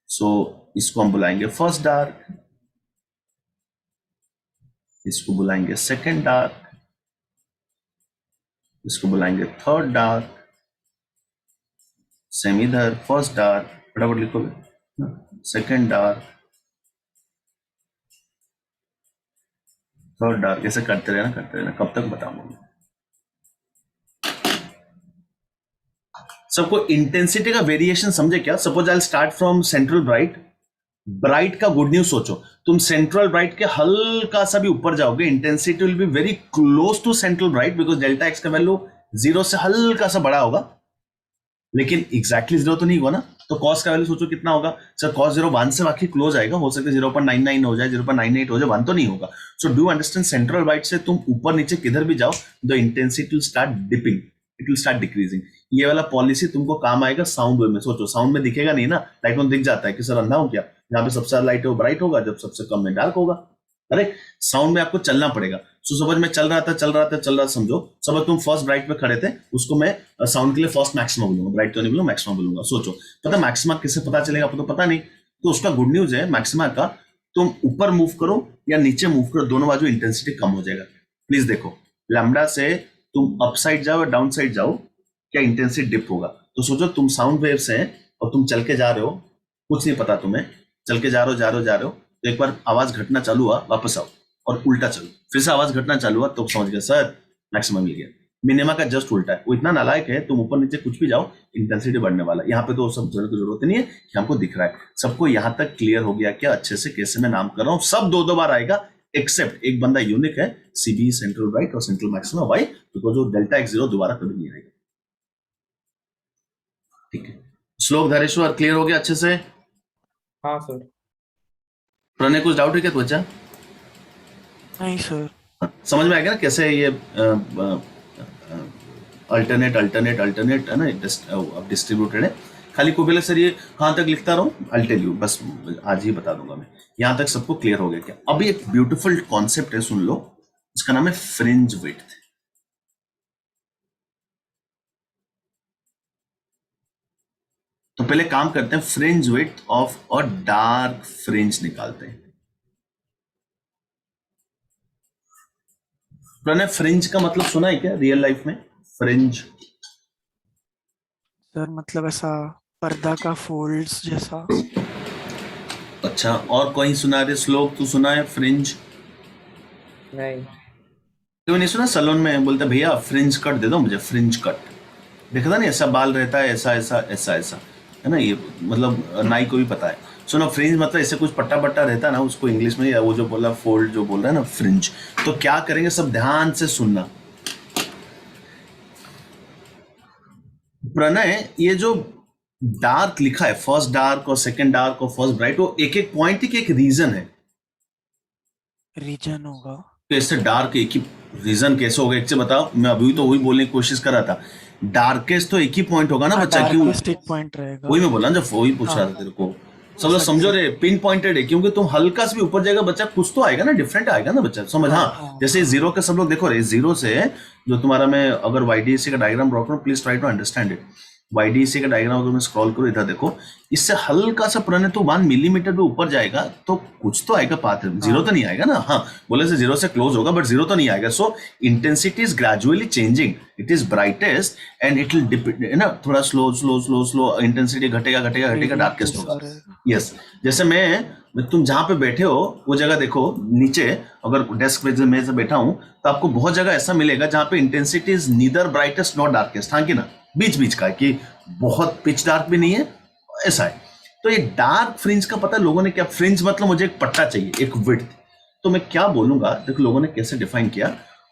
सो इसको हम बुलाएंगे फर्स्ट डार्क, इसको बुलाएंगे सेकेंड डार्क, इसको बुलाएंगे थर्ड डार्क। सेम इधर फर्स्ट डार्क, फटाफट लिखोगे, सेकेंड डार्क, थर्ड डार्क, ऐसे करते रहना, कब तक बताऊंगा। सबको इंटेंसिटी का वेरिएशन समझे क्या? Suppose I start from central bright. Bright का गुड न्यूज सोचो, तुम सेंट्रल ब्राइट के हल्का सा भी ऊपर जाओगे, intensity will be very close to central bright, because delta x का वैल्यू 0 से हल्का सा बड़ा होगा, लेकिन एग्जैक्टली 0 तो नहीं हुआ ना। तो कॉस का वैल्यू सोचो कितना होगा? सर कॉस 0 1 से बाकी क्लोज आएगा, हो सकता है 0.99 हो जाए, 0.98 हो जाए, 1 तो नहीं होगा। So do understand, central bright से तुम ऊपर नीचे किधर भी जाओ, the intensity will start dipping, it will start decreasing. ये वाला पॉलिसी तुमको काम आएगा साउंड वेव में। सोचो साउंड में दिखेगा नहीं ना, लाइट में दिख जाता है कि सर अंधा हूं क्या, जहां पे सबसे ज्यादा लाइट है वो ब्राइट होगा, जब सबसे कम में डार्क होगा। अरे साउंड में आपको चलना पड़ेगा। सो समझ में चल रहा था, समझो सब तुम फर्स्ट ब्राइट पे खड़े थे, उसको मैं साउंड के लिए फर्स्ट मैक्सिमा बोलूंगा, ब्राइट तो नहीं बोलूंगा, मैक्सिमा बोलूंगा। सोचो पता मैक्सिमा किससे पता चलेगा? आपको तो पता नहीं। तो उसका गुड न्यूज है मैक्सिमा का, तुम ऊपर मूव करो या नीचे मूव करो, दोनों बाजू इंटेंसिटी कम हो जाएगा। प्लीज देखो, लैम्डा से तुम अप साइड जाओ या डाउन साइड जाओ, क्या इंटेंसिटी डिप होगा? तो सोचो तुम साउंड वेव से और तुम चल के जा रहे हो, कुछ नहीं पता तुम्हें, चल के जा रहे हो, तो एक बार आवाज घटना चालू हुआ, वापस आओ और उल्टा चलो, फिर से आवाज घटना चालू हुआ, तो समझ गए सर मैक्सिमम मिल गया। मिनिमा का जस्ट उल्टा है, वो इतना नालायक है, तुम ऊपर नीचे कुछ भी जाओ इंटेंसिटी बढ़ने वाला। यहाँ पे तो सब जरूरत नहीं है कि हमको दिख रहा है। सबको यहाँ तक क्लियर हो गया क्या अच्छे से कैसे मैं नाम कर रहा हूँ? सब 2-2 बार आएगा, एक्सेप्ट एक बंदा यूनिक है, सीबी सेंट्रल ब्राइट और सेंट्रल मैक्सिमा। वाई? बिकॉज वो डेल्टा एक्स 0 दोबारा कभी नहीं आएगा। ठीक है। श्लोक धारेश्वर क्लियर हो गया अच्छे से? हाँ सर। प्रणय कुछ डाउट है क्या बच्चा? नहीं सर। समझ में आ गया ना कैसे ये अल्टरनेट है ना, अब डिस्ट्रीब्यूटेड है। खाली को पहले सर ये कहां तक लिखता रहूं, I'll tell you, बस आज ही बता दूंगा मैं। यहां तक सबको क्लियर हो गया क्या? अभी एक ब्यूटीफुल कॉन्सेप्ट है, सुन लो, इसका नाम है फ्रिंज विड्थ। तो पहले काम करते हैं, फ्रिंज विड्थ ऑफ और डार्क फ्रिंज निकालते हैं। प्रणय फ्रिंज का मतलब सुना है क्या रियल लाइफ में? फ्रिंज सर मतलब ऐसा पर्दा का फोल्ड्स जैसा। अच्छा, और कोई सुना रहे? श्लोक तू सुना है फ्रिंज? नहीं। क्यों नहीं सुना? सलून में बोलते भैया फ्रिंज कट दे दो मुझे, फ्रिंज कट। देखा था नहीं, ऐसा बाल रहता है, ऐसा ऐसा ऐसा ऐसा, है ना? ये मतलब नाई को भी पता है। सुनो, फ्रिंज मतलब ऐसे कुछ पट्टा पट्टा रहता है ना, उसको इंग्लिश में, या वो जो बोला फोल्ड जो बोल रहा है ना, फ्रिंज। तो क्या करेंगे, सब ध्यान से सुनना। प्रणय, ये जो डार्क लिखा है, फर्स्ट डार्क और सेकंड डार्क और फर्स्ट ब्राइट, वो एक एक पॉइंट की एक रीजन है। रीजन होगा तो इससे डार्क एक ही रीजन कैसे होगा? एक से बताओ, मैं अभी तो वही बोलने की कोशिश कर रहा था। डार्केस्ट तो एक ही पॉइंट होगा ना बच्चा, क्यों? एक पॉइंट रहेगा। वही मैं बोला जब वही पूछ रहा था तेरे को। सब लोग समझो रे, पिन पॉइंटेड है, क्योंकि तुम हल्का से भी ऊपर जाएगा बच्चा, कुछ तो आएगा ना, डिफरेंट आएगा ना बच्चा, समझ? हाँ, जैसे 0 के सब लोग देखो रे, 0 से जो तुम्हारा, मैं अगर YDC का डायग्राम ड्रॉ करूं, please try to understand it. YDC का डायग्राम अगर मैं स्क्रॉल करूं, इधर देखो, इससे हल्का सा प्रणय तो 1 मिलीमीटर भी ऊपर जाएगा तो कुछ तो आएगा पाथ। 0 तो नहीं आएगा ना। हाँ, बोले से 0 से क्लोज होगा, बट 0 तो नहीं आएगा। सो intensity is gradually changing, it is brightest and it will depend, है ना, थोड़ा स्लो इंटेंसिटी घटेगा डार्केस्ट होगा। यस, जैसे मैं तुम जहां पे बैठे हो वो जगह देखो, नीचे अगर डेस्क पे मैं से बैठा हूं तो आपको बहुत जगह ऐसा मिलेगा जहां पे intensity is neither brightest not darkest. हाँ कि ना, बीच का है कि बहुत पिच डार्क भी नहीं है, ऐसा है। तो ये डार्क फ्रिंज का पता है लोगों ने क्या? फ्रिंज मतलब मुझे एक पट्टा चाहिए, एक विड्थ। तो मैं क्या बोलूंगा, देखो लोगों ने कैसे डिफाइन किया।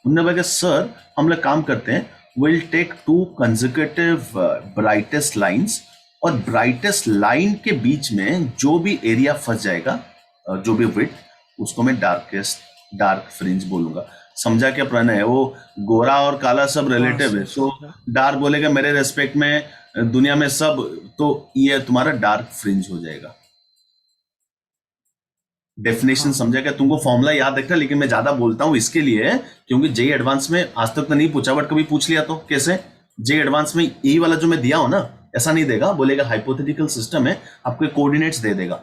उन्होंने बोला कि सर हम लोग काम करते हैं, will take 2 consecutive brightest lines, और ब्राइटेस्ट लाइन के बीच में जो भी एरिया फंस जाएगा, जो भी विड्थ, उसको मैं डार्क फ्रिंज बोलूंगा। समझा क्या प्रणय है? वो गोरा और काला सब रिलेटिव है, सो डार्क बोलेगा मेरे रेस्पेक्ट में दुनिया में सब, तो ये तुम्हारा डार्क फ्रिंज हो जाएगा। डेफिनेशन समझा क्या? तुमको फॉर्मूला याद रखना, लेकिन मैं ज्यादा बोलता हूँ इसके लिए क्योंकि जेई एडवांस में आज तक तो नहीं पूछा, बट कभी पूछ लिया तो कैसे? जेई एडवांस में यही वाला जो मैं दिया हूं ना, ऐसा नहीं देगा, बोलेगा हाइपोथेटिकल सिस्टम है, आपको कोऑर्डिनेट्स दे देगा,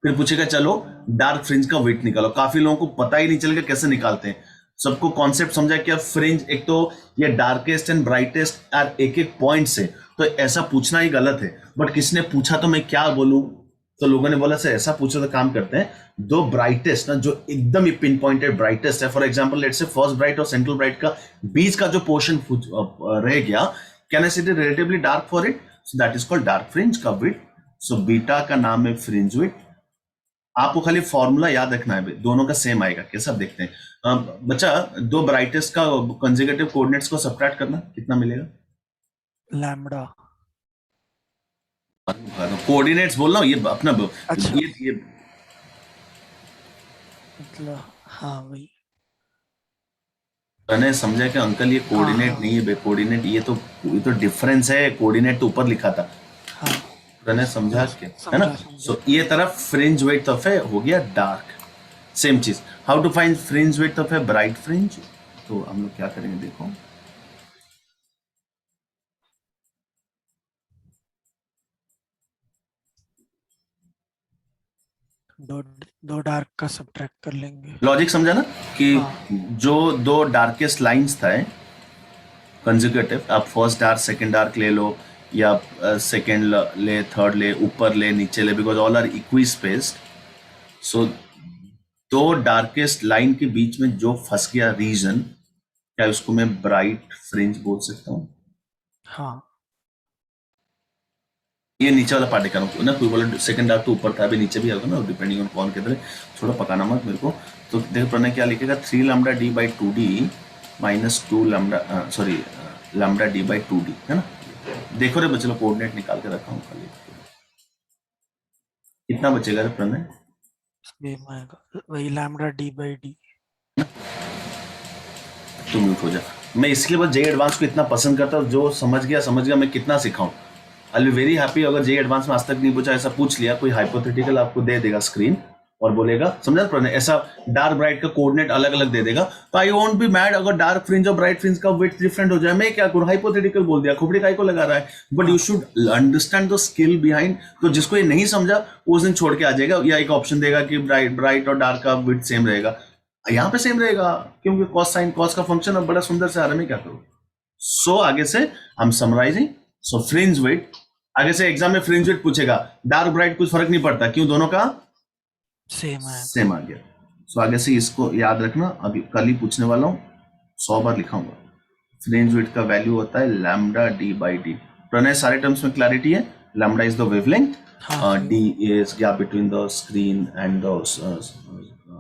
फिर पूछेगा चलो डार्क फ्रिंज का वेट निकालो। काफी लोगों को पता ही नहीं चलेगा कैसे निकालते हैं। सबको कॉन्सेप्ट समझा क्या? फ्रिंज एक तो ये डार्केस्ट एंड ब्राइटेस्ट यार एक एक पॉइंट से, तो ऐसा पूछना ही गलत है, बट किसने पूछा तो मैं क्या बोलूं, तो लोगों ने बोला सर ऐसा पूछो तो काम करते हैं, 2 ब्राइटेस्ट ना जो एकदम ही पिन पॉइंटेड ब्राइटेस्ट है, for example let's say first bright और सेंट्रल ब्राइट का बीच का जो पोर्शन रह गया, कैन आई से it relatively dark for it, so that is called dark fringe का विड्थ। सो बीटा का नाम है फ्रिंज विड्थ। आपको खाली फॉर्मूला याद रखना है, दोनों का सेम आएगा। कैसा आप देखते हैं बच्चा? 2 ब्राइटेस्ट का कंसेक्यूटिव कोऑर्डिनेट्स को सब्ट्रैक्ट करना कितना मिलेगा? लैम्बडा कोऑर्डिनेट्स बोल रहा हूँ, ये अपना अच्छा। ये मतलब हाँ वही। मैंने समझा कि अंकल ये कोऑर्डिनेट हाँ। नहीं है, कोऑर्डिनेट ये तो डिफरेंस है, कोऑर्डिनेट तो ऊपर लिखा था। हाँ मैंने समझा क्या है ना? सो ये तरफ फ्रिंज विड्थ ऑफ है हो गया डार्क। सेम चीज, how to find fringe width of है ब्राइट फ्रिंज, तो हम लोग क्या करेंगे देखो, दो डार्क का सब्ट्रैक्ट कर लेंगे। लॉजिक समझा ना कि हाँ। जो 2 डार्केस्ट लाइंस था कंसेक्यूटिव, आप फर्स्ट डार्क सेकंड डार्क ले लो, या सेकंड ले, थर्ड ले, ऊपर ले, नीचे ले, because all are equispaced. So 2 darkest line के बीच में जो फंस गया रीजन, क्या उसको मैं ब्राइट फ्रिंज बोल सकता हूँ? हाँ ये नीचे वाला पार्ट कर ना, कोई बोला सेकंड डार्क तो ऊपर था, अभी नीचे भी होगा ना, डिपेंडिंग ऑन कौन किधर है, थोड़ा पकाना मत मेरे को। तो देखो प्रणय क्या लिखेगा, 3 lambda D by 2d minus 2 lambda sorry lambda D by 2d, है ना? देखो रे बच्चे लोग, कोऑर्डिनेट निकाल के रखा हूँ खाली। कितना बचेगा रे प्रणय? सेम आएगा वही लैम्बडा डी बाई डी। तुम म्यूट हो जा। मैं इसलिए बस जेई एडवांस को इतना पसंद करता हूँ, जो समझ गया मैं कितना सिखाऊं। आई बी वेरी हैप्पी अगर जेई एडवांस में आज तक नहीं पूछा, ऐसा पूछ लिया, कोई हाइपोथेटिकल आपको दे देगा स्क्रीन और बोलेगा, समझा प्रणय, ऐसा डार्क ब्राइट का कोऑर्डिनेट अलग अलग दे देगा, तो आई वोंट बी मैड अगर डार्क फ्रिंज और ब्राइट फ्रिंज का वेट डिफरेंट हो जाए। मैं क्या करूं, हाइपोथेटिकल बोल दिया, खोपड़ी काय को लगा रहा है, but you should understand the skill behind. तो जिसको ये नहीं समझा वो उस दिन छोड़ के आ जाएगा, या एक ऑप्शन देगा कि ब्राइट और डार्क का वेट सेम रहेगा, यहाँ पे सेम रहेगा क्योंकि कॉस साइन कॉस का फंक्शन अब बड़ा सुंदर से आ रहा है, मैं क्या करूं? सो आगे से हम समराइजिंग, सो फ्रिंज वेट, आगे से एग्जाम में फ्रिंज वेट पूछेगा, डार्क ब्राइट कुछ फर्क नहीं पड़ता, क्यों? दोनों का सेम आ गया। सो आगे से इसको याद रखना, अभी कल ही पूछने वाला हूं, 100 बार लिखाऊंगा। फ्रिंज वेट का वैल्यू होता है lambda D by D. Pranay सारे टर्म्स में क्लैरिटी है? Lambda is the wavelength, D is gap between the screen and the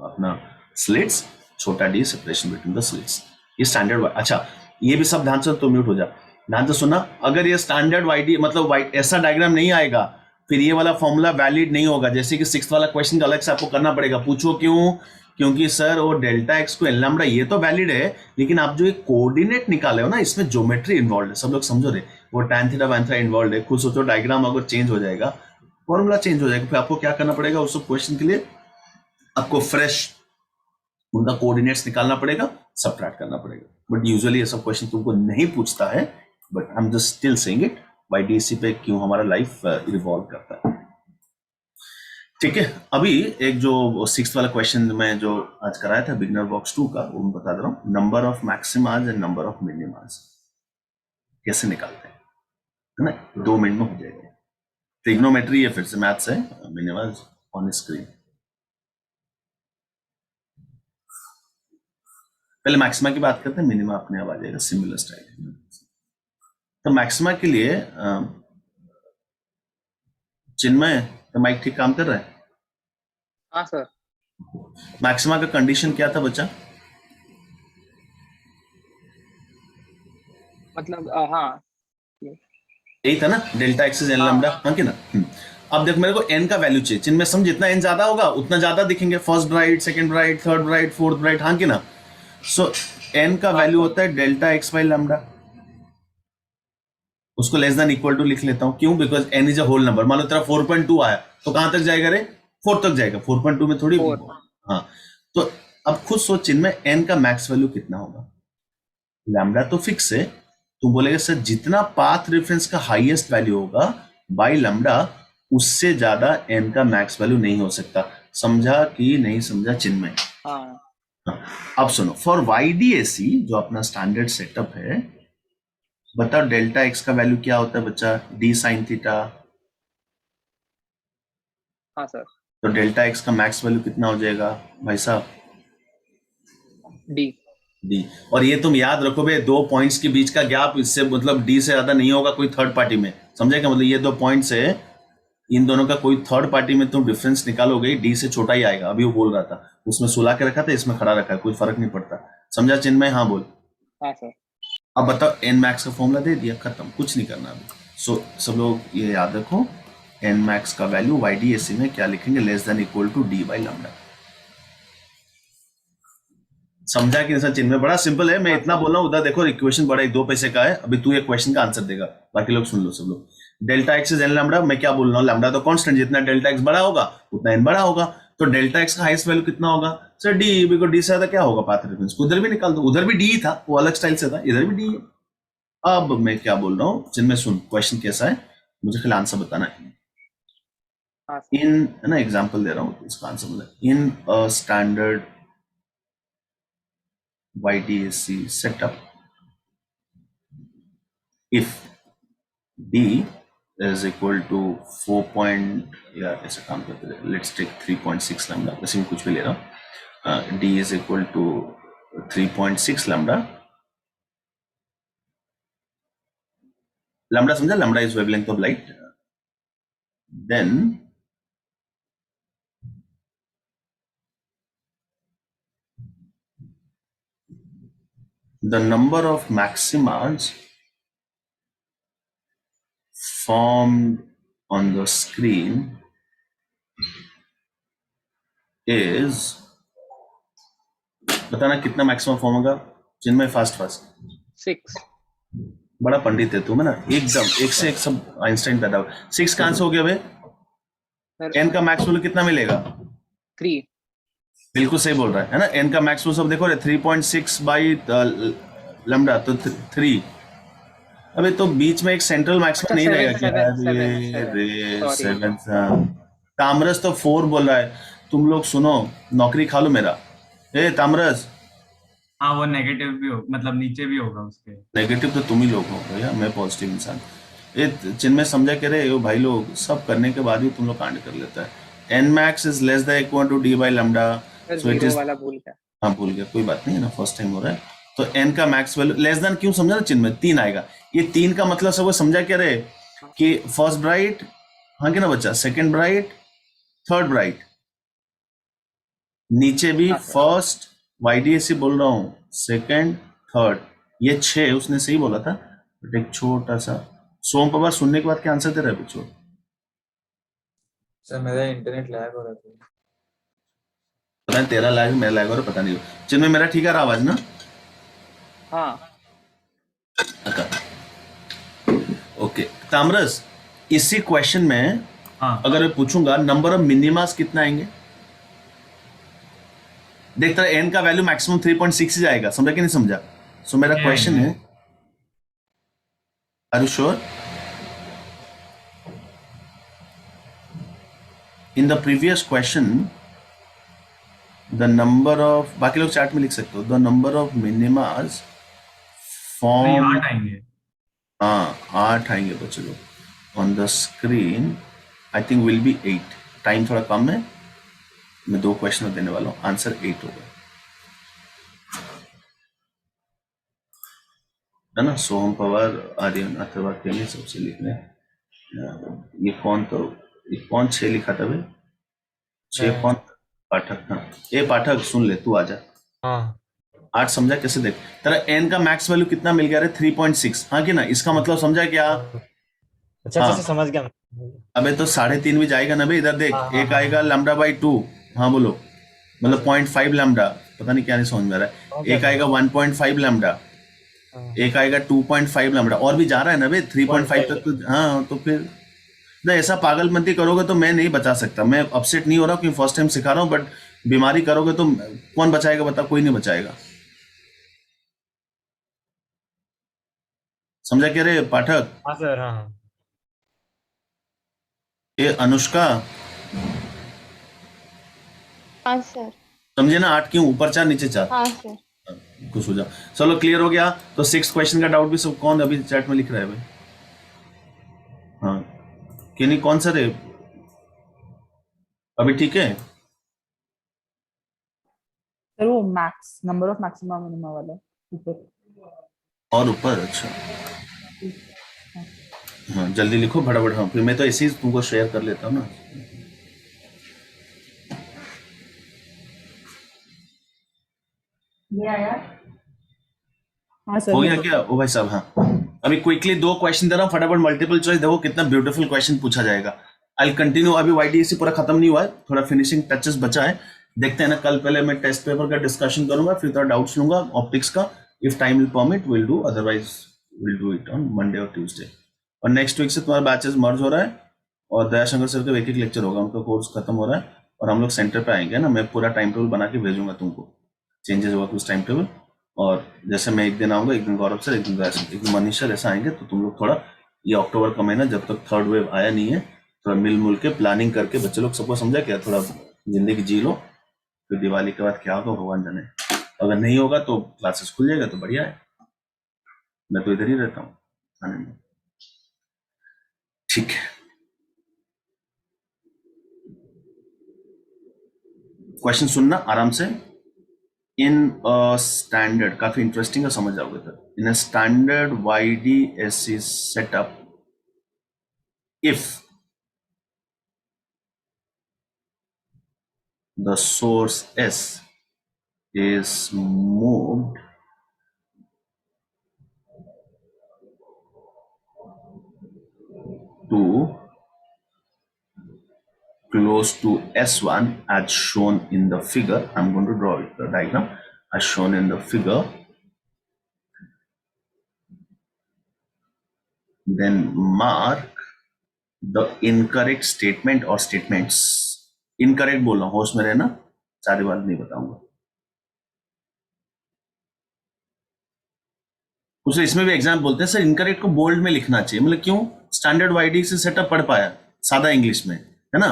अपना स्लिट्स, छोटा D separation between the slits, ये स्टैंडर्ड। अच्छा ये भी सब ध्यान से, तो म्यूट हो जा, ध्यान से सुना। अगर ये स्टैंडर्ड वाईडी मतलब ऐसा डायग्राम नहीं आएगा, फिर ये वाला फॉर्मूला वैलिड नहीं होगा। जैसे कि 6th वाला क्वेश्चन का अलग से आपको करना पड़ेगा। पूछो क्यों? क्योंकि सर वो डेल्टा एक्स को एल लैम्बडा ये तो वैलिड है, लेकिन आप जो एक कोऑर्डिनेट निकाले हो ना, इसमें ज्योमेट्री इन्वॉल्व है। सब लोग समझो रे, वो tan theta tan theta involve है। खुद सोचो, डायग्राम अगर चेंज हो जाएगा, फॉर्मूला चेंज हो जाएगा, फिर आपको क्या करना पड़ेगा? उस क्वेश्चन के लिए आपको फ्रेश उनका कोऑर्डिनेट्स निकालना पड़ेगा, सबट्रैक्ट करना पड़ेगा। बट यूजुअली ये सब क्वेश्चन तुमको नहीं पूछता है, but I am just still saying it, YDC पे क्यों हमारा लाइफ रिवॉल्व करता है। ठीक है, अभी एक जो 6th वाला क्वेश्चन मैं जो आज कराया था बिगनर बॉक्स 2 का, वो मैं बता दे रहा हूँ। Number of maximas and number of minimas कैसे निकालते हैं, है ना? 2 मिनट में हो जाएगा। ट्रिग्नोमेट्री है, फिर से मैथ्स है, मिनिमाज ऑन स्क्रीन। पहले मैक्सिमा की बात करते हैं, मिनिमा अपने आप आ जाएगा सिमिलर स्टाइल। तो मैक्सिमा के लिए चिन्मय, तो माइक ठीक काम कर रहा है? हाँ सर। मैक्सिमा का कंडीशन क्या था बच्चा? मतलब हाँ यही था ना, डेल्टा एक्स इज एन हाँ लैम्डा, हाँ कि ना? अब देखो मेरे को एन का वैल्यू चाहिए, जिनमें सम जितना एन ज्यादा होगा उतना ज्यादा दिखेंगे, first bright, second bright, third bright, fourth bright, हाँ कि ना? सो एन का वैल्यू होता है डेल्टा एक्स बाई लैम्डा, उसको लेस देन इक्वल टू लिख लेता हूं, क्यों? Because n is a whole number. मान लो तेरा 4.2 आया तो कहां तक जाएगा रे? 4 तक जाएगा, 4.2 में थोड़ी। 4 हाँ, तो अब खुद सोच चिन्मय एन का मैक्स वैल्यू कितना होगा? लैम्डा तो फिक्स है, तू बोलेगा सर जितना पाथ रेफरेंस का हाईएस्ट वैल्यू होगा बाय लैम्डा उससे ज्यादा एन का मैक्स वैल्यू नहीं हो सकता। समझा कि नहीं समझा चिन्मय? हाँ अब सुनो, फॉर YDAC जो अपना स्टैंडर्ड सेटअप है, बताओ डेल्टा एक्स का वैल्यू क्या होता है बच्चा? D sine theta. हाँ सर तो डेल्टा एक्स का मैक्स वैल्यू कितना हो जाएगा भाई साहब? D D. और ये तुम याद रखो बे, दो पॉइंट्स के बीच का गैप इससे मतलब डी से ज्यादा नहीं होगा कोई थर्ड पार्टी में, समझे क्या? मतलब ये दो पॉइंट्स है, इन दोनों का कोई थर्ड पार्टी में तुम डिफरेंस निकालोगे डी से छोटा ही आएगा। अभी वो बोल रहा था, उसमें सुला के रखा था, इसमें खड़ा रखा है, कोई फर्क नहीं पड़ता। समझा चिन्मय? हाँ बोल। हाँ सर अब बताओ एन मैक्स का फॉर्मूला दे दिया, खत्म, कुछ नहीं करना अभी। सो सब लोग ये याद रखो, एन मैक्स का वैल्यू YDAC में क्या लिखेंगे? Less than equal to D by lambda. समझा कि नहीं चिन्ह में? बड़ा सिंपल है, मैं इतना बोल रहा हूँ, उधर देखो इक्वेशन बड़ा ही 2 पैसे का है। अभी तू एक क्वेश्चन का आंसर देगा, बाकी लोग सुन लो सब लोग। Delta x is an lambda, मैं क्या बोल रहा हूँ? लैम्डा तो कांस्टेंट, जितना डेल्टा एक्स बड़ा होगा उतना एन बड़ा होगा। तो डेल्टा एक्स का हाईएस्ट वैल्यू कितना होगा सर? डी, बिकॉज डी से ज्यादा क्या होगा पाथ रेफरेंस? उधर भी निकाल दो, उधर भी डी था, वो अलग स्टाइल से था, इधर भी डी है। अब मैं क्या बोल रहा हूँ जिनमें, सुन क्वेश्चन कैसा है, मुझे खाली आंसर बताना है। हाँ इन है ना, एग्जांपल दे रहा हूँ, इसका आंसर मतलब in a standard YDAC setup, if D is equal to let's take 3.6 lambda, वैसे कुछ भी ले रहा हूँ। D is equal to 3.6 lambda. Lambda समझा? Lambda is wavelength of light. Then the number of maximas formed on the screen is, बताना कितना maximum form होगा जिनमें? फास्ट 6 बड़ा पंडित है तुम, है ना? एकदम एक से एक सब आइंस्टाइन पैदा हुआ। 6 का आंसर हो गया भाई। एन का मैक्स वैल्यू कितना मिलेगा? 3 बिल्कुल सही बोल रहा है ना? एन का मैक्स वैल्यू सब देखो रे, 3.6 बाई लैम्डा तो 3। अबे तो बीच में एक सेंट्रल मैक्सिमम नहीं रहेगा क्या? 7। तामरस तो 4 बोल रहा है। तुम लोग सुनो, नौकरी खा लो मेरा। ए तामरस, हाँ वो नेगेटिव भी हो, मतलब नीचे भी होगा उसके। नेगेटिव तो तुम ही लोग हो भैया, मैं पॉजिटिव इंसान। ये जिनमें समझा कह रहे हो भाई लोग, सब करने के बाद भी तुम लोग कांड कर लेता है। N max is less than equal to D by lambda, so it is, वाला भूल गया। हाँ भूल गया, कोई बात नहीं है ना, फर्स्ट टाइम हो रहा है। तो एन का मैक्स वैल्यू लेस देन क्यों समझा ना चिन्ह में? 3 आएगा। ये 3 का मतलब सब समझा क्या रहे कि फर्स्ट ब्राइट, हाँ कि ना बच्चा, सेकंड ब्राइट, थर्ड ब्राइट, नीचे भी फर्स्ट, YDAC बोल रहा हूँ, सेकंड, थर्ड, ये 6 उसने सही बोला था। बट एक छोटा सा सोम पवार सुनने के बाद क्या आंसर दे रहा है बच्चों? सर मेरा इंटरनेट लैग हो रहा था। पता नहीं तेरा लैग मेरा लैग हो रहा, पता नहीं। जिनमें मेरा ठीक है आवाज ना? हाँ ओके तामरस, इसी क्वेश्चन में हाँ अगर मैं पूछूंगा नंबर ऑफ मिनिमास कितना आएंगे? देखता है एन का वैल्यू मैक्सिमम 3.6 ही जाएगा, समझा कि नहीं समझा? सो मेरा क्वेश्चन है, are you sure? In the previous question the number of, बाकी लोग चैट में लिख सकते हो, द नंबर ऑफ मिनिमास नहीं, फॉर्म, 8 आएंगे। हाँ 8 आएंगे बच्चे लोग on the screen. I think will be 8। Time थोड़ा कम है, मैं 2 क्वेश्चन देने वाला हूँ, आंसर 8 होगा, है ना? सोहम पवार, आर्यन अथवा के सबसे लिखने। ये कौन, तो ये कौन 6 लिखा था भाई? 6 कौन? पाठक। हाँ ए पाठक सुन ले, तू आजा। हाँ 8 समझा कैसे देख, तेरा n का मैक्स वैल्यू कितना मिल गया रे 3.6, हाँ कि ना, इसका मतलब समझा क्या? अच्छा हाँ। अच्छा समझ गया। अबे तो 3.5 भी जाएगा ना बे, इधर देख, हाँ, हाँ, एक आएगा लैम्डा बाई 2, हाँ बोलो, मतलब 0.5 लैम्डा, पता नहीं क्या नहीं समझ में आ रहा है, एक आएगा 1.5 लैम्डा, एक आएगा 2.5 लैम्डा, और भी जा रहा है ना बे 3.5 तक तो, हाँ तो फिर ना ऐसा पागलमंती करोगे तो मैं नहीं बचा सकता। मैं अपसेट नहीं हो रहा क्योंकि फर्स्ट टाइम सिखा रहा हूँ, बट बीमारी करोगे तो कौन बचाएगा बता? कोई नहीं बचाएगा। समझा क्या रे पाठक? हाँ सर, हाँ हाँ। ये अनुष्का हाँ सर। समझे ना, 8 क्यों ऊपर 4 नीचे 4, हाँ सर। खुश हो जाओ। चलो क्लियर हो गया। तो 6 क्वेश्चन का डाउट भी सब कौन अभी चैट में लिख रहा है भाई? हाँ कि नहीं, कौन सा रे अभी ठीक है? सर वो max number of maximum minimum वाला ऊपर और ऊपर, अच्छा हाँ जल्दी लिखो फटाफट। हाँ फिर मैं तो ऐसे ही तुमको शेयर कर लेता हूँ ना। ये आया। हाँ सर हो गया क्या ओ भाई साहब? हाँ अभी क्विकली 2 क्वेश्चन दे रहा हूँ फटाफट, मल्टीपल चॉइस, देखो कितना ब्यूटीफुल क्वेश्चन पूछा जाएगा। आई कंटिन्यू, अभी YDEC पूरा खत्म नहीं हुआ है, थोड़ा फिनिशिंग टचेस बचा है, देखते हैं ना। कल पहले मैं टेस्ट पेपर का डिस्कशन करूंगा, फिर थोड़ा डाउट्स लूंगा ऑप्टिक्स का, if time will permit will do, otherwise will do it on Monday और ट्यूसडे। और नेक्स्ट वीक से तुम्हारा बैचेस मर्ज हो रहा है, और दयाशंकर सर का एक लेक्चर होगा, उनका कोर्स खत्म हो रहा है, और हम लोग सेंटर पे आएंगे ना। मैं पूरा टाइम टेबल बना के भेजूंगा तुमको, चेंजेस होगा कुछ टाइम टेबल, और जैसे मैं एक दिन आऊंगा, एक दिन गौरव सर, एक दिन दयाशंकर, एक दिन मनीष सर, ऐसा आएंगे, तो तुम लोग थोड़ा ये अक्टूबर का महीना जब तक थर्ड वेव आया नहीं है, थोड़ा मिल के प्लानिंग करके बच्चे लोग सबको समझा क्या, थोड़ा जिंदगी जी लो, फिर दिवाली के बाद क्या होगा भगवान जाने। अगर नहीं होगा तो क्लासेस खुल जाएगा तो बढ़िया है, मैं तो इधर ही रहता हूँ थाने में। ठीक है, क्वेश्चन सुनना आराम से। इन स्टैंडर्ड, काफी इंटरेस्टिंग है, समझ जाओगे तो। In a standard YDSC setup, if the source S is moved to close to S1 as shown in the figure, I'm going to draw it, the diagram as shown in the figure, then mark the incorrect statement or statements. Incorrect बोल रहा हूं, होश में रहना, सारी बात नहीं बताऊंगा। उसे इसमें भी एग्जाम बोलते हैं सर इनकरेक्ट को बोल्ड में लिखना चाहिए, मतलब क्यों? स्टैंडर्ड YDEC सेटअप पढ़ पाया सादा इंग्लिश में, है ना,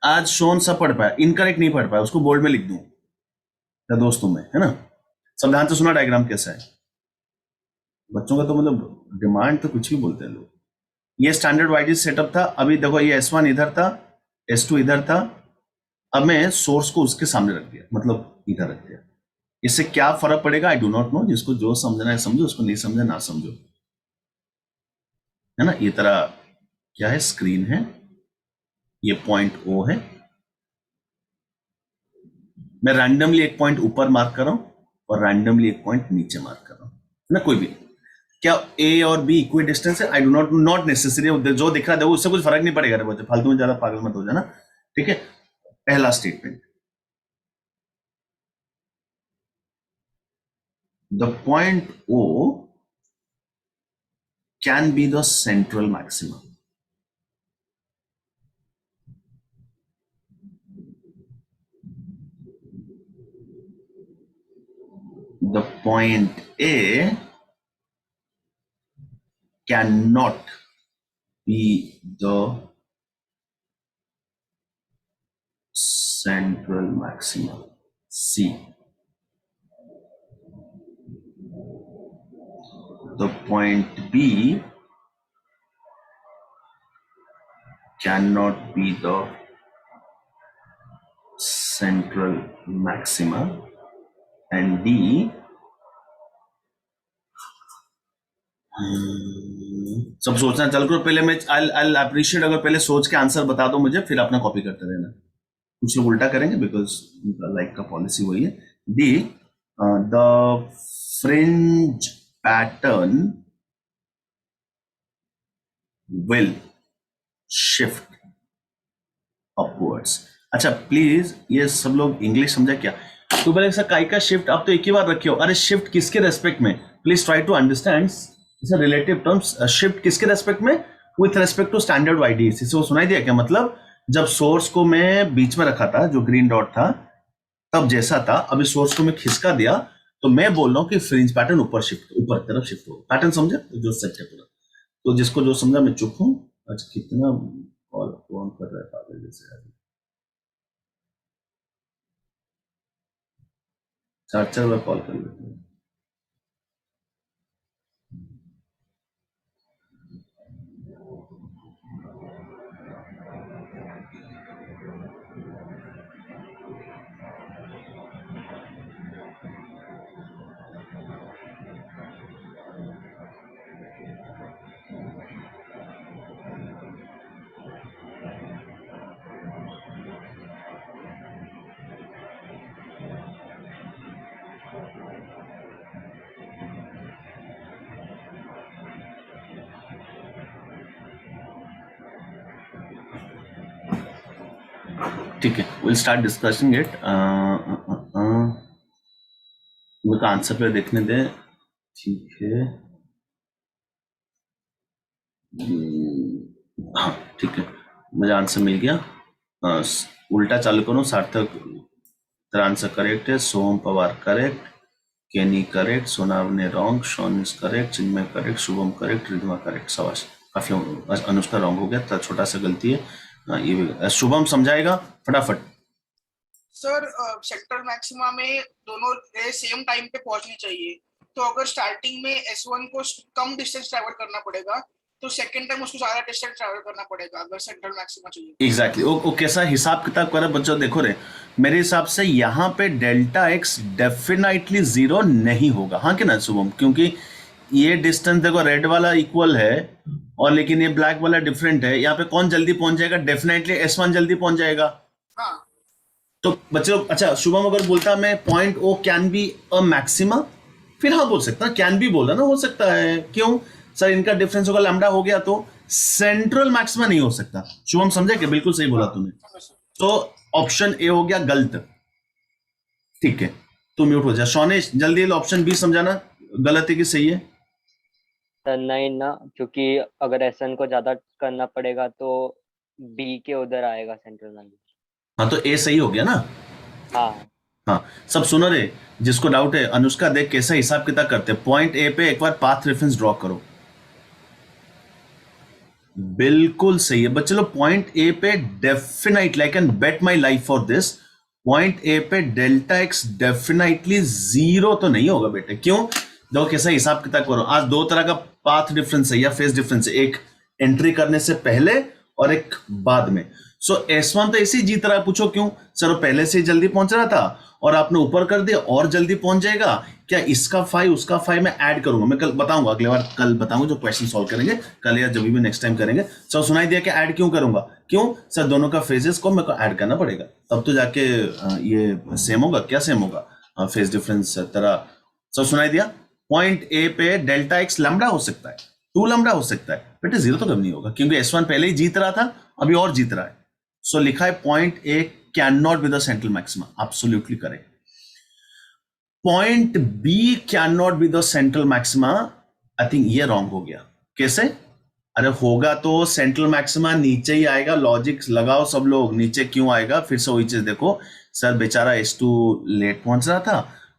आज शोन सब पढ़ पाया, इनकरेक्ट नहीं पढ़ पाया, उसको बोल्ड में लिख दूं क्या दोस्तों में, है ना? सब ध्यान से सुना डायग्राम कैसा है। बच्चों का तो मतलब डिमांड तो कुछ भी बोलते हैं लोग। ये स्टैंडर्ड YDEC सेटअप था, अभी देखो ये S1 इधर था, S2 इधर था, अब मैं सोर्स को उसके सामने रख दिया, मतलब इधर रख दिया। इससे क्या फर्क पड़ेगा आई डू नॉट नो, जिसको जो समझना है समझो, उसको नहीं समझना ना समझो, है ना। ये तरह क्या है, स्क्रीन है, ये पॉइंट O है, मैं रैंडमली एक पॉइंट ऊपर मार्क कर रहा हूं और रैंडमली एक पॉइंट नीचे मार्क कर रहा हूं, है ना। कोई भी, क्या A और B इक्वी डिस्टेंस है? आई डू नॉट नेसेसरी, जो दिख रहा है उससे कुछ फर्क नहीं पड़ेगा रे बच्चे, फालतू में ज्यादा पागल मत हो जाना, ठीक है। पहला statement, the point O can be the central maximum. The point A cannot be the central maximum. C. The point B cannot be the central maxima, and D सब सोचना चल करो, पहले मैं I'll appreciate अगर पहले सोच के आंसर बता दो मुझे, फिर अपना कॉपी करते रहना। कुछ लोग उल्टा करेंगे बिकॉज लाइक का पॉलिसी वही है। D the fringe pattern will shift upwards. अच्छा प्लीज ये सब लोग इंग्लिश समझा क्या? तो बोले सर काय का शिफ्ट, आप तो एक ही बार रखे हो। अरे शिफ्ट किसके रेस्पेक्ट में? Please try to understand relative terms. Shift किसके रेस्पेक्ट में? With respect to standard YDS. इसे वो सुनाई दिया क्या? मतलब जब सोर्स को मैं बीच में रखा था, जो ग्रीन डॉट था, तब जैसा था, अभी सोर्स को मैं खिसका दिया, तो मैं बोल रहा हूँ कि फ्रिंज पैटर्न ऊपर की तरफ शिफ्ट हो। पैटर्न समझे? जो सेट है पूरा। तो जिसको जो समझा मैं चुप हूँ। आज कितना कॉल ऑन कर रहा है पागल जैसे। 4 बार कॉल कर लेते हैं। ठीक है, विल स्टार्ट डिस्कसिंग इट। मुझे आंसर पे देखने दे। ठीक है, हाँ ठीक है, मुझे आंसर मिल गया। उल्टा चालू करूँ। सार्थक तेरा आंसर करेक्ट है, Som Pawar correct, Kenny correct, सोनाव ने wrong, Shaun is correct, Chinmay correct, Shubham correct, Ridhma correct. शाबाश, काफी। अनुष्का रॉन्ग हो गया, तो छोटा सा गलती है। ये भी शुभम समझाएगा फटाफट। सर सेंट्रल मैक्सिमा में दोनों सेम टाइम पे पहुंचनी चाहिए। तो अगर स्टार्टिंग में S1 को कम डिस्टेंस ट्रैवल करना पड़ेगा, तो सेकंड टाइम उसको ज्यादा डिस्टेंस ट्रैवल करना पड़ेगा अगर सेंट्रल मैक्सिमा चाहिए। एग्जैक्टली। वो कैसा हिसाब किताब करे बच्चों? देखो रे, मेरे हिसाब से यहाँ पे डेल्टा एक्स डेफिनेटली 0 नहीं होगा। हाँ कि ना शुभम? क्योंकि ये डिस्टेंस देखो, रेड वाला इक्वल है और लेकिन ये ब्लैक वाला डिफरेंट है। यहाँ पे कौन जल्दी पहुंच जाएगा? डेफिनेटली S1 जल्दी पहुंच जाएगा। हाँ। तो बच्चों, अच्छा शुभम अगर बोलता मैं point O can be a maxima, फिर हाँ बोल सकता, कैन बी बोला ना, हो सकता है। क्यों सर? इनका डिफरेंस होगा लैम्डा हो गया, तो सेंट्रल मैक्सिमा नहीं हो सकता। शुभम समझे कि? बिल्कुल सही बोला तूने। तो ऑप्शन ए हो गया गलत। ठीक है, तू म्यूट हो जा। शौनेश जल्दी ऑप्शन बी समझाना, गलत है कि सही है? नहीं ना, क्योंकि अगर SN को ज्यादा करना पड़ेगा तो B के उधर आएगा सेंट्रल मैक्सिमा। हाँ तो ए सही हो गया ना? हाँ हाँ, सब सुनो रे। जिसको डाउट है, अनुष्का देख कैसा हिसाब किताब करते हैं। पॉइंट ए पे एक बार पाथ रेफरेंस ड्रॉ करो। बिल्कुल सही है बच्चे लोग। पॉइंट ए पे definitely, I can bet my life for this, point A पे डेल्टा एक्स डेफिनेटली 0 तो नहीं होगा बेटे। क्यों? देखो कैसा हिसाब किताब करो। आज दो तरह का पाथ डिफरेंस है या फेस डिफरेंस है, एक एंट्री करने से पहले और एक बाद में। सो S1 तो ऐसे ही जीत रहा है। पूछो क्यों? सर वो पहले से ही जल्दी पहुंच रहा था और आपने ऊपर कर दिया और जल्दी पहुंच जाएगा क्या? इसका 5 उसका 5 मैं ऐड करूंगा। मैं कल बताऊंगा, अगले बार कल बताऊंगा जो क्वेश्चन सॉल्व करेंगे, कल या जब भी नेक्स्ट टाइम करेंगे। सर सुनाई दिया कि ऐड क्यों करूंगा? क्यों सर? दोनों का फेजेस को मेरे को ऐड करना पड़ेगा, तब तो जाके ये सेम होगा। क्या सेम होगा? फेस डिफरेंस तरह। सर सुनाई दिया? पॉइंट ए पे डेल्टा एक्स लैम्डा हो सकता है, 2 लैम्डा हो सकता है बेटे, 0 तो कभी नहीं होगा क्योंकि S1 पहले ही जीत रहा था, अभी और जीत रहा है। सो लिखा है point A can not be the central maxima. Absolutely correct. Point B can not be the central maxima, I think ये रॉन्ग हो गया। कैसे? अरे होगा तो सेंट्रल मैक्सिमा नीचे ही आएगा। लॉजिक लगाओ सब लोग, नीचे क्यों आएगा? फिर से वही चीज देखो। सर बेचारा S2 लेट पहुंच रहा था,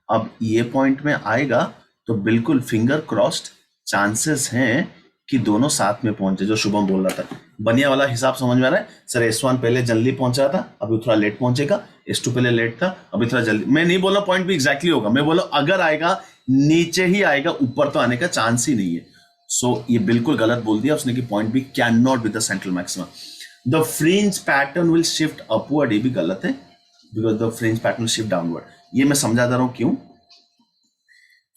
अब ये पॉइंट में आएगा तो बिल्कुल फिंगर क्रॉस्ड चांसेस हैं कि दोनों साथ में पहुंचे, जो शुभम बोल रहा था। बनिया वाला हिसाब समझ में आ रहा है? सर S1 पहले जल्दी पहुंचा था, अभी थोड़ा लेट पहुंचेगा। S2 पहले लेट था, अभी थोड़ा जल्दी। मैं नहीं बोला पॉइंट भी एग्जैक्टली होगा, मैं बोला अगर आएगा नीचे ही आएगा, ऊपर तो आने का चांस ही नहीं है। सो ये बिल्कुल गलत बोल दिया उसने कि point B can not be the central maxima. The fringe pattern will shift upward, ये भी गलत है, because the fringe pattern shift downward. ये मैं समझा दे रहा हूं क्यों।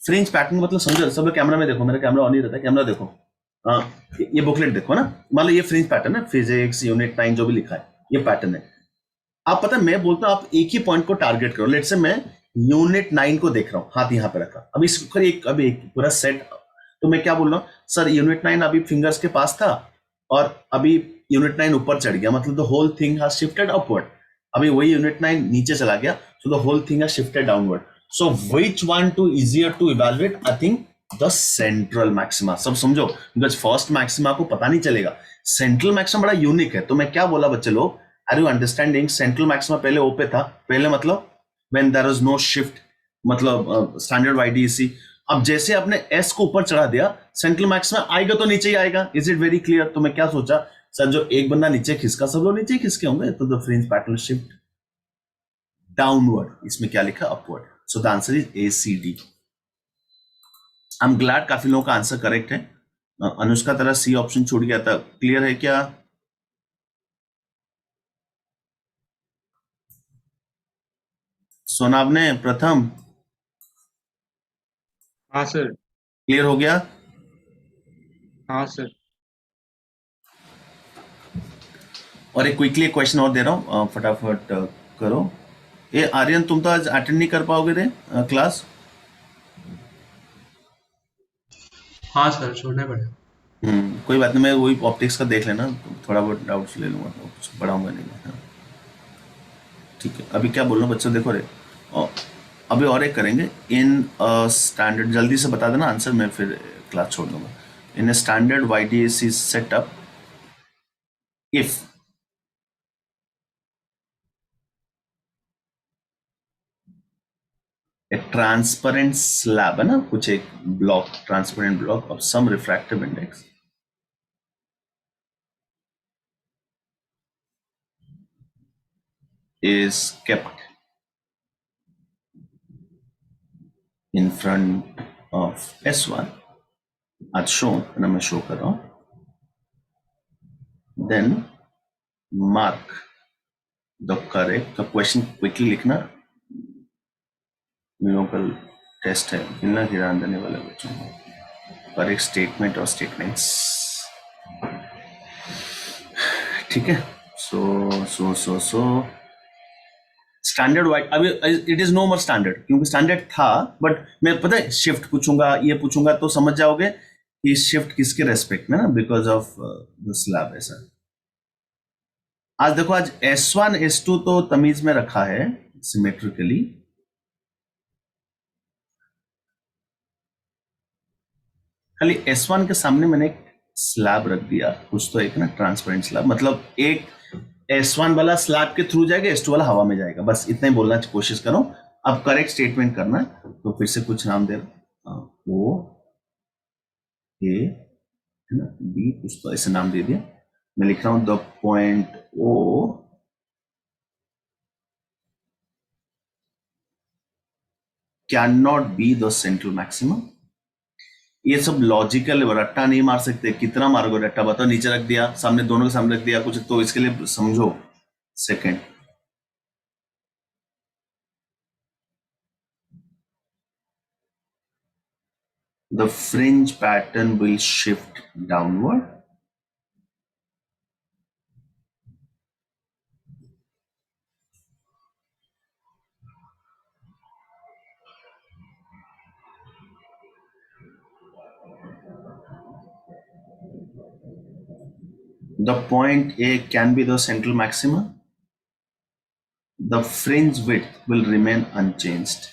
फ्रिंज पैटर्न मतलब समझो, सब लोग कैमरा में देखो, मेरा कैमरा ऑन ही रहता है, कैमरा देखो। हाँ, ये बुकलेट देखो ना, मतलब ये फ्रिंज पैटर्न है, फिजिक्स यूनिट 9 जो भी लिखा है ये पैटर्न है। आप पता है मैं बोलता हूं आप एक ही पॉइंट को टारगेट करो। लेट से मैं यूनिट 9 को देख रहा हूँ, हाथ यहाँ पे रखा, अभी इसको अभी एक पूरा सेट, तो मैं क्या बोल रहा हूँ सर, यूनिट 9 अभी फिंगर्स के पास था और अभी यूनिट 9 ऊपर चढ़ गया, मतलब the whole thing has shifted upward. अभी वही यूनिट 9 नीचे चला गया, so the whole thing has shifted downward. So which one to easier to evaluate? I think the central maxima. सब समझो, बिकॉज फर्स्ट मैक्सिमा को पता नहीं चलेगा, सेंट्रल मैक्सिमा बड़ा यूनिक है। तो मैं क्या बोला बच्चे लोग, are you understanding? Central maxima पहले ओ पे था, पहले मतलब when there is no shift, मतलब स्टैंडर्ड वाईडीसी। अब जैसे आपने एस को ऊपर चढ़ा दिया, सेंट्रल मैक्सिमा आएगा तो नीचे ही आएगा। Is it very clear? तो मैं क्या सोचा सर, जो एक बंदा नीचे खिसका सब लोग नीचे ही खिसके होंगे, तो the fringe pattern shift downward. इसमें क्या लिखा? Upward. So the answer is ACD। I am glad काफी लोगों का आंसर करेक्ट है। अनुष्का तरह सी ऑप्शन छूट गया था, क्लियर है क्या? सोनाब ने प्रथम, हाँ सर। क्लियर हो गया? हाँ सर। और एक क्विकली क्वेश्चन और दे रहा हूँ, फटाफट करो। ये आर्यन, तुम तो आज अटेंड नहीं कर पाओगे रे क्लास? हाँ सर, छोड़ना पड़ेगा। कोई बात नहीं, मैं वही ऑप्टिक्स का देख लेना, थोड़ा बहुत डाउट्स ले लूंगा, तो कुछ पढ़ाऊंगा नहीं मैं। हाँ। ठीक है, अभी क्या बोल रहा हूँ बच्चों, देखो रे, अभी और एक करेंगे इन स्टैंडर्ड। जल्दी से बता देना आंसर, मैं फिर क्लास छोड़ दूंगा। In standard YDAC setup, if a transparent slab है ना, कुछ एक block, transparent block of some refractive index is kept in front of S1 as shown, and मैं शो कर रहा हूं, then mark the correct, the question quickly लिखना, numerical test है, मिलना ध्यान देने वाले बच्चों को, करेक्ट स्टेटमेंट और स्टेटमेंट्स। ठीक है, सो स्टैंडर्ड वाइड, अभी it is no more standard, क्योंकि स्टैंडर्ड था, बट मैं पता है शिफ्ट पूछूंगा, ये पूछूंगा तो समझ जाओगे कि शिफ्ट किसके रेस्पेक्ट में ना, बिकॉज ऑफ द स्लैब है सर। आज देखो, आज S1 S2 तो तमीज में रखा है सिमेट्रिकली, खाली S1 के सामने मैंने एक स्लैब रख दिया, कुछ तो एक ना ट्रांसपेरेंट स्लैब, मतलब एक S1 वाला स्लैब के थ्रू जाएगा, S2 वाला हवा में जाएगा, बस इतना ही बोलना की कोशिश करो। अब करेक्ट स्टेटमेंट करना है, तो फिर से कुछ नाम दे, O A है ना, B, कुछ तो ऐसे नाम दे दिया। मैं लिख रहा हूं the point O can not be the central maximum. ये सब लॉजिकल रट्टा नहीं मार सकते, कितना मारोगे रट्टा बताओ? नीचे रख दिया, सामने, दोनों के सामने रख दिया कुछ, तो इसके लिए समझो। Second, the fringe pattern will shift downward, the point A can be the central maxima, the fringe width will remain unchanged.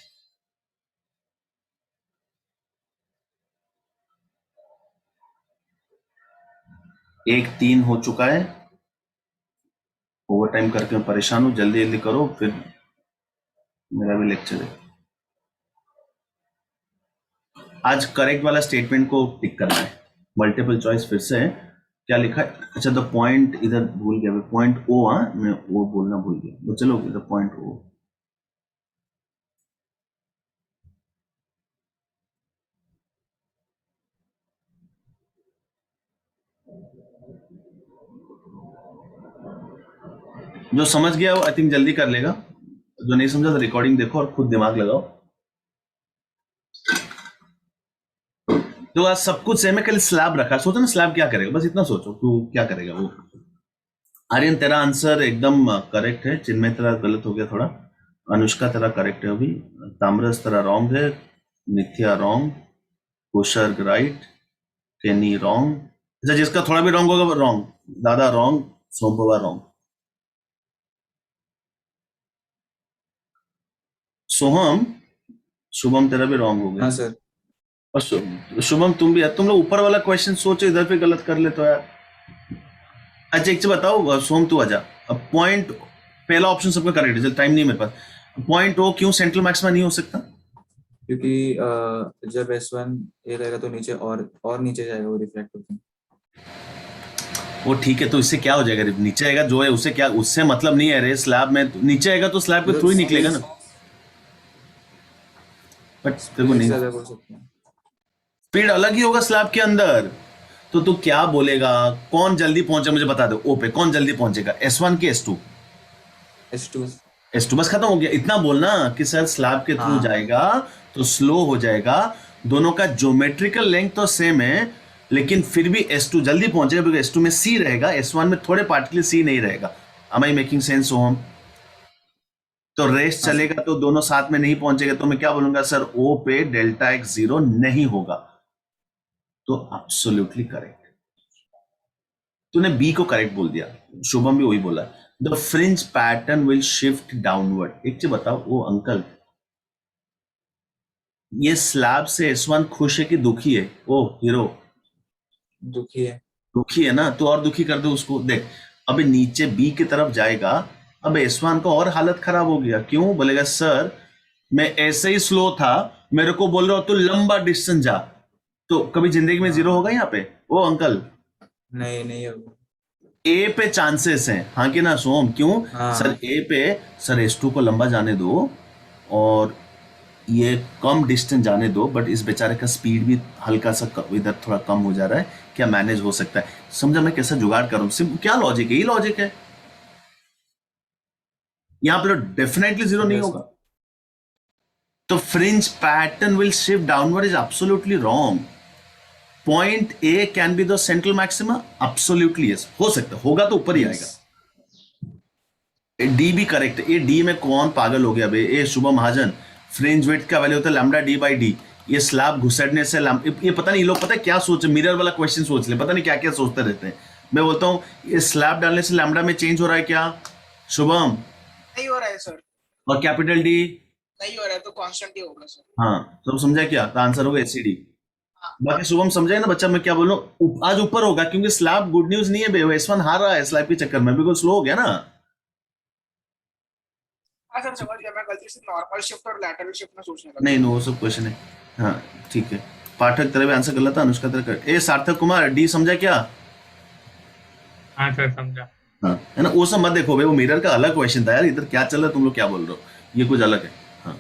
एक 3 हो चुका है, ओवर टाइम करके मैं परेशान हूं, जल्दी जल्दी करो, फिर मेरा भी लेक्चर है। आज करेक्ट वाला स्टेटमेंट को टिक करना है, मल्टीपल चॉइस फिर से है, क्या लिखा है? अच्छा, द पॉइंट, इधर भूल गया, पॉइंट O, हाँ मैं वो बोलना भूल गया, तो चलो द पॉइंट O। जो समझ गया वो आई थिंक जल्दी कर लेगा, जो नहीं समझा तो रिकॉर्डिंग देखो और खुद दिमाग लगाओ। तो आज सब कुछ सेम है, कल स्लैब रखा, सोचो ना स्लैब क्या करेगा, बस इतना सोचो तू क्या करेगा वो। आर्यन तेरा आंसर एकदम करेक्ट है, चिन्मय तेरा गलत हो गया थोड़ा, अनुष्का तेरा करेक्ट है अभी, ताम्रस तेरा रॉन्ग है, नित्या रॉन्ग, कुशर्ग राइट, केनी रॉन्ग। अच्छा, जिसका थोड़ा भी रॉन्ग होगा वो रॉन्ग, दादा रॉन्ग, सोमपवा रॉन्ग, सोहम, शुभम तेरा भी रॉन्ग हो गया। हाँ सर। और शुभम तुम भी यार, तुम लोग ऊपर वाला क्वेश्चन सोचो, इधर पे गलत कर ले तो यार। अच्छा एक चीज बताओ सोम, तू आजा। अब पॉइंट पहला ऑप्शन सबका करेक्ट है, टाइम नहीं है मेरे पास। पॉइंट ओ क्यों सेंट्रल मैक्सिमा नहीं हो सकता? क्योंकि जब S1 ये रहेगा तो नीचे और नीचे जाएगा वो रिफ्लेक्ट होकर। वो ठीक है, तो इससे क्या हो जाएगा? नीचे आएगा जो है उससे क्या, उससे मतलब नहीं है रे। स्लैब में नीचे आएगा तो स्लैब के थ्रू ही निकलेगा ना। बट देखो नहीं, स्पीड अलग ही होगा स्लैब के अंदर। तो तू क्या बोलेगा, कौन जल्दी पहुंचे मुझे बता दो। ओ पे कौन जल्दी पहुंचेगा, S1 के S2? S2 बस खत्म हो गया। इतना बोलना कि सर स्लैब के थ्रू जाएगा तो स्लो हो जाएगा। दोनों का ज्योमेट्रिकल लेंथ तो सेम है, लेकिन फिर भी S2 जल्दी पहुंचेगा क्योंकि S2 में C रहेगा, S1 में थोड़े पार्टिकल C नहीं रहेगा। Am I making sense सोहम? तो रेस चलेगा तो दोनों साथ में नहीं पहुंचेगा, तो मैं क्या बोलूंगा, सर O पे डेल्टा x 0 नहीं होगा। तो एब्सोल्युटली करेक्ट, तूने B को करेक्ट बोल दिया, शुभम भी वही बोला। The fringe pattern will shift downward. एक चीज बताओ, वो अंकल ये स्लैब से S1 खुश है कि दुखी है? ओ हीरो दुखी है। दुखी है ना, तो और दुखी कर दो उसको। देख अब नीचे B की तरफ जाएगा, अब S1 का और हालत खराब हो गया। क्यों? बोलेगा सर मैं ऐसे ही स्लो था, मेरे को बोल रहा हो तो लंबा डिस्टेंस जा। तो कभी जिंदगी में जीरो होगा यहाँ पे? ओ अंकल नहीं होगा। ए पे चांसेस हैं, हाँ कि ना सोम? क्यों? सर ए पे सर S2 को लंबा जाने दो और ये कम डिस्टेंस जाने दो, बट इस बेचारे का स्पीड भी हल्का सा इधर थोड़ा कम हो जा रहा है, क्या मैनेज हो सकता है? समझा मैं कैसा जुगाड़ करूं? क्या लॉजिक है? ये लॉजिक है। यहां पर डेफिनेटली जीरो नहीं होगा। तो fringe pattern will shift downward is absolutely wrong. Point A can be the central maxima, absolutely yes, हो सकता होगा तो ऊपर ही आएगा। डी भी करेक्ट है। ये डी में कौन पागल हो गया बे? ए शुभम महाजन, फ्रिंज विड्थ का वैल्यू होता है लैम्डा डी बाई डी। ये स्लैब घुसड़ने से ये पता नहीं लोग पता है क्या सोच, मिरर वाला क्वेश्चन सोच ले, पता नहीं क्या क्या सोचते रहते हैं। मैं बोलता हूँ ये स्लैब डालने से लैम्डा में चेंज हो रहा है क्या शुभम? नहीं हो रहा है सर। और कैपिटल डी नहीं हो रहा है तो कांस्टेंट ही होगा सर। हाँ, तो समझा क्या? तो आंसर होगा एसीडी। बाकी शुभम समझा है ना बच्चा मैं क्या बोल रहा हूँ? आज ऊपर होगा क्योंकि स्लैब गुड न्यूज नहीं है बे, S1 हार रहा है स्लैब के चक्कर में, बिल्कुल स्लो हो गया ना। सर समझ गया, मैं गलती से नॉर्मल शिफ्ट और लैटरल शिफ्ट में सोचने लगा। नहीं वो सब क्वेश्चन है। हाँ ठीक है, पाठक तेरा भी आंसर गलत था, अनुष्का तेरा ए सार्थक कुमार डी समझा क्या? हाँ सर समझा। हाँ है ना, वो सब मत देखो भाई, वो मिरर का अलग क्वेश्चन था यार। इधर क्या चल रहा है, तुम लोग क्या बोल रहे हो, ये कुछ अलग है। हाँ,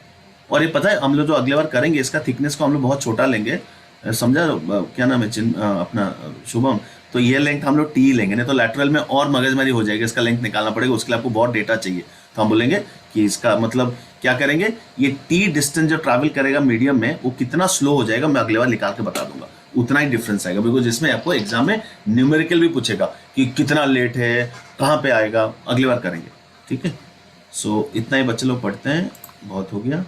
और ये पता है हम लोग जो अगले बार करेंगे इसका थिकनेस को हम लोग बहुत छोटा लेंगे, समझा? क्या नाम है अपना शुभम? तो ये लेंथ हम लोग टी लेंगे, नहीं तो लैटरल में और मगजमारी हो जाएगी, इसका लेंथ निकालना पड़ेगा, उसके लिए आपको बहुत डेटा चाहिए। तो हम बोलेंगे कि इसका मतलब क्या करेंगे, ये टी डिस्टेंस जो ट्रैवल करेगा मीडियम में वो कितना स्लो हो जाएगा मैं अगले बार निकाल के बता दूंगा। उतना ही डिफरेंस आएगा, बिकॉज जिसमें आपको एग्जाम में न्यूमेरिकल भी पूछेगा कि कितना लेट है, कहाँ पे आएगा, अगली बार करेंगे। ठीक है, सो इतना ही बच्चे लोग पढ़ते हैं, बहुत हो गया।